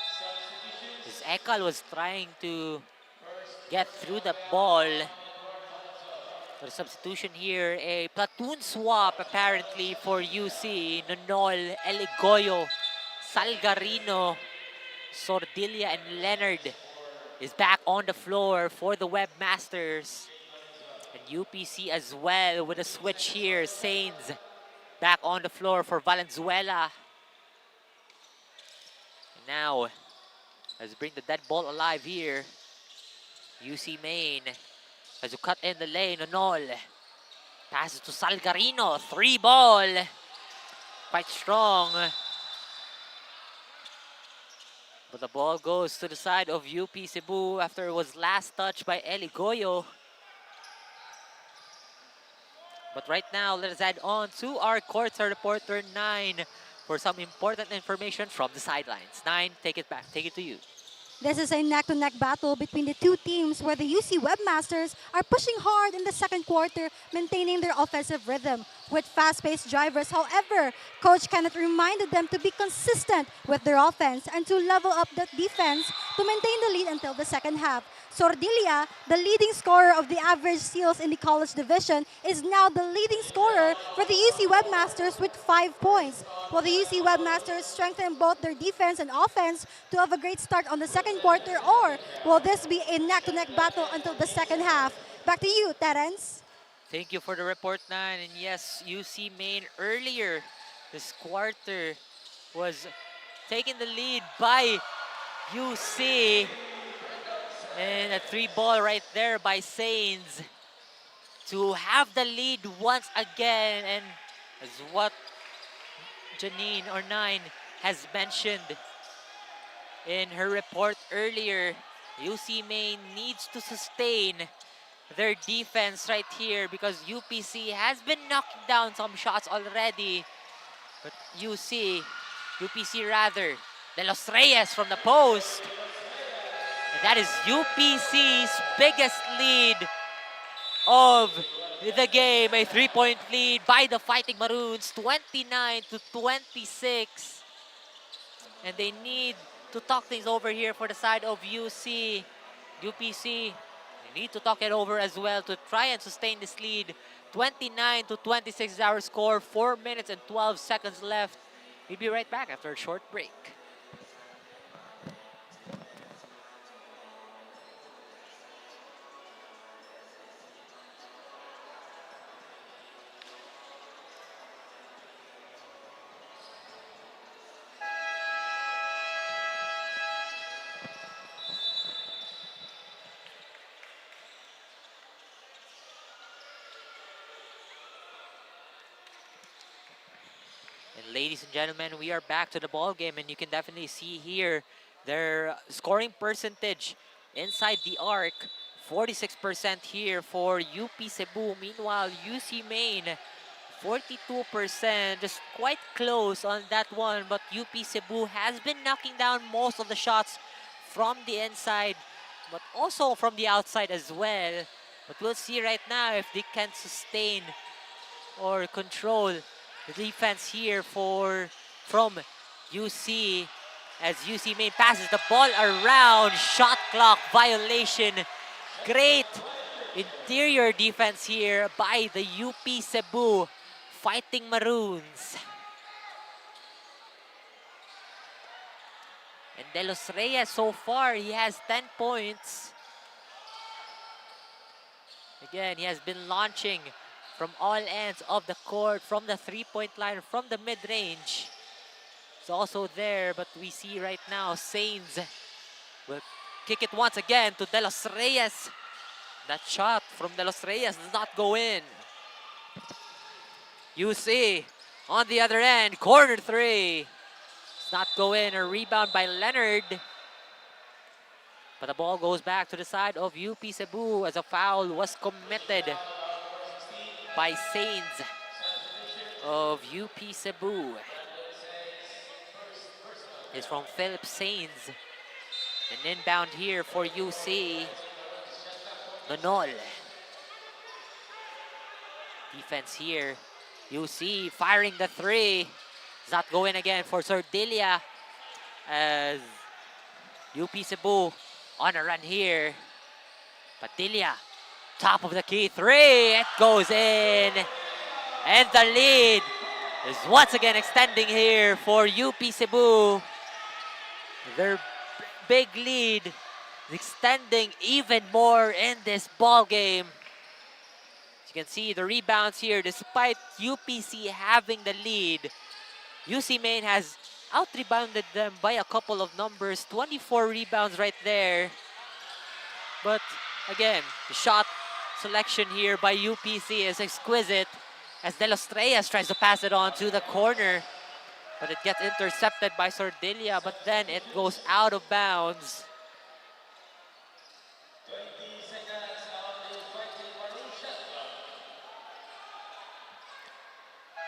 As Ekal was trying to get through the ball. For the substitution here, a platoon swap apparently for UC. Nonol, Eligoyo, Salgarino, Sordilla, and Leonard is back on the floor for the Webmasters. And UPC as well with a switch here. Saints back on the floor for Valenzuela. And now, let's bring the dead ball alive here. UC Main as you cut in the lane. Nonol passes to Salgarino. 3 ball. Quite strong. But the ball goes to the side of UP Cebu after it was last touched by Eligoyo. But right now, let us add on to our courtside reporter 9 for some important information from the sidelines. 9, take it back. Take it to you. This is a neck-to-neck battle between the two teams where the UC Webmasters are pushing hard in the second quarter, maintaining their offensive rhythm with fast-paced drivers. However, Coach Kenneth reminded them to be consistent with their offense and to level up that defense to maintain the lead until the second half. Sordilla, the leading scorer of the average steals in the college division, is now the leading scorer for the UC Webmasters with 5 points. While the UC Webmasters strengthen both their defense and offense to have a great start on the second quarter, or will this be a neck-to-neck battle until the second half? Back to you, Terence. Thank you for the report, 9. And yes, UC Main earlier this quarter was taking the lead by UC. And a 3 ball right there by Saints to have the lead once again. And as what Janine or 9 has mentioned in her report earlier, UC Main needs to sustain their defense right here because UPC has been knocking down some shots already. But UPC rather, De Los Reyes from the post. And that is UPC's biggest lead of the game. A 3-point lead by the Fighting Maroons, 29-26. And they need to talk things over here for the side of UPC. They need to talk it over as well to try and sustain this lead. 29-26 is our score. 4 minutes and 12 seconds left. We'll be right back after a short break. Ladies and gentlemen, we are back to the ball game, and you can definitely see here their scoring percentage inside the arc. 46% here for UP Cebu. Meanwhile, UC Maine, 42%, just quite close on that one. But UP Cebu has been knocking down most of the shots from the inside, but also from the outside as well. But we'll see right now if they can sustain or control the defense here from UC, as UC Maine passes the ball around. Shot clock violation. Great interior defense here by the UP Cebu Fighting Maroons. And De Los Reyes, so far, he has 10 points. Again, he has been launching from all ends of the court, from the three-point line, from the mid-range. It's also there, but we see right now Sainz will kick it once again to De Los Reyes. That shot from De Los Reyes does not go in. UC on the other end, corner three. Does not go in. A rebound by Leonard. But the ball goes back to the side of UP Cebu as a foul was committed by Sainz of UP Cebu. It's from Philip Sainz. An inbound here for UC. Nonol. Defense here. UC firing the three. Does not go in again for Sordilia as UP Cebu on a run here. Padilla, top of the key three. It goes in. And the lead is once again extending here for UP Cebu. Their big lead is extending even more in this ball game. As you can see, the rebounds here, despite UPC having the lead, UC Maine has out-rebounded them by a couple of numbers. 24 rebounds right there. But again, the shot selection here by UPC is exquisite as De Los Reyes tries to pass it on to the corner. But it gets intercepted by Sordilia, but then it goes out of bounds.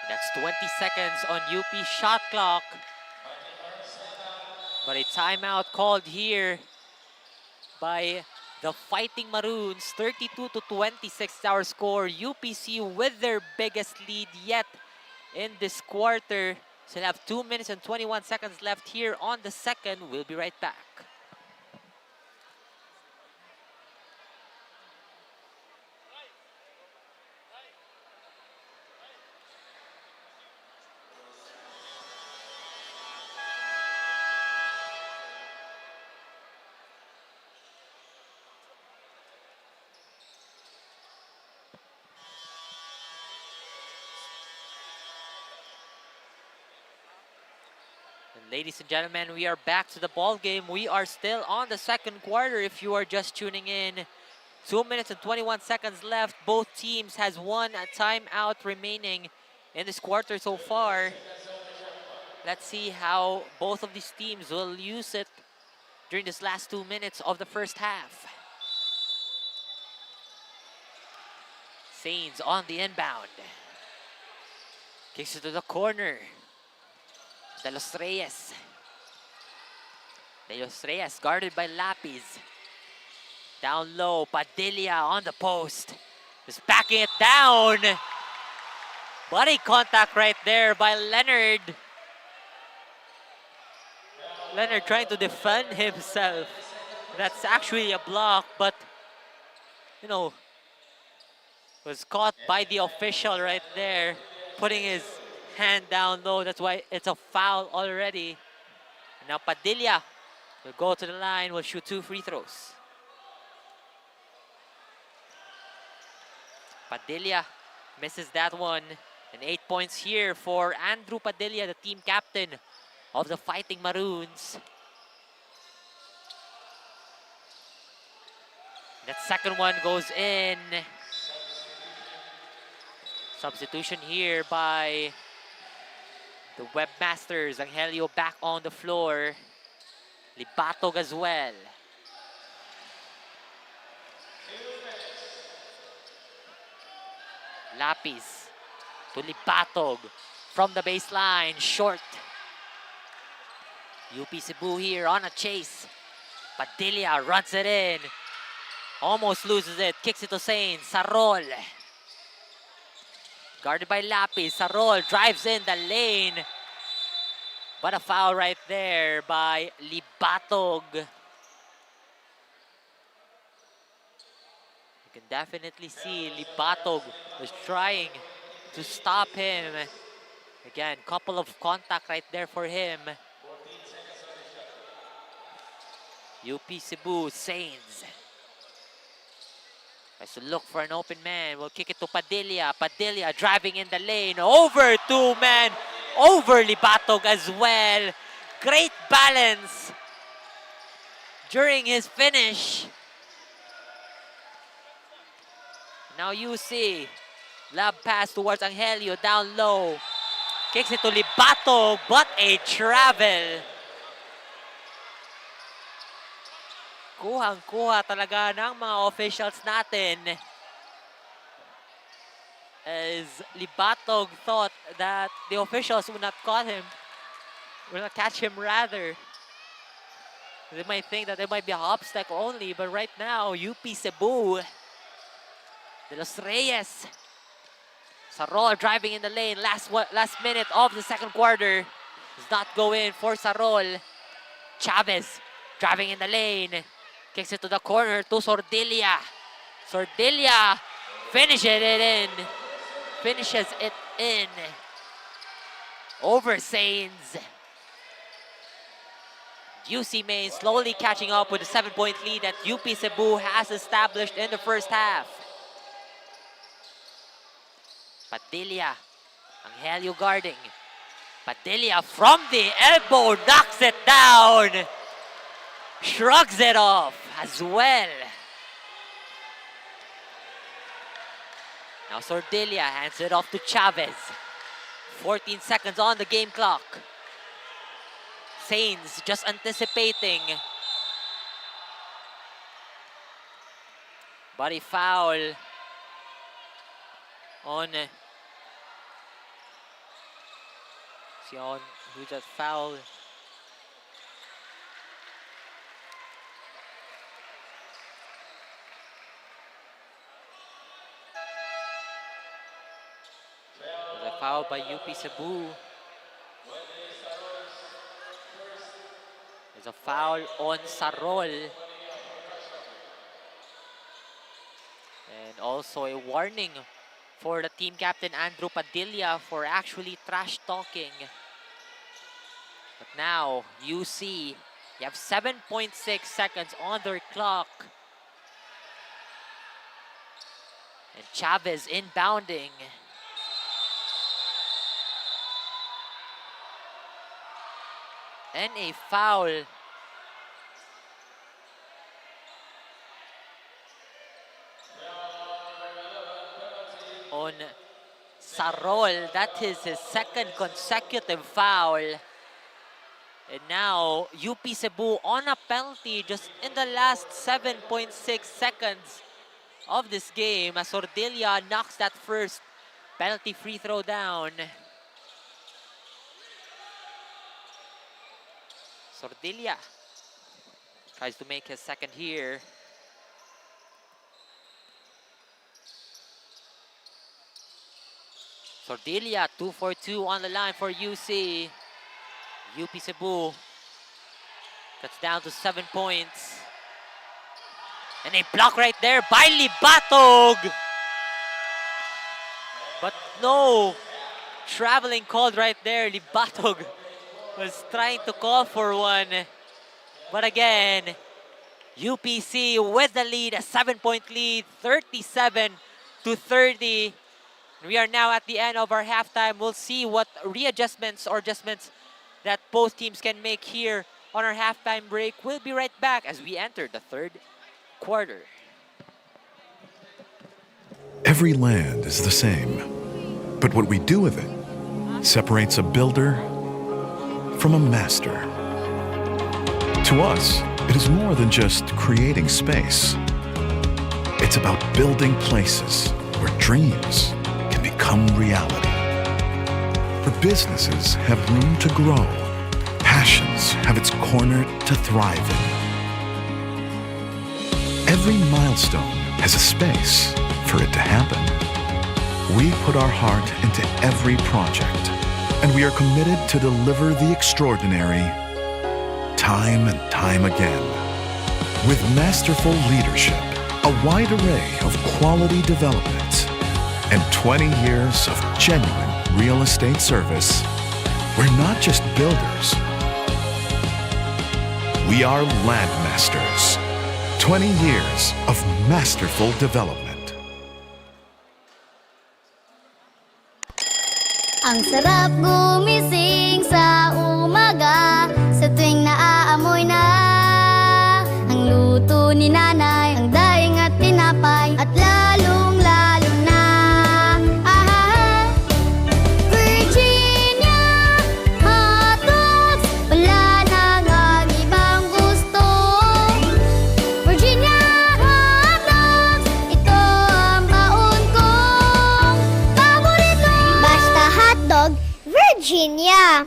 That's 20 seconds on UP shot clock. But a timeout called here by the Fighting Maroons. 32-26 our score. UPC with their biggest lead yet in this quarter. Still have 2 minutes and 21 seconds left here on the second. We'll be right back. Ladies and gentlemen, we are back to the ball game. We are still on the second quarter if you are just tuning in. 2 minutes and 21 seconds left. Both teams has one timeout remaining in this quarter so far. Let's see how both of these teams will use it during this last 2 minutes of the first half. Sainz on the inbound. Kicks it to the corner. De Los Reyes. De Los Reyes guarded by Lapis. Down low, Padilla on the post. Just backing it down. Body contact right there by Leonard. Leonard trying to defend himself. That's actually a block, but, you know, was caught by the official right there, putting his hand down low. That's why it's a foul already. Now Padilla will go to the line, will shoot 2 free throws. Padilla misses that one. And 8 points here for Andrew Padilla, the team captain of the Fighting Maroons. That second one goes in. Substitution here by the Webmasters. Angelio back on the floor. Libatog as well. Lapis to Libatog from the baseline, short. UP Cebu here on a chase. Padilla runs it in. Almost loses it. Kicks it to Sain. Sarol. Guarded by Lapis. Sarol drives in the lane. But a foul right there by Libatog. You can definitely see Libatog was trying to stop him. Again, couple of contact right there for him. UP Cebu, Sains. Tries to look for an open man. We'll kick it to Padilla. Padilla driving in the lane. Over two-man. Over Libatog as well. Great balance during his finish. Now UC. Lab pass towards Angelio down low. Kicks it to Libatog, but a travel. Kuhang-kuha talaga ng mga officials natin. As Libatog thought that the officials would not catch him rather. They might think that there might be a hop-stack only, but right now, UP Cebu, De Los Reyes, Sarol driving in the lane, last minute of the second quarter. Does not go in for Sarol. Chavez driving in the lane. Kicks it to the corner to Sordilia. Sordilia finishes it in. Over Sains. UC Maine slowly catching up with the 7-point lead that UP Cebu has established in the first half. Padilla, Angelio guarding. Padilla from the elbow knocks it down. Shrugs it off as well. Now Sordilia hands it off to Chavez. 14 seconds on the game clock. Sains just anticipating. Body foul on who just fouled. There's a foul by UP Cebu. There's a foul on Sarol. And also a warning for the team captain Andrew Padilla for actually trash talking. But now, UC, you have 7.6 seconds on their clock. And Chavez inbounding. And a foul on Sarol. That is his second consecutive foul. And now UP Cebu on a penalty just in the last 7.6 seconds of this game as Sordilia knocks that first penalty free throw down. Sordilia tries to make his second here. Sordilia, 2 for 2 on the line for UC. UP Cebu cuts down to 7 points. And a block right there by Libatog. But no traveling called right there. Libatog was trying to call for one. But again, UPC with the lead, a 7-point lead, 37-30. We are now at the end of our halftime. We'll see what readjustments or adjustments that both teams can make here on our halftime break. We'll be right back as we enter the third quarter. Every land is the same, but what we do with it separates a builder from a master. To us, it is more than just creating space. It's about building places where dreams become reality. The businesses have room to grow. Passions have its corner to thrive in. Every milestone has a space for it to happen. We put our heart into every project, and we are committed to deliver the extraordinary time and time again. With masterful leadership, a wide array of quality development, and 20 years of genuine real estate service, we're not just builders. We are landmasters. 20 years of masterful development. Ang sarap gumising sa umaga, sa tuwing naaamoy na ang luto ni nanay, ang daing at tinapay, at lalong-lalo na Virginia hot dogs, wala nang ang ibang gusto. Virginia hot dogs, ito ang baon kong paborito. Basta hotdog, Virginia.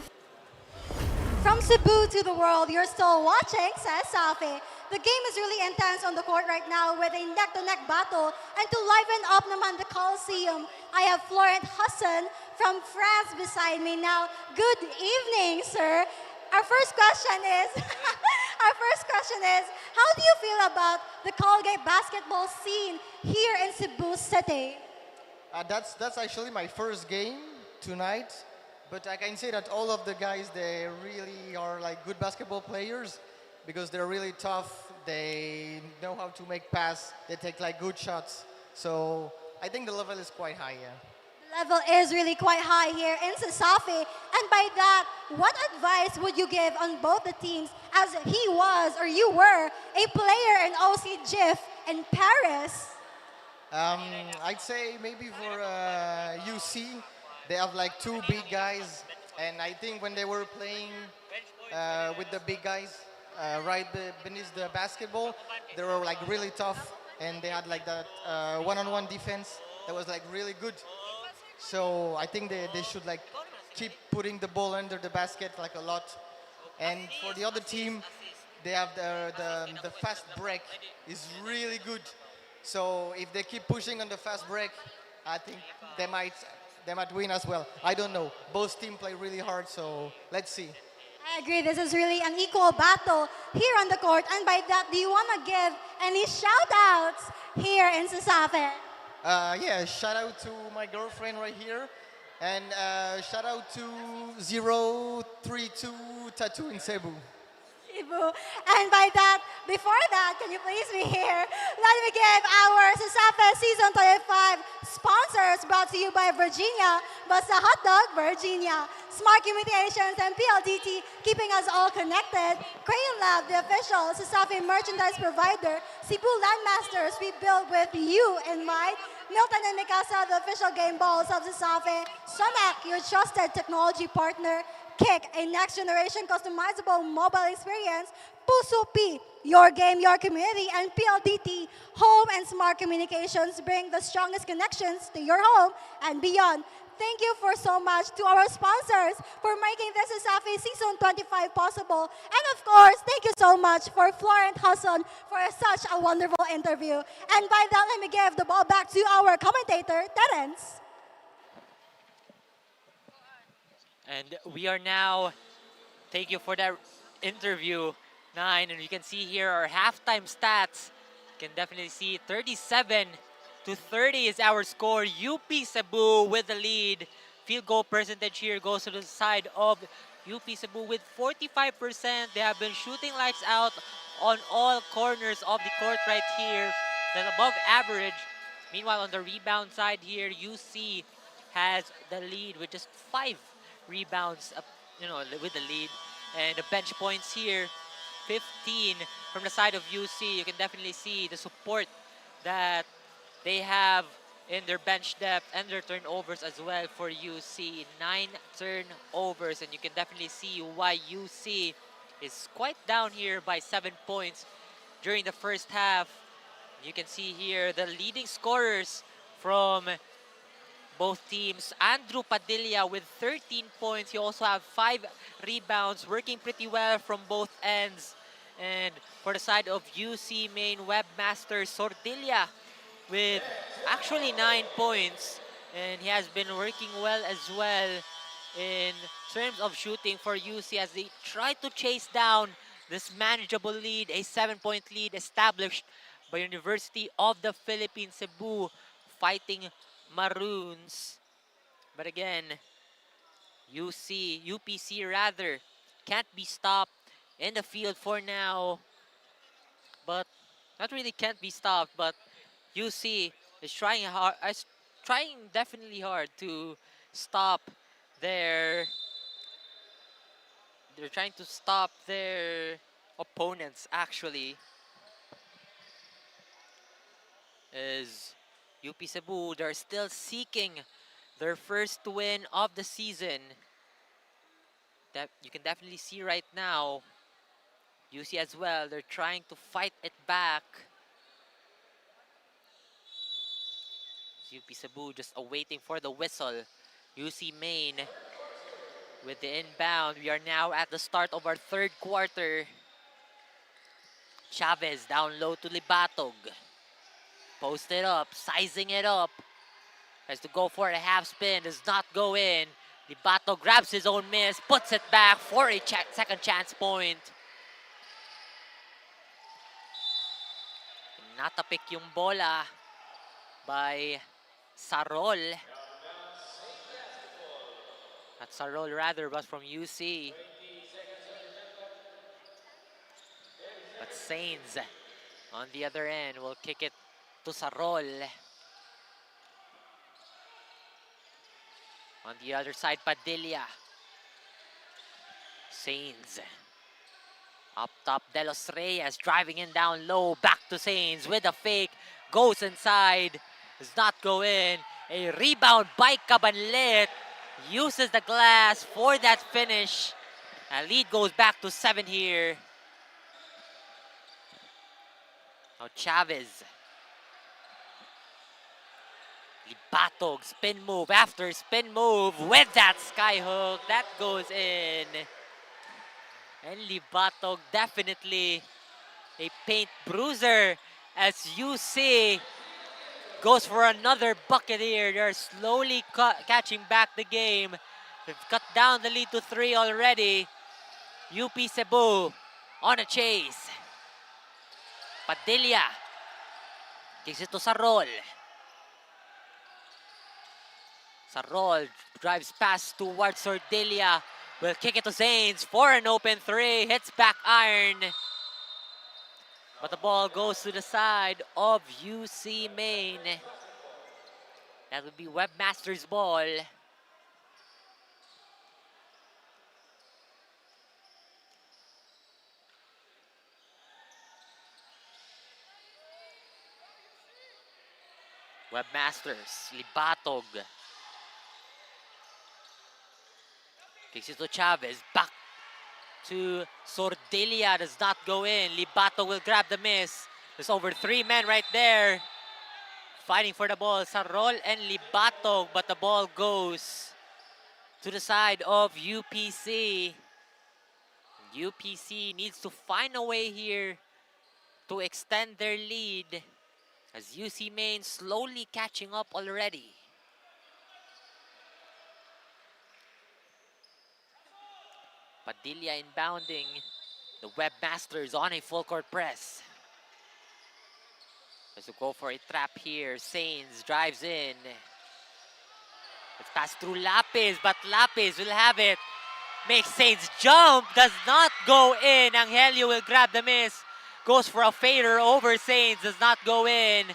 From Cebu to the world, you're still watching CESAFI. The game is really intense on the court right now with a neck-to-neck battle. And to liven up naman the Coliseum, I have Florent Hassan from France beside me now. Good evening, sir. Our first question is, how do you feel about the Colgate basketball scene here in Cebu City? That's actually my first game tonight, but I can say that all of the guys, they really are like good basketball players because they're really tough. They know how to make pass. They take like good shots. So I think the level is quite high. Yeah. The level is really quite high here in CESAFI. And by that, what advice would you give on both the teams as he was or you were a player in OC GIF in Paris? I'd say maybe for UC, they have like two big guys, and I think when they were playing with the big guys right beneath the basketball, they were like really tough, and they had like that one-on-one defense that was like really good. So I think they should like keep putting the ball under the basket like a lot. And for the other team, they have the fast break is really good. So if they keep pushing on the fast break, I think they might win as well. I don't know. Both teams play really hard, so let's see. I agree. This is really an equal battle here on the court. And by that, do you want to give any shout-outs here in CESAFI? Yeah, shout out to my girlfriend right here. And shout out to 032 Tattoo in Cebu. And by that, before that, can you please be here? Let me give our CESAFI Season 25 sponsors brought to you by Virginia, Basta Hotdog, Virginia, Smart Communications, and PLDT, keeping us all connected. Crayon Lab, the official CESAFI merchandise provider. Cebu Landmasters, we build with you in mind. Milton and Mikasa, the official game balls of CESAFI. Sonac, your trusted technology partner. Kick, a next-generation customizable mobile experience. Puso P, your game, your community. And PLDT, Home and Smart Communications, bring the strongest connections to your home and beyond. Thank you for so much to our sponsors for making this CESAFI Season 25 possible. And of course, thank you so much for Florent Hassan for such a wonderful interview. And by that, let me give the ball back to our commentator, Terence. And we are now, thank you for that interview, 9. And you can see here our halftime stats. You can definitely see 37-30 is our score. UP Cebu with the lead. Field goal percentage here goes to the side of UP Cebu with 45%. They have been shooting lights out on all corners of the court right here. That's above average. Meanwhile, on the rebound side here, UC has the lead with just 5 rebounds, with the lead. And the bench points here, 15 from the side of UC. You can definitely see the support that they have in their bench depth and their turnovers as well for UC. 9 turnovers, and you can definitely see why UC is quite down here by 7 points during the first half. You can see here the leading scorers from both teams. Andrew Padilla with 13 points. He also have 5 rebounds, working pretty well from both ends. And for the side of UC main webmaster Sordilla with actually 9 points. And he has been working well as well in terms of shooting for UC as they try to chase down this manageable lead, a 7-point lead established by University of the Philippines Cebu Fighting Maroons. But again, UPC rather, can't be stopped in the field for now. But not really can't be stopped, but UC is trying hard, trying definitely hard to stop their. They're trying to stop their opponents actually. As UP Cebu, they're still seeking their first win of the season. That you can definitely see right now. UC as well, they're trying to fight it back. UP Cebu just awaiting for the whistle. UC main with the inbound. We are now at the start of our third quarter. Chavez down low to Libatog. Post it up, sizing it up. Has to go for a half spin, does not go in. Libatog grabs his own miss, puts it back for a second chance point. Natapik yung bola by Sarol. Not Sarol rather, but from UC. But Sainz on the other end will kick it to Sarol. On the other side, Padilla. Sainz. Up top, De Los Reyes driving in down low. Back to Sainz with a fake. Goes inside. Does not go in. A rebound by Cabanlet. Uses the glass for that finish. A lead goes back to 7 here. Now Chavez. Libatog, spin move after spin move with that skyhook. That goes in. And Libatog definitely a paint bruiser as UC goes for another bucket here. They're slowly catching back the game. They've cut down the lead to 3 already. UP Cebu on a chase. Padilla kicks it to Sarol. Sarol drives past towards Sordilia. Will kick it to Sainz for an open 3. Hits back iron. But the ball goes to the side of UC main. That would be Webmaster's ball. Webmasters, Libatog. Kicks it to Chavez, back to Sordilia, does not go in. Libatog will grab the miss. There's over 3 men right there fighting for the ball. Sarol and Libatog, but the ball goes to the side of UPC. UPC needs to find a way here to extend their lead as UC main slowly catching up already. Padilla inbounding. The Webmasters on a full court press. Has to go for a trap here. Sainz drives in. It's passed through Lapis, but Lapis will have it. Makes Sainz jump. Does not go in. Angelio will grab the miss. Goes for a fader over Sainz. Does not go in.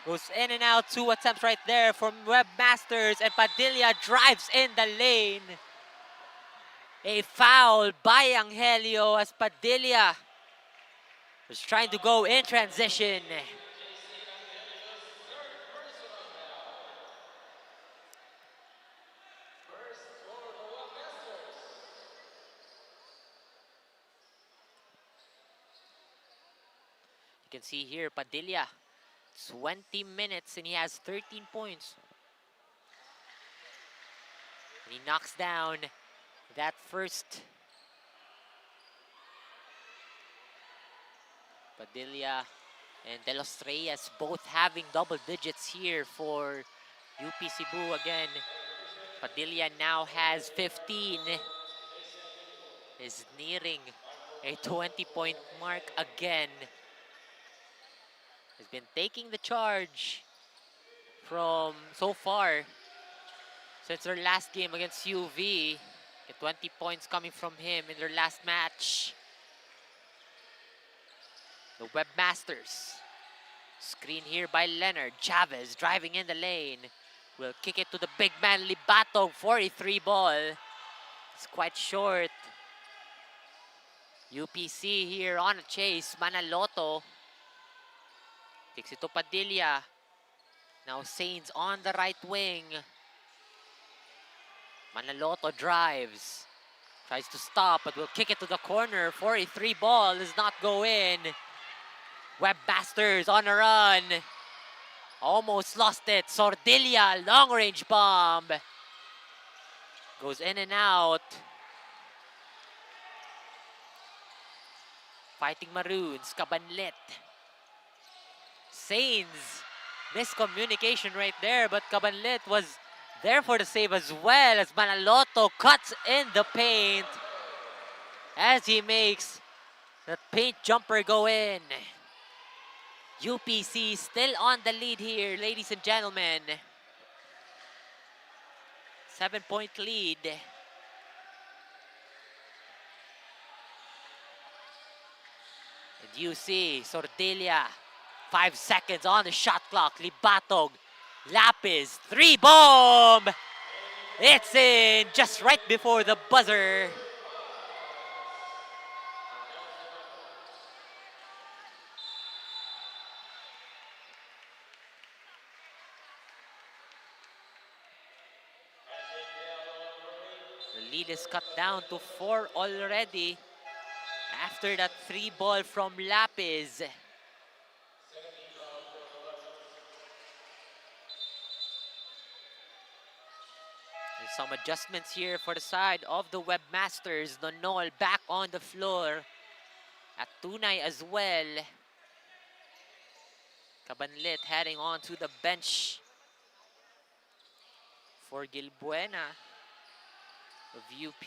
Goes in and out. 2 attempts right there from Webmasters. And Padilla drives in the lane. A foul by Angelio as Padilla was trying to go in transition. You can see here Padilla, 20 minutes and he has 13 points. And he knocks down that first. Padilla and De Los Reyes both having double digits here for UP Cebu again. Padilla now has 15. Is nearing a 20-point mark again. Has been taking the charge from so far since their last game against UV. 20 points coming from him in their last match. The Webmasters. Screen here by Leonard. Chavez driving in the lane. Will kick it to the big man Libatog. 43 ball. It's quite short. UPC here on a chase. Manaloto. Kicks it to Padilla. Now Saints on the right wing. Manaloto drives. Tries to stop, but will kick it to the corner. 43 ball does not go in. Webmasters on a run. Almost lost it. Sordilla, long range bomb. Goes in and out. Fighting Maroons, Cabanlet. Saints, miscommunication right there, but Cabanlet was there for the save as well as Manaloto cuts in the paint as he makes the paint jumper go in. UPC still on the lead here, ladies and gentlemen. 7-point lead. And you see Sordilla, 5 seconds on the shot clock. Libatog, Lapis, 3 bomb. It's in just right before the buzzer. The lead is cut down to 4 already after that 3 ball from Lapis. There's some adjustments here for the side of the Webmasters. Nonol back on the floor. At Tunay as well. Cabanlet heading on to the bench for Gilbuena of UP.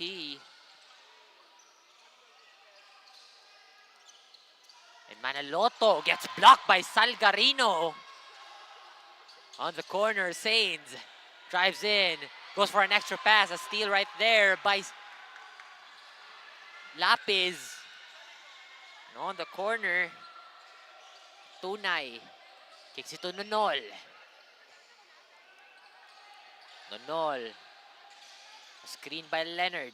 And Manaloto gets blocked by Salgarino. On the corner, Saints drives in, goes for an extra pass, a steal right there by Lapis. And on the corner, Tunay kicks it to Nonol. Nonol, screen by Leonard.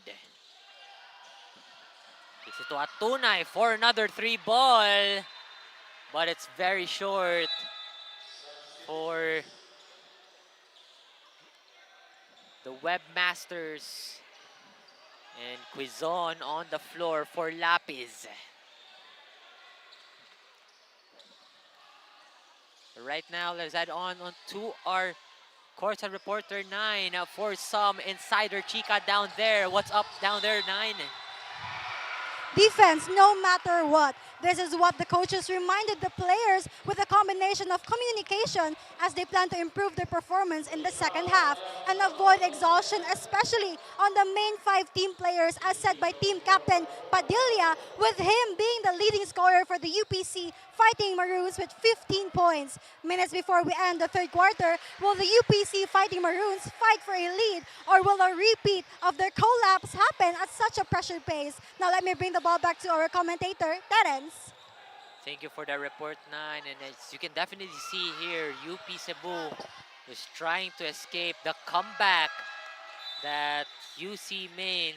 Kicks it to Atunay for another 3 ball. But it's very short for the Webmasters. And Quizon on the floor for Lapis. Right now, let's add on to our courtside reporter 9 for some insider Chica down there. What's up down there, 9? Defense, no matter what. This is what the coaches reminded the players with a combination of communication as they plan to improve their performance in the second half and avoid exhaustion, especially on the main 5 team players, as said by team captain Padilla, with him being the leading scorer for the UPC Fighting Maroons with 15 points. Minutes before we end the third quarter, will the UPC Fighting Maroons fight for a lead, or will a repeat of their collapse happen at such a pressured pace? Now let me bring the ball back to our commentator, Terence. Thank you for that report, 9. And as you can definitely see here, UP Cebu is trying to escape the comeback that UC Maine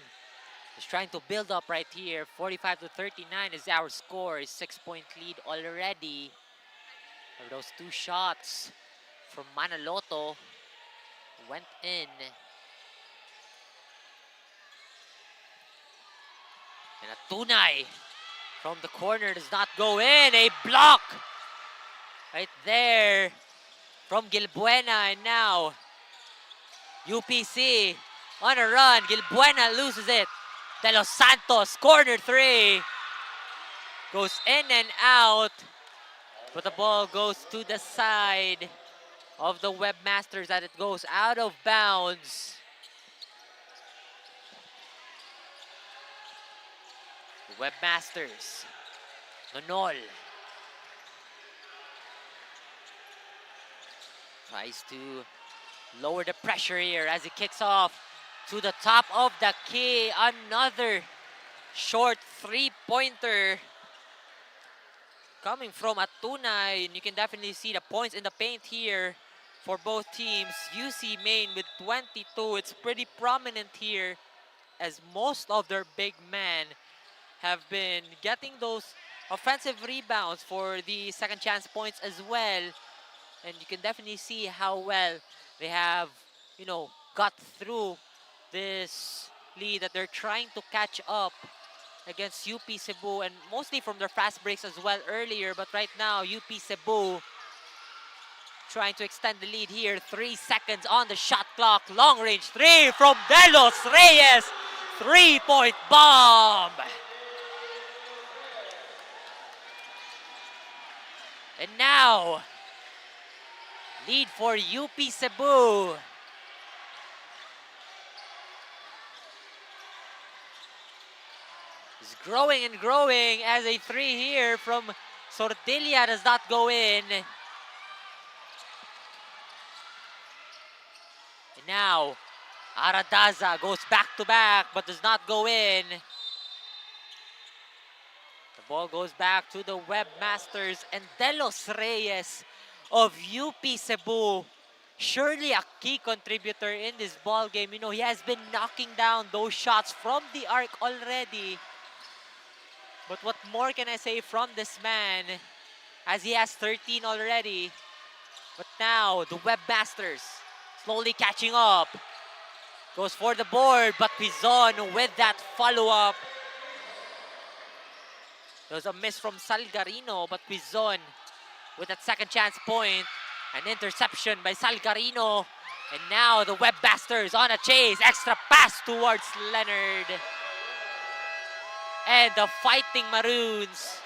is trying to build up right here. 45-39 is our score. 6-point lead already. Those 2 shots from Manaloto went in. And Atunay from the corner does not go in. A block right there from Gilbuena. And now UPC on a run. Gilbuena loses it. De Los Santos, corner 3. Goes in and out. But the ball goes to the side of the Webmasters as it goes out of bounds. The Webmasters. Nonol. Tries to lower the pressure here as he kicks off to the top of the key. Another short three-pointer coming from Atunay. And you can definitely see the points in the paint here for both teams. UC Maine with 22. It's pretty prominent here as most of their big men have been getting those offensive rebounds for the second chance points as well. And you can definitely see how well they have, got through this lead that they're trying to catch up against UP Cebu, and mostly from their fast breaks as well earlier. But right now, UP Cebu trying to extend the lead here. 3 seconds on the shot clock. Long range 3 from De Los Reyes. 3-point bomb. And now, lead for UP Cebu. It's growing and growing as a 3 here from Sordilla does not go in. And now, Aradaza goes back to back but does not go in. The ball goes back to the Webmasters, and De Los Reyes of UP Cebu, surely a key contributor in this ball game. He has been knocking down those shots from the arc already. But what more can I say from this man, as he has 13 already. But now, the Webmasters slowly catching up. Goes for the board, but Quizon with that follow-up. There's a miss from Salgarino, but Quizon with that second chance point. An interception by Salgarino. And now the Webmasters on a chase. Extra pass towards Leonard. And the Fighting Maroons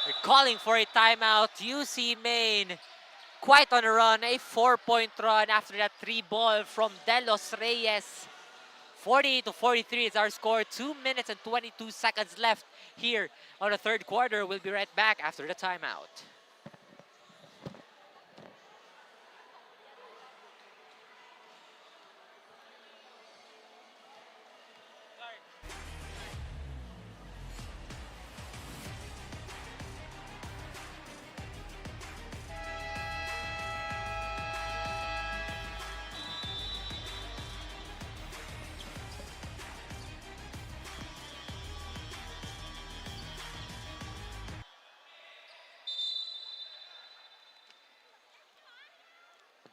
are calling for a timeout. UC Maine quite on a run. A 4-point run after that 3-ball from De Los Reyes. 48-43 is our score. 2 minutes and 22 seconds left here on the third quarter. We'll be right back after the timeout.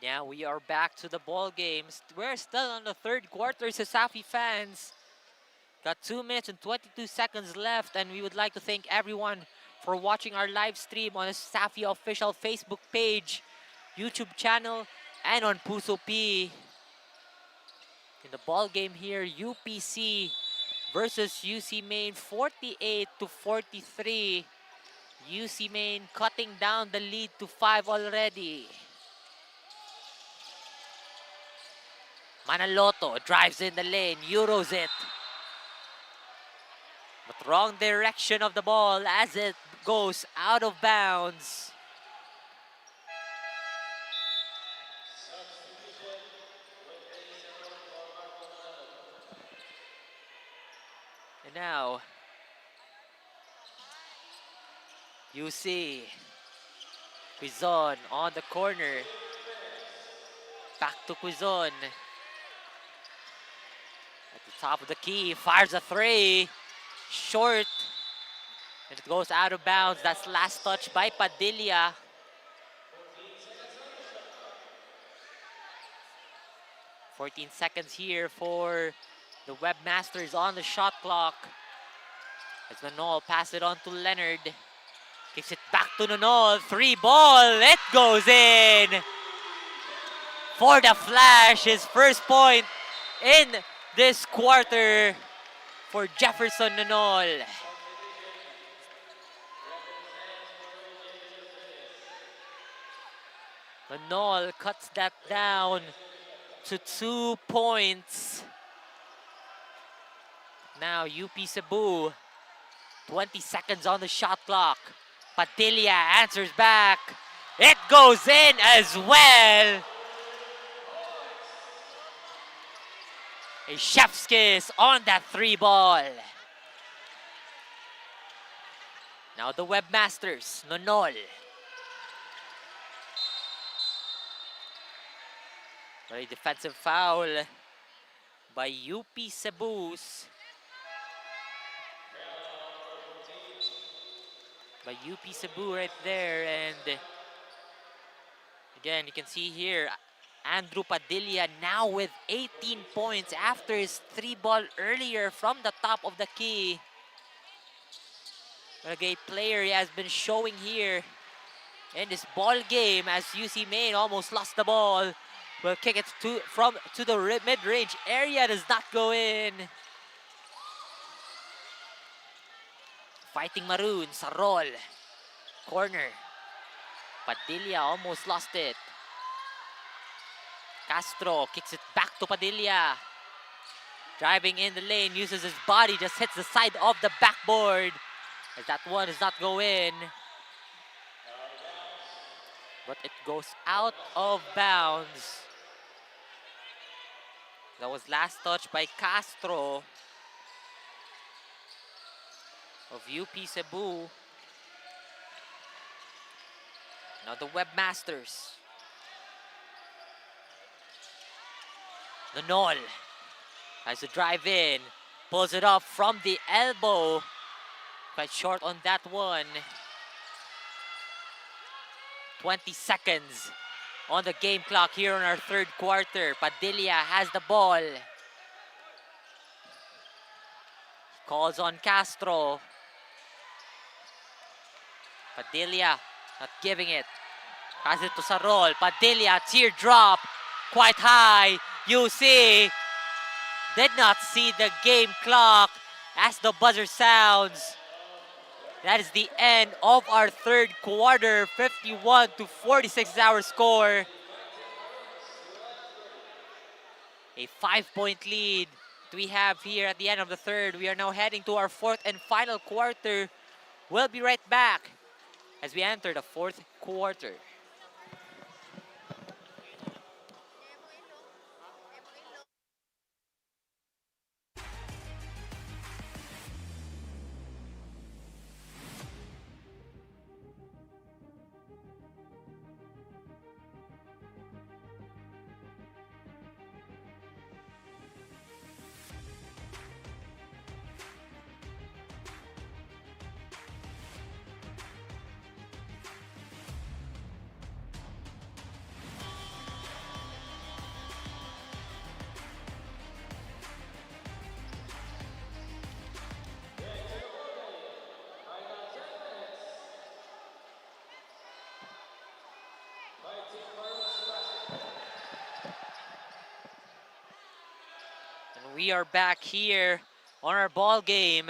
Now we are back to the ball games. We're still on the third quarter, CESAFI fans. Got 2 minutes and 22 seconds left, and we would like to thank everyone for watching our live stream on the CESAFI official Facebook page, YouTube channel, and on Puso P. In the ball game here, UPC versus UC Maine, 48-43. UC Maine cutting down the lead to 5 already. Manaloto drives in the lane, Euros it. But wrong direction of the ball as it goes out of bounds. And now, UC. Quizon on the corner. Back to Quizon. At the top of the key, fires a 3. Short. And it goes out of bounds. That's last touch by Padilla. "14 seconds here for the Webmasters on the shot clock. As Nonol pass it on to Leonard. Kicks it back to Nonol. 3-ball. It goes in. For the Flash, his first point in this quarter for Jefferson Nonol. Nonol cuts that down to 2 points. Now UP Cebu, 20 seconds on the shot clock. Padilla answers back. It goes in as well. A chef's kiss on that 3 ball. Now the Webmasters, Nonol. A defensive foul by UP Cebu's. By UP Cebu right there, and again you can see here Andrew Padilla now with 18 points after his 3 ball earlier from the top of the key. What a great player he has been showing here in this ball game as UC Maine almost lost the ball. Will kick it to the mid-range area, does not go in. Fighting Maroon, Sarol. Corner. Padilla almost lost it. Castro kicks it back to Padilla. Driving in the lane, uses his body, just hits the side of the backboard. As that one does not go in. But it goes out of bounds. That was last touch by Castro of UP Cebu. Now the Webmasters. Nonol has to drive in, pulls it up from the elbow. Quite short on that one. 20 seconds on the game clock here in our 3rd quarter. Padilla has the ball. Calls on Castro. Padilla not giving it. Pass it to Sarol. Padilla, teardrop. Quite high. UC did not see the game clock as the buzzer sounds. That is the end of our 3rd quarter. 51-46 is our score. A 5-point lead we have here at the end of the 3rd. We are now heading to our 4th and final quarter. We'll be right back as we enter the 4th quarter. We are back here on our ball game.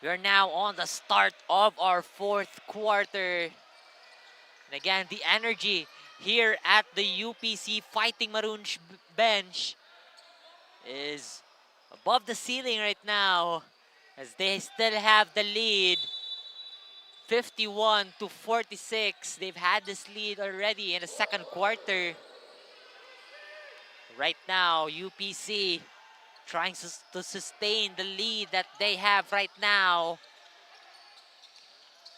We are now on the start of our 4th quarter. And again, the energy here at the UPC Fighting Maroons bench is above the ceiling right now as they still have the lead. 51-46. They've had this lead already in the 2nd quarter. Right now, UPC trying to sustain the lead that they have right now.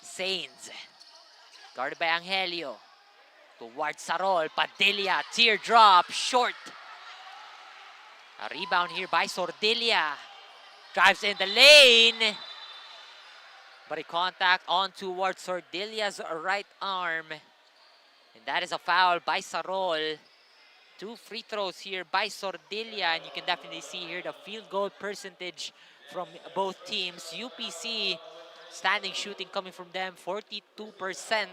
Sainz, guarded by Angelio. Towards Sarol, Padilla, teardrop, short. A rebound here by Sordilla. Drives in the lane. But a contact on towards Sordilla's right arm. And that is a foul by Sarol. 2 free throws here by Sordilla, and you can definitely see here the field goal percentage from both teams. UPC standing shooting coming from them 42%,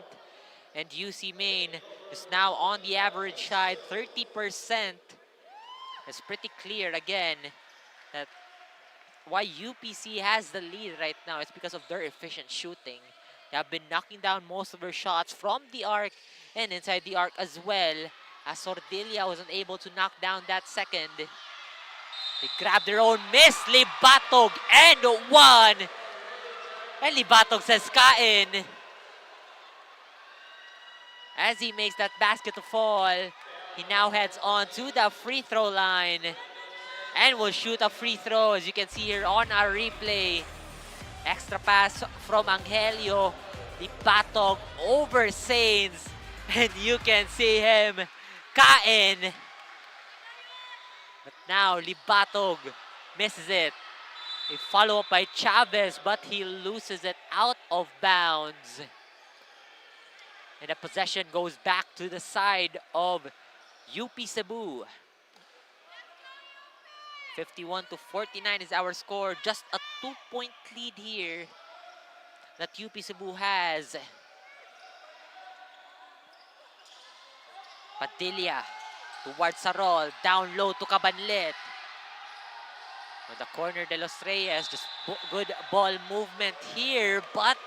and UC Maine is now on the average side 30%. It's pretty clear again that why UPC has the lead right now. It's because of their efficient shooting. They have been knocking down most of their shots from the arc and inside the arc as well, as Sordilia wasn't able to knock down that second. They grab their own miss. Libatog and one. And Libatog says kain. As he makes that basket to fall, he now heads on to the free throw line and will shoot a free throw, as you can see here on our replay. Extra pass from Angelio. Libatog over Sainz. And you can see him kain. But now Libatog misses it. A follow-up by Chavez, but he loses it out of bounds. And the possession goes back to the side of UP Cebu. 51-49 is our score. Just a 2-point lead here that UP Cebu has. Padilla towards Sarol. Down low to Cabanlet. On the corner, De Los Reyes. Just good ball movement here, but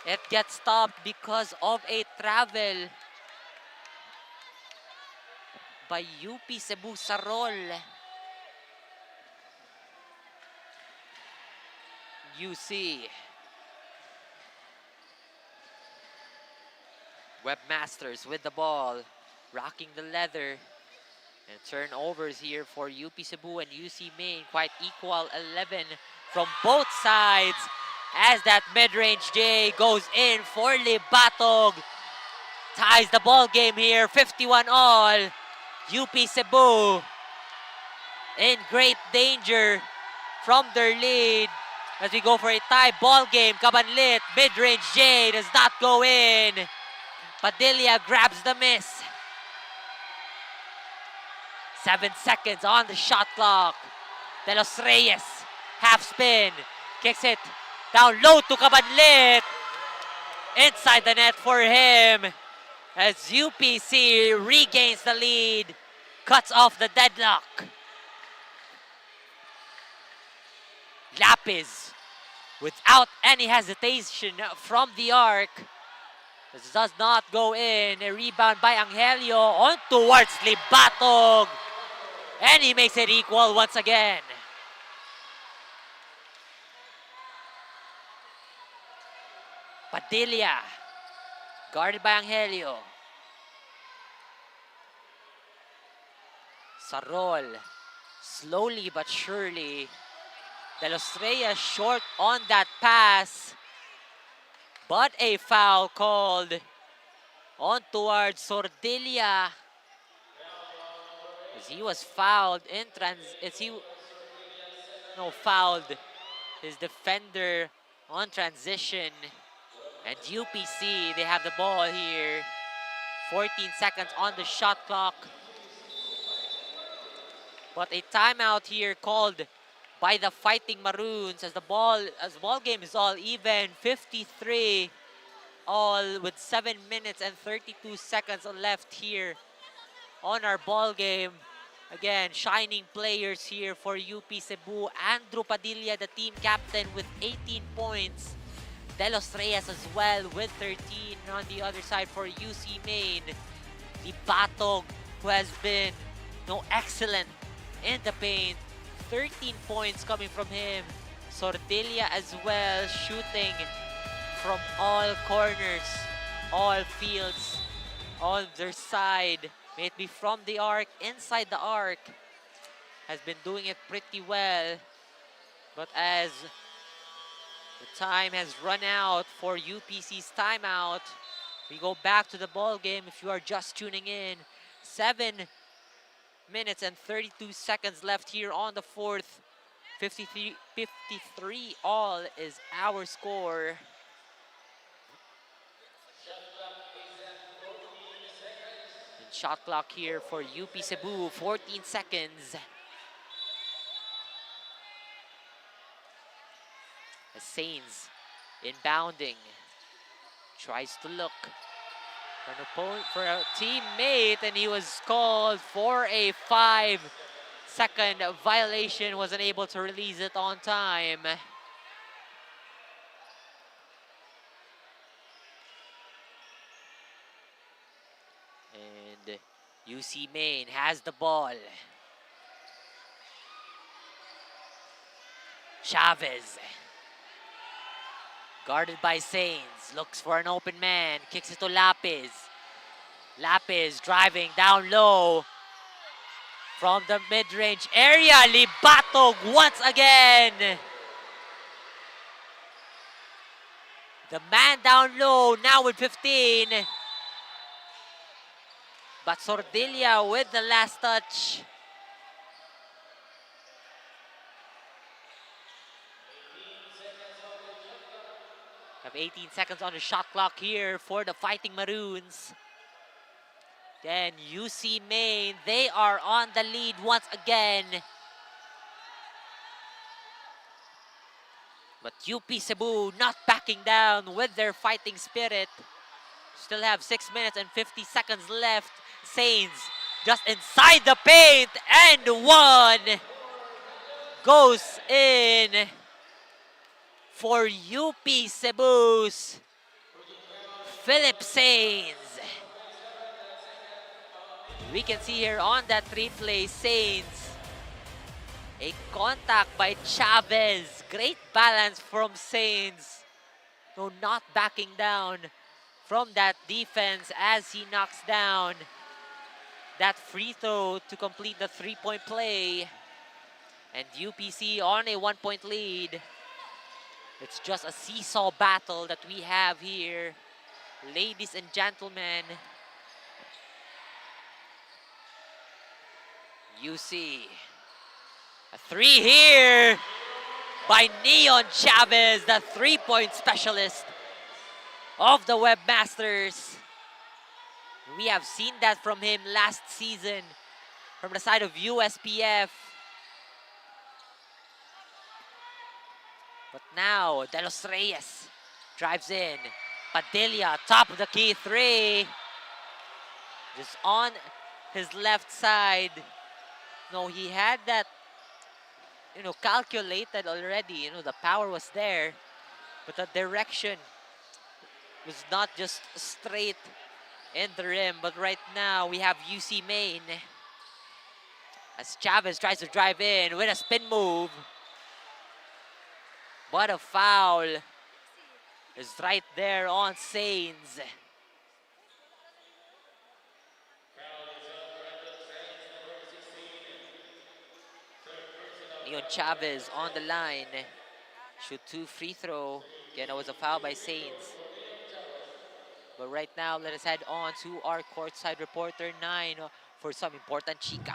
it gets stopped because of a travel by UP Cebu Sarol. UC. Webmasters with the ball, rocking the leather. And turnovers here for UP Cebu and UC Maine. Quite equal, 11 from both sides. As that mid-range J goes in for Libatog. Ties the ball game here, 51 all. UP Cebu in great danger from their lead. As we go for a tie ball game, Cabanlit, mid-range J does not go in. Padilla grabs the miss. 7 seconds on the shot clock. De Los Reyes, half spin, kicks it down low to Cabanlit. Inside the net for him as UPC regains the lead, cuts off the deadlock. Lapis, without any hesitation from the arc. This does not go in. A rebound by Angelio on towards Libatog. And he makes it equal once again. Padilla, guarded by Angelio. Sarol, slowly but surely. De Los Reyes short on that pass. But a foul called on towards Sordilia. As he was fouled in fouled his defender on transition. And UPC, they have the ball here. 14 seconds on the shot clock. But a timeout here called by the Fighting Maroons as the ball game is all even. 53 all with 7 minutes and 32 seconds left here on our ball game. Again, shining players here for UP Cebu. Andrew Padilla, the team captain, with 18 points. De Los Reyes as well with 13 on the other side for UC Maine. Libatog, who has been excellent in the paint. 13 points coming from him. Sordilia as well, shooting from all corners, all fields on their side. May it be from the arc, inside the arc. Has been doing it pretty well. But as the time has run out for UPC's timeout, we go back to the ball game. If you are just tuning in, 7 minutes and 32 seconds left here on the fourth. 53 all is our score. And shot clock here for UP Cebu, 14 seconds. As Sainz inbounding, tries to look for an opponent, for a teammate, and he was called for a 5. second violation, wasn't able to release it on time. And UC Maine has the ball. Chavez, guarded by Sainz, looks for an open man, kicks it to Lapis. Lapis driving down low from the mid-range area. Libatog once again. The man down low now with 15. But Sordilia with the last touch. Have 18 seconds on the shot clock here for the Fighting Maroons. Then UC Maine, they are on the lead once again. But UP Cebu not backing down with their fighting spirit. Still have 6 minutes and 50 seconds left. Sainz just inside the paint, and one goes in for UP Cebu's Philip Sainz. We can see here on that replay, Sainz. A contact by Chavez. Great balance from Sainz. No, not backing down from that defense as he knocks down that free throw to complete the three-point play. And UPC on a 1-point lead. It's just a seesaw battle that we have here. Ladies and gentlemen, UC. A three here by Neon Chavez, the three-point specialist of the Webmasters. We have seen that from him last season from the side of USPF. But now, De Los Reyes drives in. Padilla, top of the key three. Just on his left side. No, he had that, calculated already. The power was there. But the direction was not just straight in the rim. But right now, we have UC Maine. As Chavez tries to drive in with a spin move. But a foul is right there on Sainz. Neon Chavez on the line. Shoot 2 free throw. Again, it was a foul by Sainz. But right now, let us head on to our courtside reporter 9 for some important chica.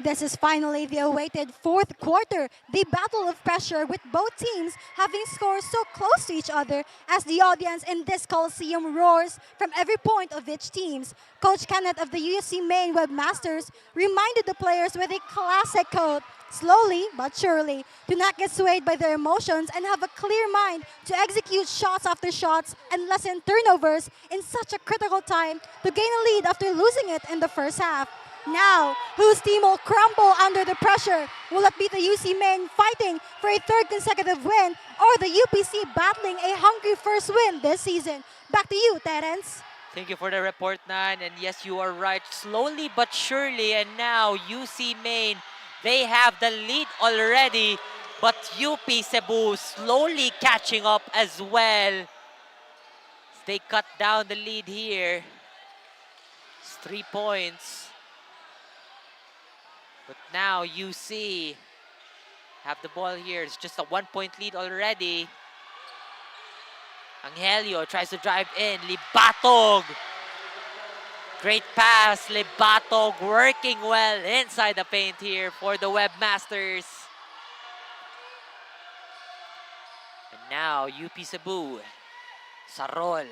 This is finally the awaited fourth quarter, the battle of pressure with both teams having scores so close to each other as the audience in this Coliseum roars from every point of each teams. Coach Kenneth of the UC Maine Webmasters reminded the players with a classic quote, slowly but surely, to not get swayed by their emotions and have a clear mind to execute shots after shots and lessen turnovers in such a critical time to gain a lead after losing it in the first half. Now, whose team will crumble under the pressure? Will it be the UC Maine fighting for a third consecutive win or the UPC battling a hungry first win this season? Back to you, Terence. Thank you for the report, 9. And yes, you are right. Slowly but surely. And now, UC Maine, they have the lead already. But UP Cebu slowly catching up as well. They cut down the lead here. It's 3 points. But now UC have the ball here. It's just a 1-point lead already. Angelio tries to drive in. Libatog. Great pass. Libatog working well inside the paint here for the Webmasters. And now UP Cebu. Sarol.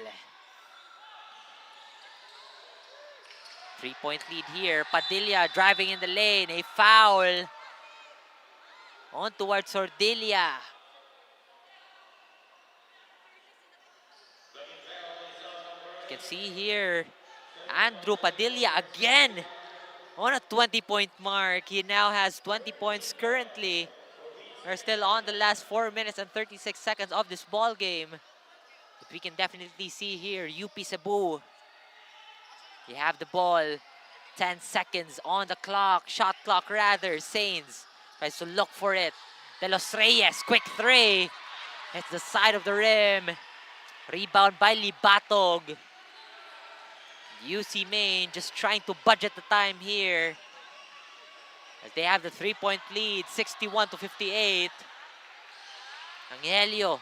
3-point lead here. Padilla driving in the lane. A foul. On towards Sordilia. You can see here, Andrew Padilla again on a 20-point mark. He now has 20 points currently. We're still on the last 4 minutes and 36 seconds of this ball game. But we can definitely see here, UP Cebu. You have the ball. 10 seconds on the clock. Shot clock rather. Sainz tries to look for it. De Los Reyes, quick three. Hits the side of the rim. Rebound by Libatog. UC Maine just trying to budget the time here, as they have the 3-point lead, 61-58. Angelio.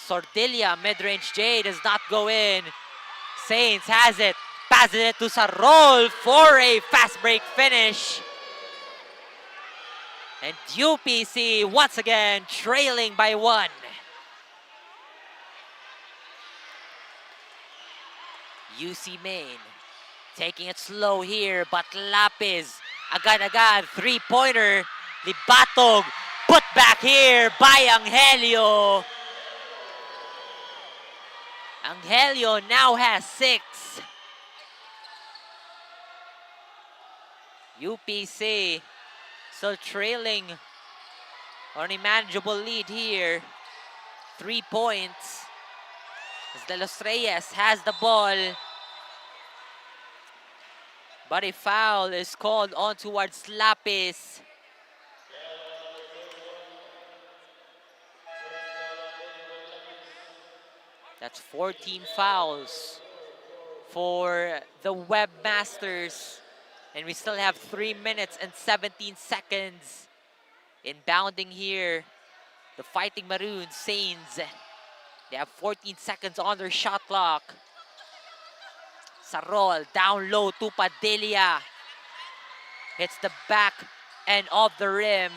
Sordilla, mid-range J does not go in. Sainz has it. Passes it to Sarol for a fast break finish. And UPC once again trailing by 1. UC Maine taking it slow here, but Lapis, agad-agad, three-pointer. Libatog, put back here by Angelio. Angelio now has 6. UPC still trailing on a manageable lead here. 3 points. As De Los Reyes has the ball. But a foul is called on towards Lapis. That's 14 fouls for the Webmasters. And we still have 3 minutes and 17 seconds. Inbounding here, the Fighting Maroons, Saints. They have 14 seconds on their shot clock. Sarol down low to Padilla. Hits the back end of the rim.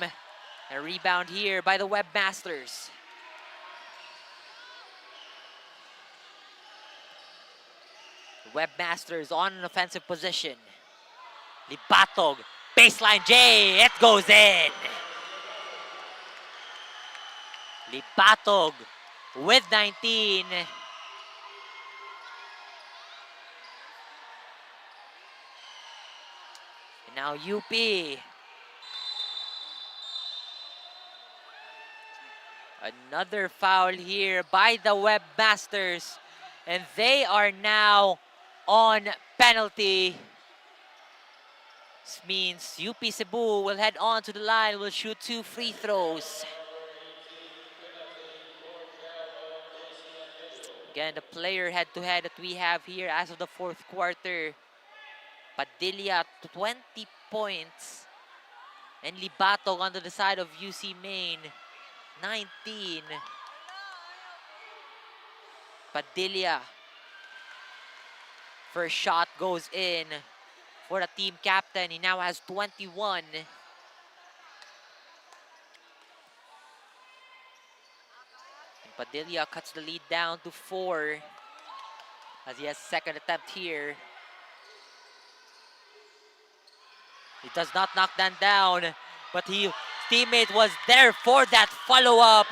A rebound here by the Webmasters. The Webmasters on an offensive position. Libatog, baseline J, it goes in. Libatog with 19. And now UP. Another foul here by the Webmasters. And they are now on penalty. This means UP Cebu will head on to the line, will shoot 2 free throws. Again, the player head-to-head that we have here as of the 4th quarter. Padilla, 20 points. And Libatog on the side of UC Maine, 19. Padilla. First shot goes in for the team captain. He now has 21. And Padilla cuts the lead down to 4 as he has second attempt here. He does not knock that down, but his teammate was there for that follow-up.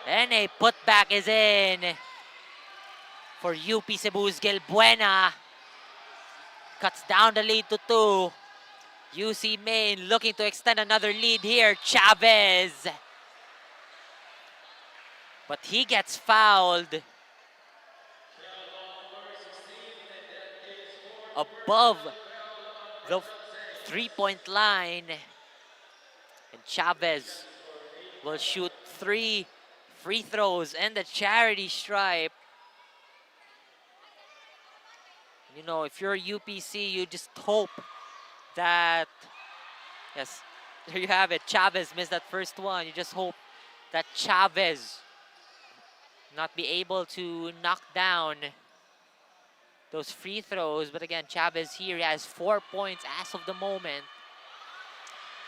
And a putback is in for UP Cebu's Gilbuena. Cuts down the lead to 2. UC Maine looking to extend another lead here. Chavez. But he gets fouled above the 3-point line. And Chavez will shoot 3 free throws and the charity stripe. You know, if you're UPC, you just hope that, yes, there you have it. Chavez missed that first one. You just hope that Chavez not be able to knock down those free throws. But again, Chavez here, he has 4 points as of the moment.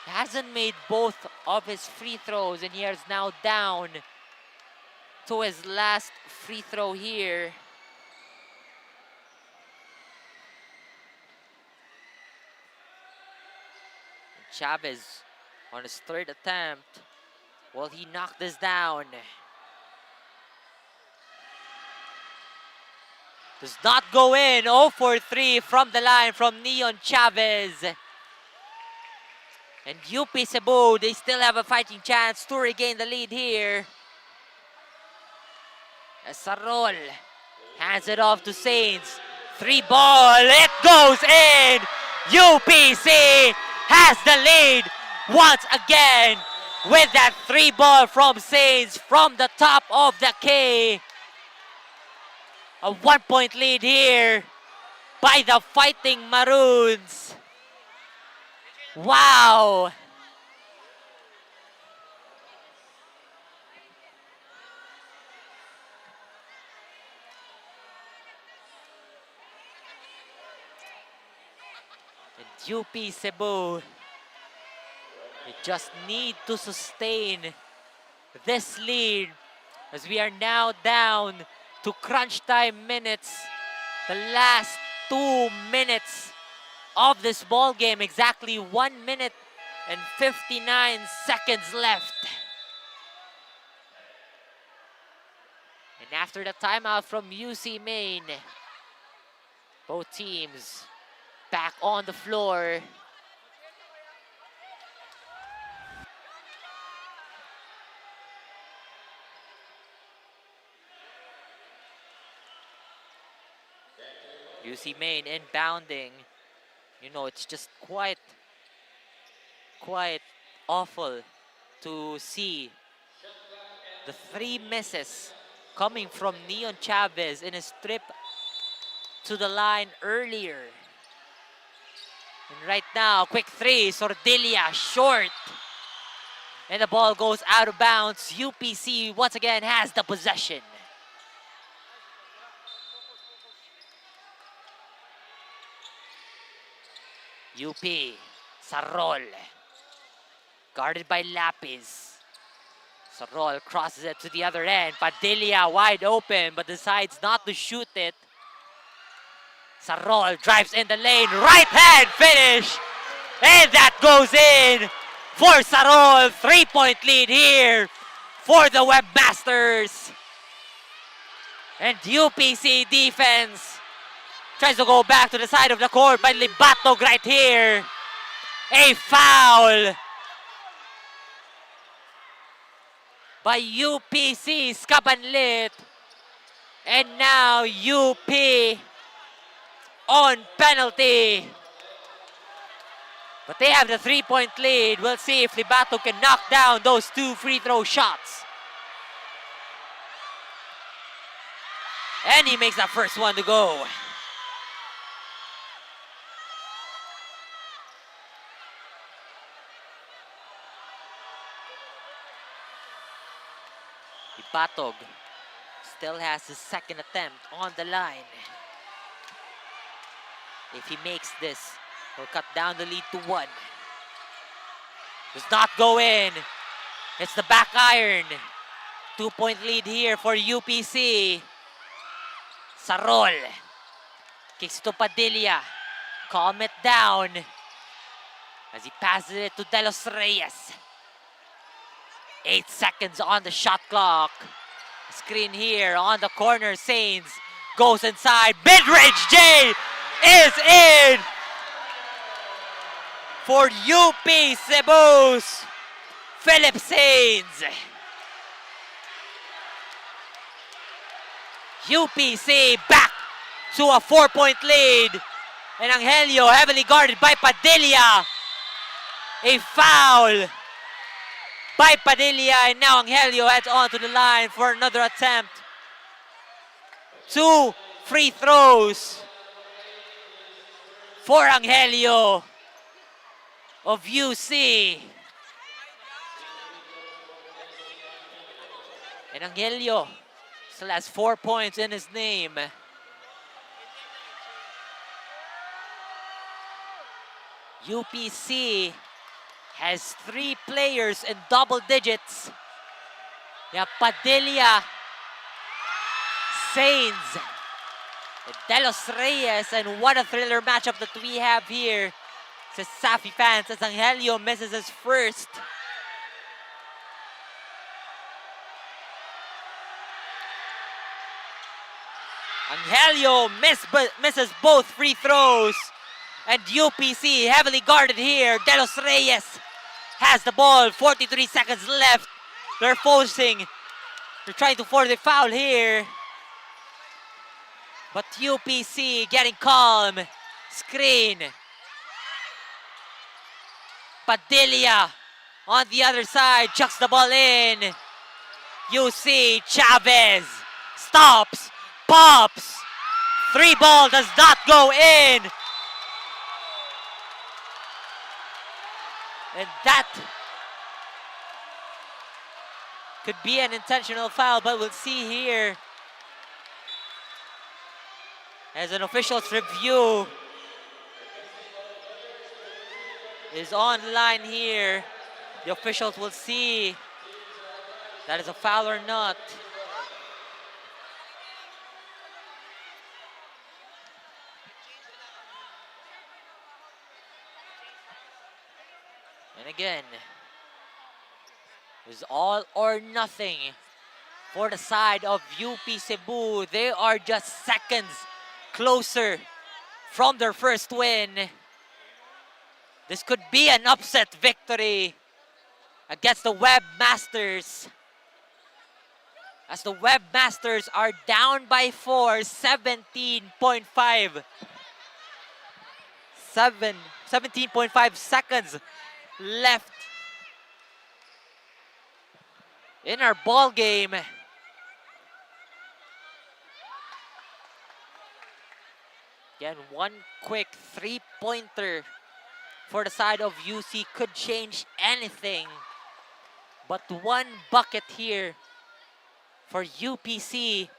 He hasn't made both of his free throws, and he is now down to his last free throw here. Chavez on his 3rd attempt. Will he knock this down? Does not go in. 0 for 3 from the line from Neon Chavez. And UP Cebu, they still have a fighting chance to regain the lead here. As Sarol hands it off to Saints. 3 ball, it goes in! UPC has the lead once again with that 3 ball from Saints from the top of the K. A 1-point lead here by the Fighting Maroons. Wow! And UP Cebu, they just need to sustain this lead as we are now down to crunch time minutes. The last 2 minutes of this ball game, exactly 1 minute and 59 seconds left. And after the timeout from UC Maine, both teams back on the floor. UC Maine inbounding. You know, it's just quite awful to see the 3 misses coming from Neon Chavez in a strip to the line earlier. And right now, quick 3, Sordilia short. And the ball goes out of bounds. UPC once again has the possession. UP, Sarol, guarded by Lapis. Sarol crosses it to the other end. Padilla wide open, but decides not to shoot it. Sarol drives in the lane, right hand finish! And that goes in for Sarol. 3-point lead here for the Webmasters. And UPC defense tries to go back to the side of the court, but Libatog right here. A foul by UPC Skabanlit. And now UP on penalty. But they have the 3-point lead. We'll see if Libatog can knock down those 2 free throw shots. And he makes that first one to go. Batog still has his second attempt on the line. If he makes this, he'll cut down the lead to 1. Does not go in. It's the back iron. 2-point lead here for UPC. Sarol kicks to Padilla. Calm it down as he passes it to De Los Reyes. 8 seconds on the shot clock. Screen here on the corner. Saints goes inside. Midrange J is in for UP Cebu's Philip Saints. UPC back to a 4-point lead. And Angelio heavily guarded by Padilla. A foul by Padilla, and now Angelio heads on to the line for another attempt. 2 free throws for Angelio of UC. And Angelio still has 4 points in his name. UPC has 3 players in double digits. Yeah, Padilla, Saints, De Los Reyes, and what a thriller matchup that we have here. CESAFI fans, as Angelio misses his first. Angelio misses both free throws. And UPC heavily guarded here. De Los Reyes has the ball. 43 seconds left. They're trying to force a foul here. But UPC getting calm. Screen. Padilla on the other side. Chucks the ball in. UC Chavez stops. Pops. 3 ball does not go in. And that could be an intentional foul, but we'll see here. As an official's review is online here. The officials will see that is a foul or not. And again, it was all or nothing for the side of UP Cebu. They are just seconds closer from their first win. This could be an upset victory against the Webmasters, as the Webmasters are down by 4, 17.5 seconds left in our ball game. Again, one quick three-pointer for the side of UC could change anything. But one bucket here for UPC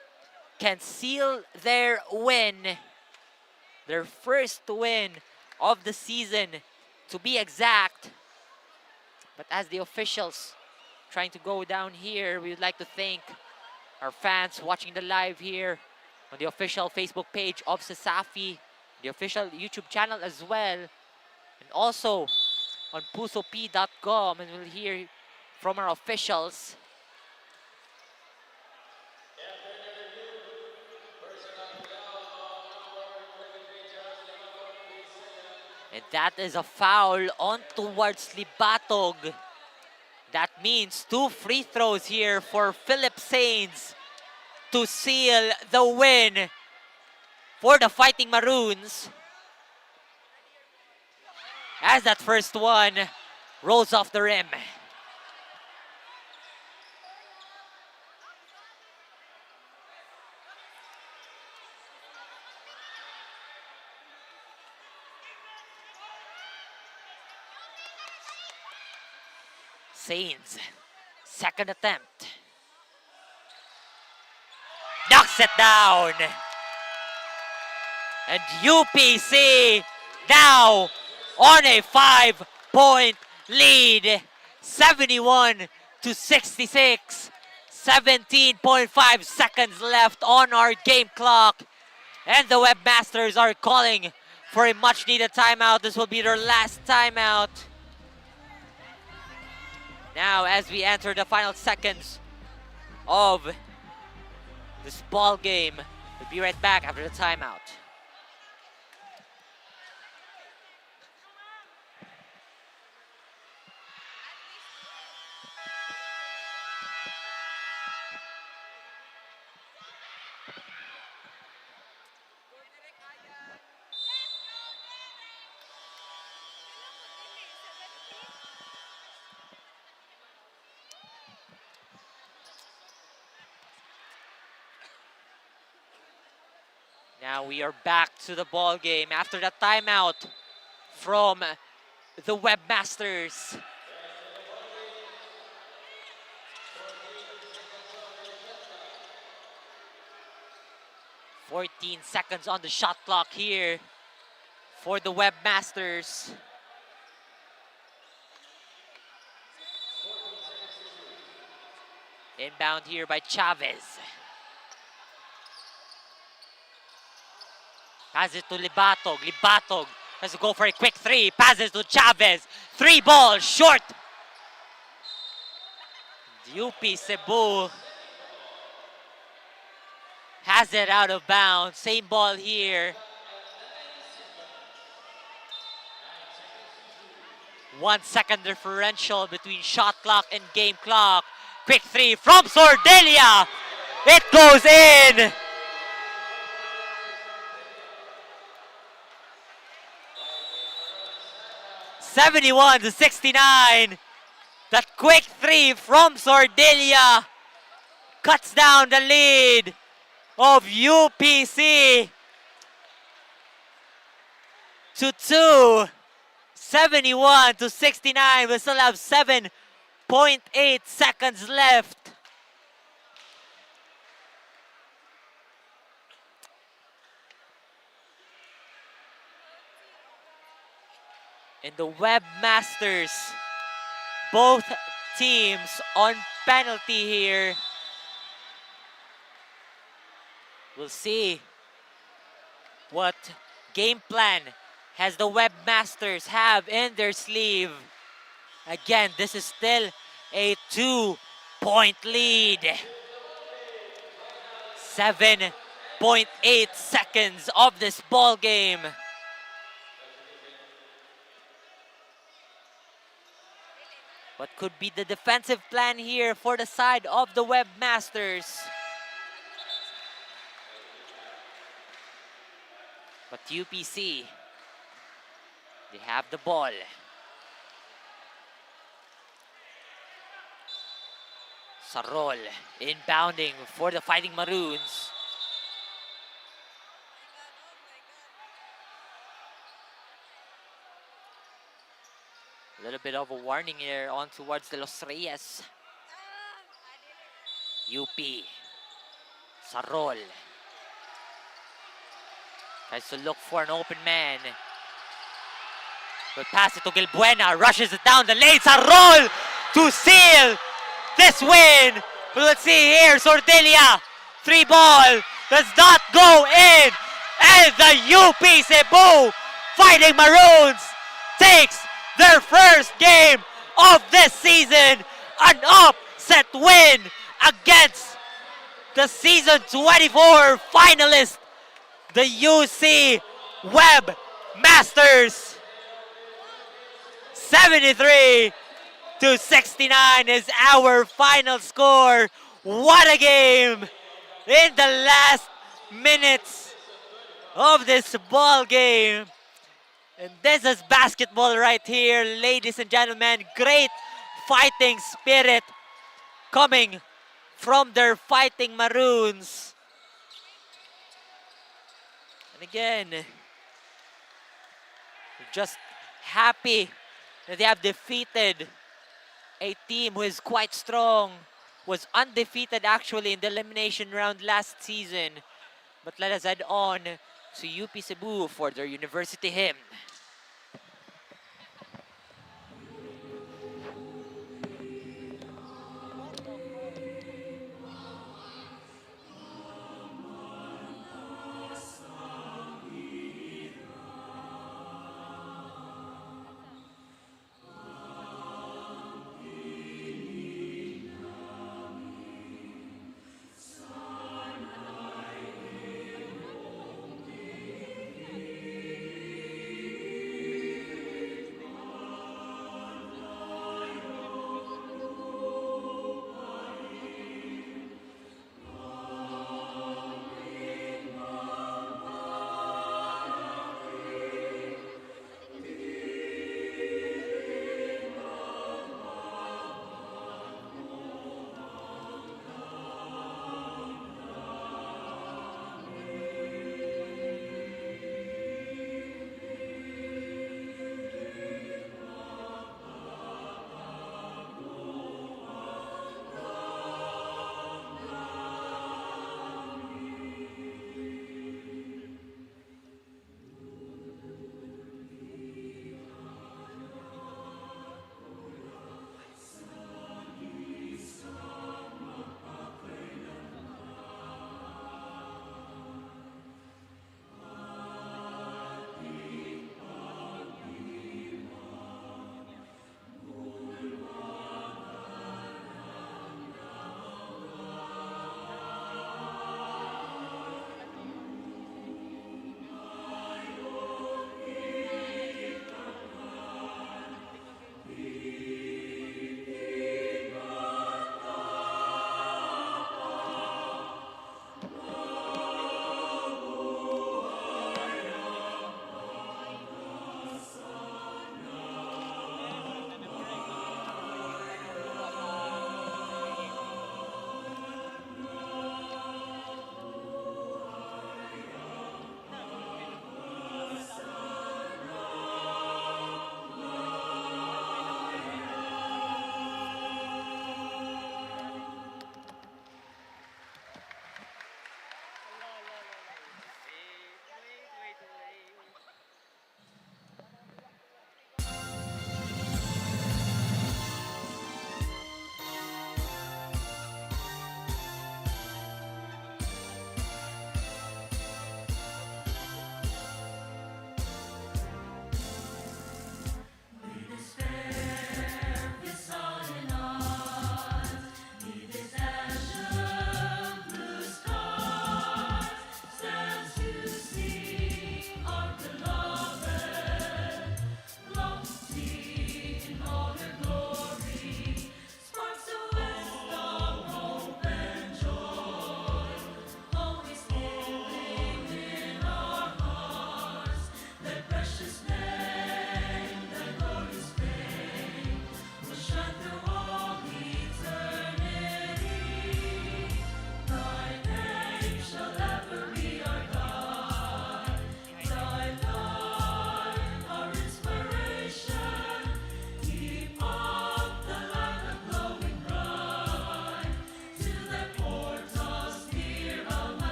can seal their win. Their first win of the season, to be exact. But as the officials trying to go down here, we would like to thank our fans watching the live here on the official Facebook page of CESAFI, the official YouTube channel as well, and also on pusop.com, and we'll hear from our officials. And that is a foul on towards Libatog. That means 2 free throws here for Philip Sainz to seal the win for the Fighting Maroons. As that first one rolls off the rim. Sainz, second attempt. Knocks it down. And UPC now on a 5-point lead. 71-66. 17.5 seconds left on our game clock. And the Webmasters are calling for a much-needed timeout. This will be their last timeout. Now, as we enter the final seconds of this ball game, we'll be right back after the timeout. Now we are back to the ball game after the timeout from the Webmasters. "14 seconds on the shot clock here for the Webmasters. Inbound here by Chavez. Passes to Libatog. Libatog has to go for a quick three. Passes to Chavez. 3 ball short. UP Cebu has has it out of bounds. Same ball here. 1 second differential between shot clock and game clock. Quick three from Sordelia. It goes in. (71-69). That quick three from Sordelia cuts down the lead of UPC to 2. 71-69. We still have 7.8 seconds left. In the Webmasters, both teams on penalty here. We'll see what game plan has the Webmasters have in their sleeve. Again, this is still a 2-point lead. 7.8 seconds of this ball game. What could be the defensive plan here for the side of the Webmasters? But UPC, they have the ball. Sarol inbounding for the Fighting Maroons. A little bit of a warning here on towards the Los Reyes. UP. Sarol. Tries to look for an open man. Will pass it to Gilbuena. Rushes it down the lane. Sarol to seal this win. But let's see here. Sordelia. 3 ball. Does not go in. And the UP Cebu Fighting Maroons takes their first game of this season. An upset win against the season 24 finalist, the UC Webmasters. 73-69 is our final score. What a game in the last minutes of this ball game. And this is basketball right here, ladies and gentlemen. Great fighting spirit coming from their Fighting Maroons. And again, just happy that they have defeated a team who is quite strong, was undefeated actually in the elimination round last season. But let us head on to UP Cebu for their university hymn.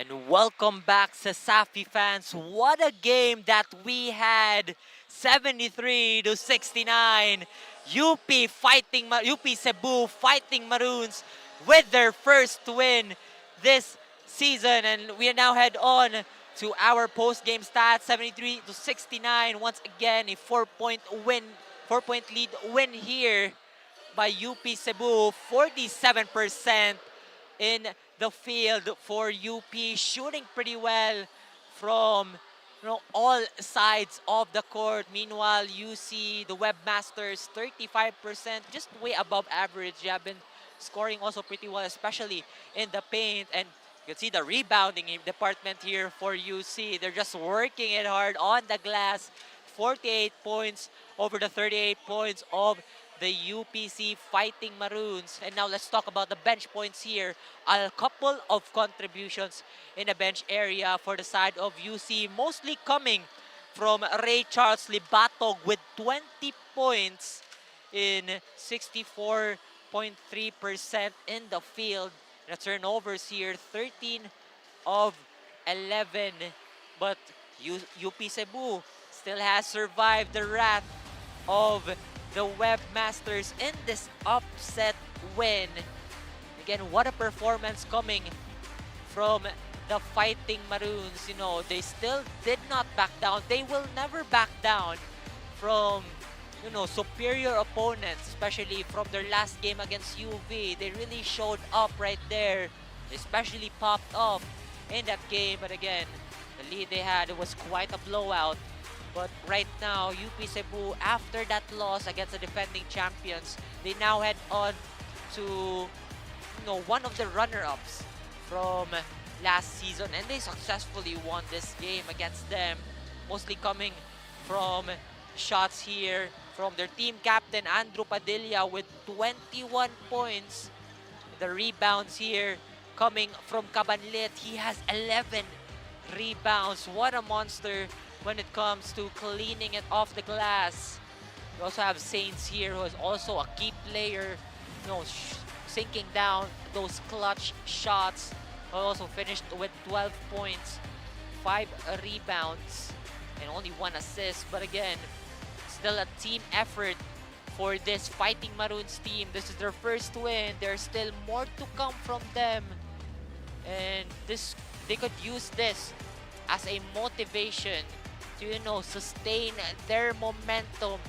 And welcome back, CESAFI fans. What a game that we had. 73-69. UP Cebu fighting Maroons with their first win this season. And we now head on to our post-game stats. 73-69. Once again, a 4-point lead win here by UP Cebu. 47% in the field for UP, shooting pretty well from all sides of the court. Meanwhile, UC, the Webmasters, 35%, just way above average. They have been scoring also pretty well, especially in the paint. And you can see the rebounding department here for UC. They're just working it hard on the glass. 48 points over the 38 points of the UPC Fighting Maroons. And now let's talk about the bench points here. A couple of contributions in the bench area for the side of UC, mostly coming from Ray Charles Libatog with 20 points in 64.3% in the field. The turnovers here, 13 of 11. But UP Cebu still has survived the wrath of the Webmasters in this upset win. Again, what a performance coming from the Fighting Maroons. They still did not back down. They will never back down from, superior opponents, especially from their last game against UV. They really showed up right there, especially popped up in that game. But again, the lead they had was quite a blowout. But right now, UP Cebu, after that loss against the defending champions, they now head on to one of the runner-ups from last season, and they successfully won this game against them, mostly coming from shots here from their team captain Andrew Padilla with 21 points. The rebounds here coming from Cabanlit. He has 11 rebounds. What a monster when it comes to cleaning it off the glass. We also have Saints here, who is also a key player, sinking down those clutch shots. Also finished with 12 points, 5 rebounds, and only 1 assist. But again, still a team effort for this Fighting Maroons team. This is their first win. There's still more to come from them. And they could use this as a motivation to sustain their momentum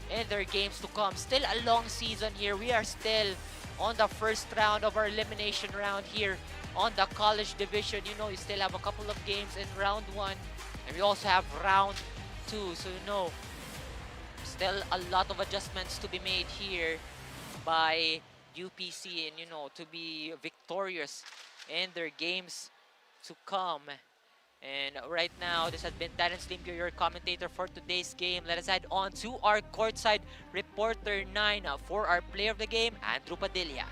in their games to come. Still a long season here. We are still on the first round of our elimination round here on the college division. You still have a couple of games in round 1, and we also have round 2. So still a lot of adjustments to be made here by UPC, and to be victorious in their games to come. And right now, this has been Terence Limpio, your commentator for today's game. Let us head on to our courtside reporter 9 for our player of the game, Andrew Padilla.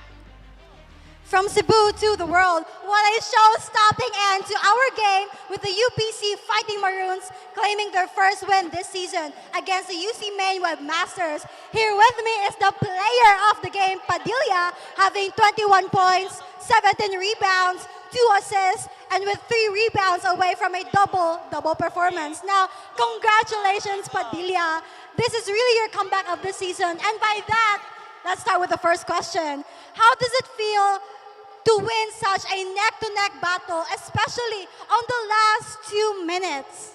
From Cebu to the world, what a show-stopping end to our game with the UPC Fighting Maroons claiming their first win this season against the UC Maine Webmasters. Here with me is the player of the game, Padilla, having 21 points, 17 rebounds, 2 assists, and with 3 rebounds away from a double performance. Now, congratulations, Padilla. This is really your comeback of the season. And by that, let's start with the first question. How does it feel to win such a neck-to-neck battle, especially on the last 2 minutes?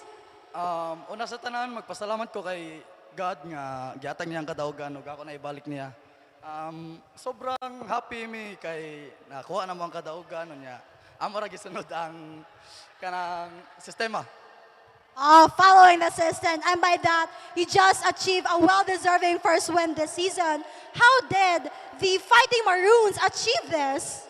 Una sa tanan, magpasalamat ko kay God nga gihatag niyang kadaugan ug ako na ibalik niya. Sobrang happy mi kay nakuha na mo ang kadaugan niya. Amo ra gisunod ang kanang sistema. Following the system, and by that, you just achieved a well-deserving first win this season. How did the Fighting Maroons achieve this?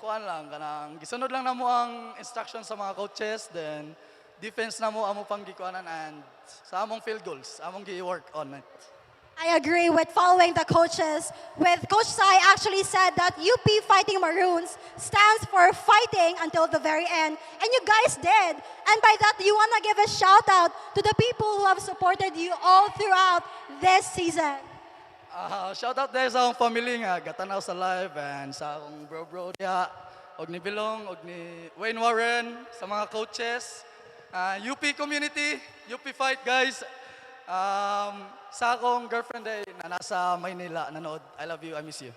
Kuan lang, kanang gisunod lang namo ang instructions sa mga coaches, then defense namo amo pang gikuanan, and sa among field goals, among gi-work on it. I agree with following the coaches. With Coach Sai actually said that UP Fighting Maroons stands for fighting until the very end. And you guys did. And by that, you want to give a shout out to the people who have supported you all throughout this season. Shout out there sa akong family nga gatanaw sa live, and sa akong bro diha og ni Bilong, og ni Wayne Warren, sa mga coaches, UP community, UP fight guys. Sa akong girlfriend ay na nasa Maynila, nanood. I love you, I miss you.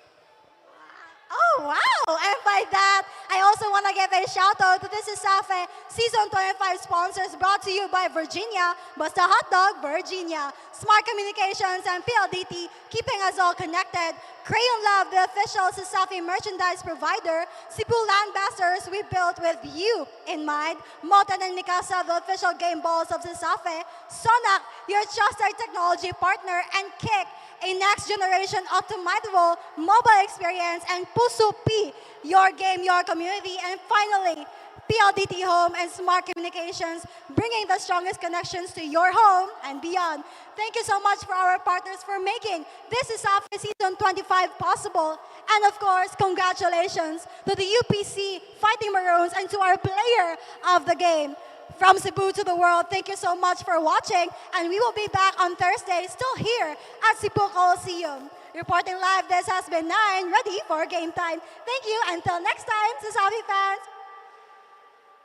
Oh, wow! And by that, I also want to give a shout out to the CESAFI Season 25 sponsors brought to you by Virginia, Basta Hot Dog, Virginia, Smart Communications, and PLDT, keeping us all connected. Crayon Love, the official CESAFI merchandise provider. Cebu Landmasters, we built with you in mind. Motan and Mikasa, the official game balls of CESAFI. Sonak, your trusted technology partner. And Kick, a next-generation optimizable mobile experience. And Puso P, your game, your community. And finally, PLDT Home and Smart Communications, bringing the strongest connections to your home and beyond. Thank you so much for our partners for making this CESAFI Season 25 possible. And of course, congratulations to the UPC Fighting Maroons and to our player of the game. From Cebu to the world, thank you so much for watching. And we will be back on Thursday, still here at Cebu Coliseum. Reporting live, this has been 9, ready for game time. Thank you. Until next time, CESAFI fans.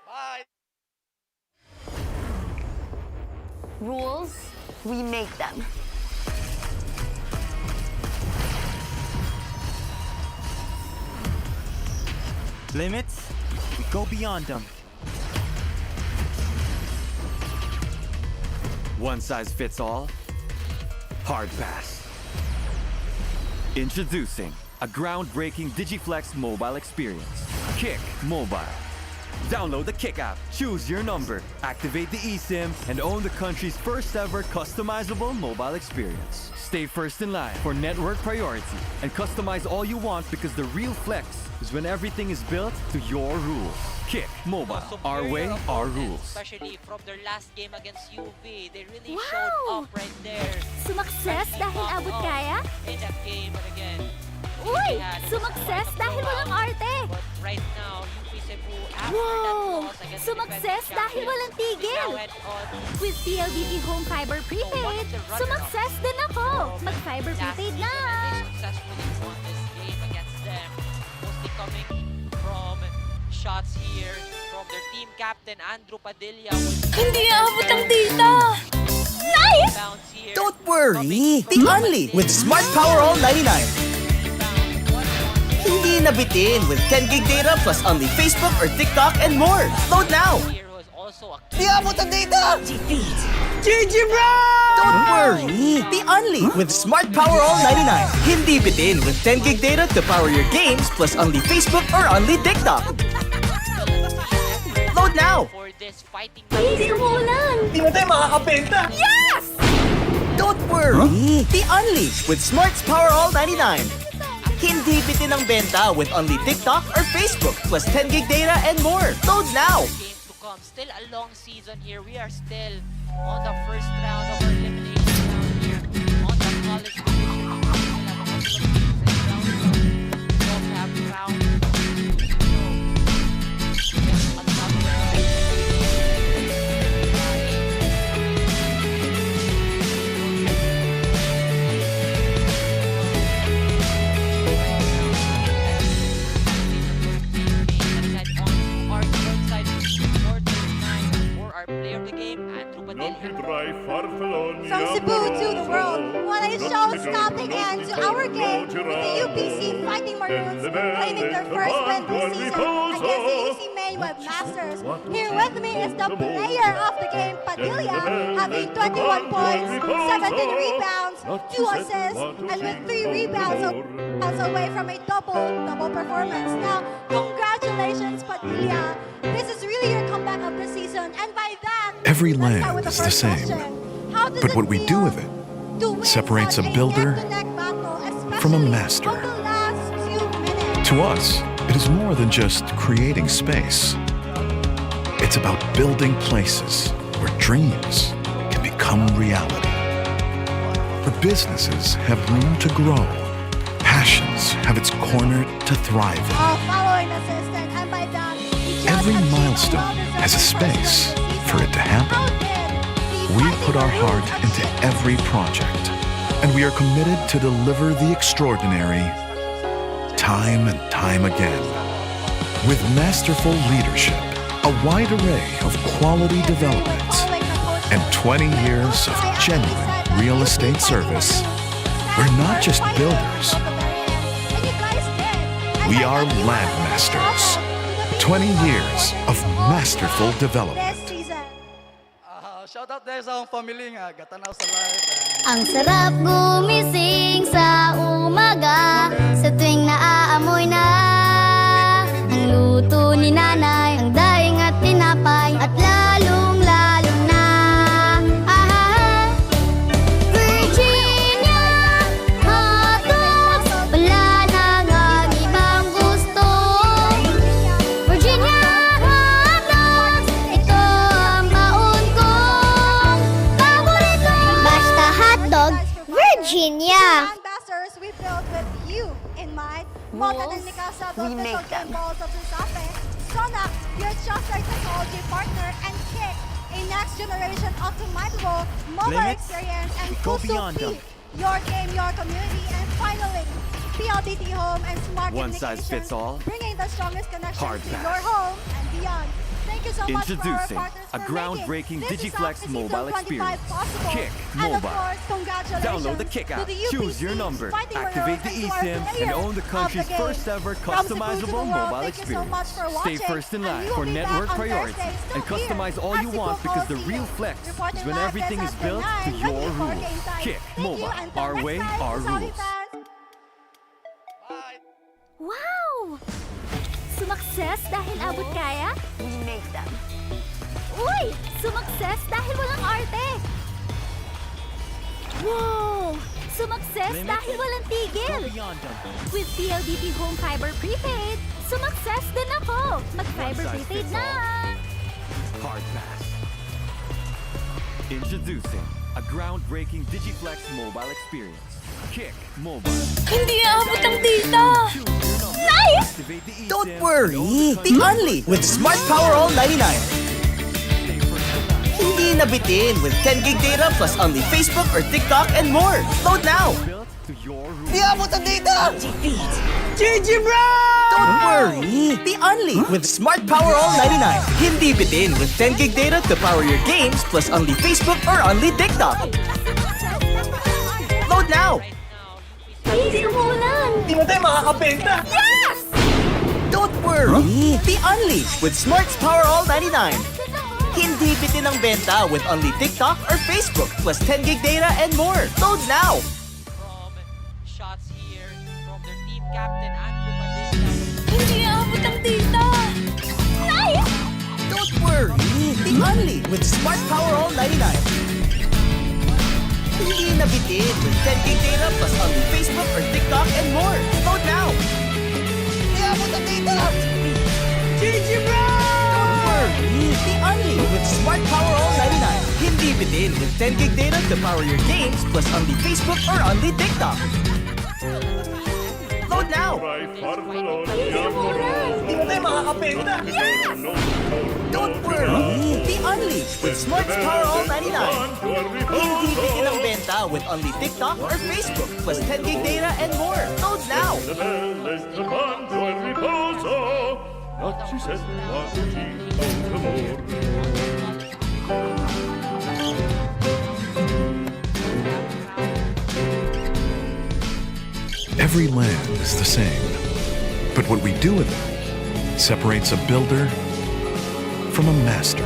Bye. Rules, we make them. Limits, we go beyond them. One size fits all? Hard pass. Introducing a groundbreaking DigiFlex mobile experience. Kick Mobile. Download the Kick app, choose your number, activate the eSIM, and own the country's first ever customizable mobile experience. Stay first in line for network priority and customize all you want, because the real flex is when everything is built to your rules. Kick Mobile, our way, our rules. Especially from their last game against UV, they really showed up right there. Sumakses dahil abot kaya? In that game, but again, Uy! Sumakses dahil walang arte! but right now, UP Cebu, after that Wow! loss against Sumakses the defending dahil champions, walang they tigil! now head on With PLDT Home Fiber Prepaid, sumakses din ako! Mag-fiber last prepaid season, na! and they successfully won this game against them. Mostly coming from shots here from their team captain, Andrew Padilla. Hindi aabot ang data! Nice! Don't worry, the only with Smart Power All 99. Hindi nabitin with 10 gig data plus only Facebook or TikTok and more. Load now! Di abot ang data! GG bro! Don't worry, the only with Smart Power All 99. Hindi bitin with 10 gig data to power your games plus only Facebook or only TikTok. Load now! Please, umuulan! Di mo tayo makakabenta! Yes! Don't worry, the only with Smart's Power All 99. Hindi bitin ang benta with only TikTok or Facebook plus 10 gig data and more. Load now! Still a long season here. We are still on the first round of our elimination round here on the college division. We also have round. Player of the game, Andrew Padilla. From Cebu to the world, what a show-stopping end to our game with the UPC Fighting Maroons claiming their first win this season against the UC Main Webmasters. Here with me is the player of the game, Padilla, having 21 points, 17 rebounds, 2 assists, and with 3 rebounds away from a double performance. Now, congratulations, Padilla. This is really your comeback of the season, and by that, Every let's start with land is the first same, question. How does but it what we do feel with it to win separates a such builder neck-to-neck battle, from a especially master. on the last 2 minutes? To us, it is more than just creating space. It's about building places where dreams can become reality. Where businesses have room to grow. Passions have its corner to thrive in. Following the system, and by that, Every milestone has a space for it to happen. We put our heart into every project, and we are committed to deliver the extraordinary time and time again. With masterful leadership, a wide array of quality development, and 20 years of genuine real estate service, we're not just builders. We are landmasters. 20 years of masterful development. Shout out there sa akong family nga gatanaw sa live. Ang sarap gumising sa umaga, sa tuwing naaamoy na ang luto ni nanay, ang daing at tinapay, at lalong-lalo na Virginia hotdogs, wala nang ang ibang gusto. Virginia hotdogs, ito ang baon kong paborito. Basta hotdog, Virginia. Ambassadors we built with you in mind. Voted in Mikasa, the we make official them. game balls of CESAFI. Sonac, your trusted technology partner, and Kick, a next generation optimizable mobile Limits? experience, and Go Kusupi, beyond them. your game, your community, and finally, PLDT Home and Smart One size Communications, fits all? bringing the strongest connections Hard to pass. your home and beyond. Thank you so much for our Introducing partners a for groundbreaking making this DigiFlex season mobile 25 experience. possible. Kick And of Mobile. course, congratulations Download the Kick to app, the choose your UPC number, Fighting activate the Maroons, and to our eSIM, and players own the of country's game. first ever From Cebu to customizable the world, mobile thank you so experience. much for Stay watching, first in and line we will for be network back on priority Thursday, still and customize here all at you Cebu want because the real Coliseum. flex is Reporting when live everything this is built to afternoon, your ready for rules. game time. Kick Thank you, Mobile, until our next way, time, our Cesafi rules. fans. Wow! Sumakses dahil abot kaya? We make them. Uy! Sumakses dahil walang arte! Wow! Sumakses Limits? dahil walang tigil! Go beyond them. With PLDT Home Fiber Prepaid, sumakses din ako! Mag-fiber One size prepaid fits na! Hard pass. Introducing a groundbreaking DigiFlex mobile experience. Kick Mobile. Hindi aabot ang data! Nice! Activate the eSIM. Don't worry, the only with Smart Power All 99. Hindi nabitin with 10 gig data plus only Facebook or TikTok and more. Load now! Built to your rules. Di abot ang data! GG bro! Don't worry, the only with Smart Power All 99. Hindi bitin with 10 gig data to power your games plus only Facebook or only TikTok. Load now! Easy umulan! Di mo tayo makakabenta! Yes! Don't worry, the only with Smart's Power All 99. Hindi bitin ang benta with only TikTok or Facebook plus 10 gig data and more. Load now! From shots here from their team captain Andrew Padilla. Hindi aabot ang data! Nice! Don't worry, the only with Smart Power All 99. Hindi nabitin with 10 gig data plus only Facebook or TikTok and more. Load now! Di abot ang data! GG bro! Don't worry, the only with Smart Power All 99. Hindi bitin with 10 gig data to power your games plus only Facebook or only TikTok. Load now! Di mo tayo makakabenta! Yes! Don't worry, the only with Smart's Power All 99. Hindi bitin ang benta with only TikTok or Facebook plus 10 gig data and more. Load now! Le belle strappando al riposo, noci sette quasi d'amor. Every land is the same, but what we do with it separates a builder from a master.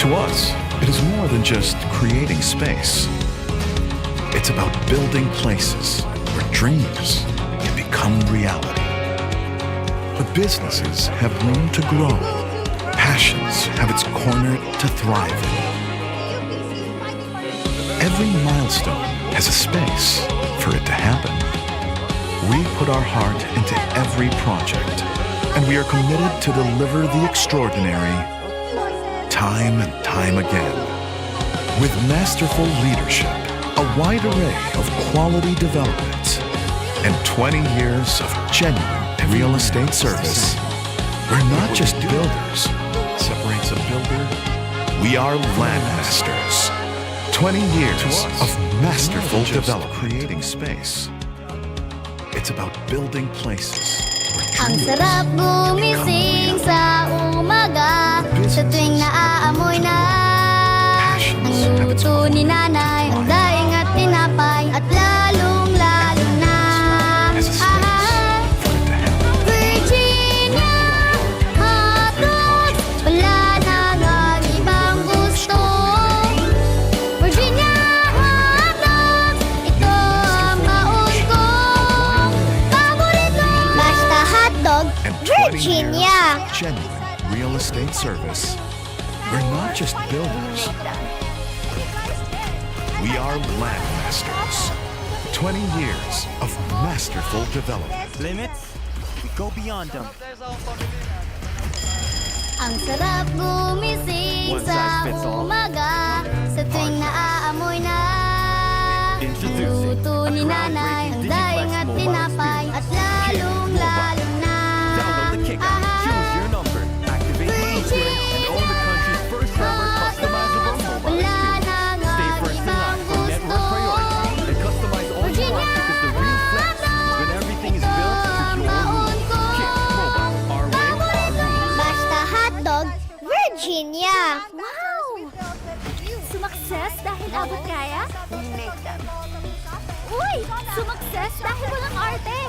To us, it is more than just creating space. It's about building places where dreams can become reality. But businesses have room to grow. Passions have its corner to thrive in. Every milestone has a space for it to happen. We put our heart into every project, and we are committed to deliver the extraordinary time and time again. With masterful leadership, a wide array of quality development, and 20 years of genuine real estate service, we're not just builders. Separates a builder. We are landmasters. 20 years of masterful development. Creating space. It's about building places where Ang sarap gumising sa umaga, sa tuwing naaamoy na ang luto ni nanay, ang daing at tinapay, at lalong-lalo na Virginia hotdogs, wala nang ibang gusto. Virginia hotdogs, ito ang baon ko paborito. Basta hotdog, Virginia. Genuine real estate service. We're not just builders. We are landmasters. 20 years of masterful development. Limits? We go beyond them. Ang sarap gumising One sa size fits all. umaga, sa tuwing naaamoy na Introducing luto ni nanay, ang daing at tinapay, at lalong-lalo na Download the Kick app, choose your number, activate the eSIM, and own the country's first ever customizable mobile experience. Stay first in line for network priority and customize all you want because the real flex is when everything is built to your rules. Kick Mobile, our way, our rules. Basta hotdog, Virginia. Wow! Sumakses dahil abot kaya? We make them. Uy! Sumakses dahil walang arte!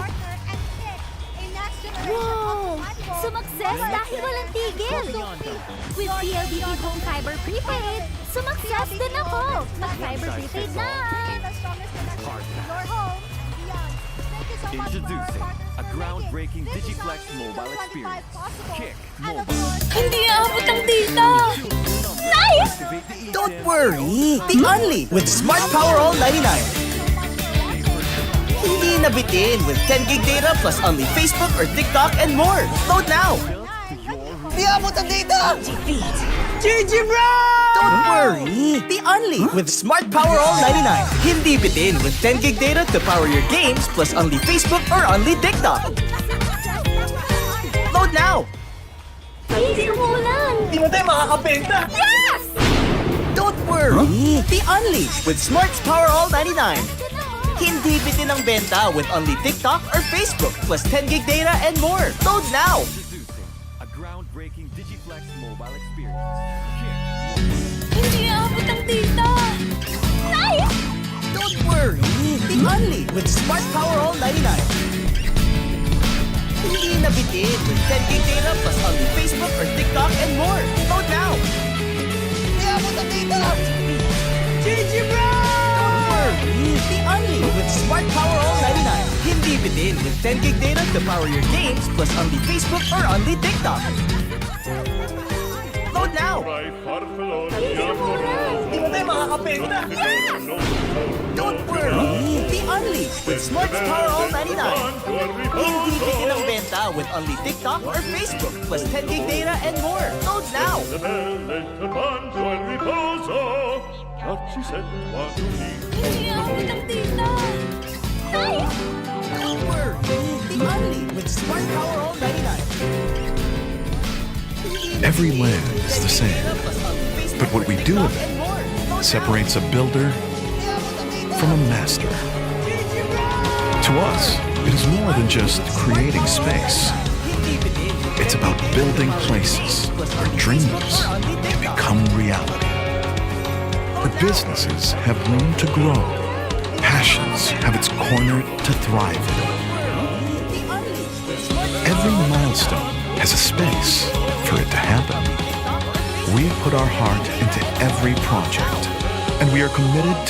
Wow! Sumakses dahil walang tigil! With PLDT Home Fiber Prepaid, sumakses din ako! Mag-fiber prepaid na! Introducing a groundbreaking DigiFlex mobile experience. Kick Mobile. Hindi aabot ang data! Nice! Don't worry! The Only with Smart Power All 99. Hindi nabitin with 10 gig data plus only Facebook or TikTok and more. Load now! Di abot ang data! GG bro! Don't worry! The Only with Smart Power All 99. Hindi bitin with 10 gig data to power your games plus only Facebook or only TikTok. Load now! Hindi umulan! Di mo tayo makakabenta! Yes! Don't worry! The Only with Smart's Power All 99. Hindi bitin ang benta with only TikTok or Facebook plus 10 gig data and more. Load now! Introducing a groundbreaking DigiFlex mobile experience. Hindi aabot ang data! Nice! Don't worry! The Only with Smart Power All 99. Hindi nabitin with 10 gig data plus only Facebook or TikTok and more. Load now! Di abot ang data! GG bro! Don't worry! The Only with Smart Power All 99. Hindi bitin with 10 gig data to power your games plus only Facebook or only TikTok. Load now! Di mo tayo makakabenta! Yes! Don't worry! The Only with Smart's Power All 99. Hindi bitin ang benta with only TikTok or Facebook plus 10 gig data and more. Load now! Hindi aabot ang data! Nice! Don't worry! The Only with Smart Power All 99. Every land is the same, but what we do with it separates a builder from a master. To us, it is more than just creating space. It's about building places where dreams can become reality. Where businesses have room to grow, passions have its corner to thrive in. Every milestone has a space for it to happen. We put our heart into every project, and we are committed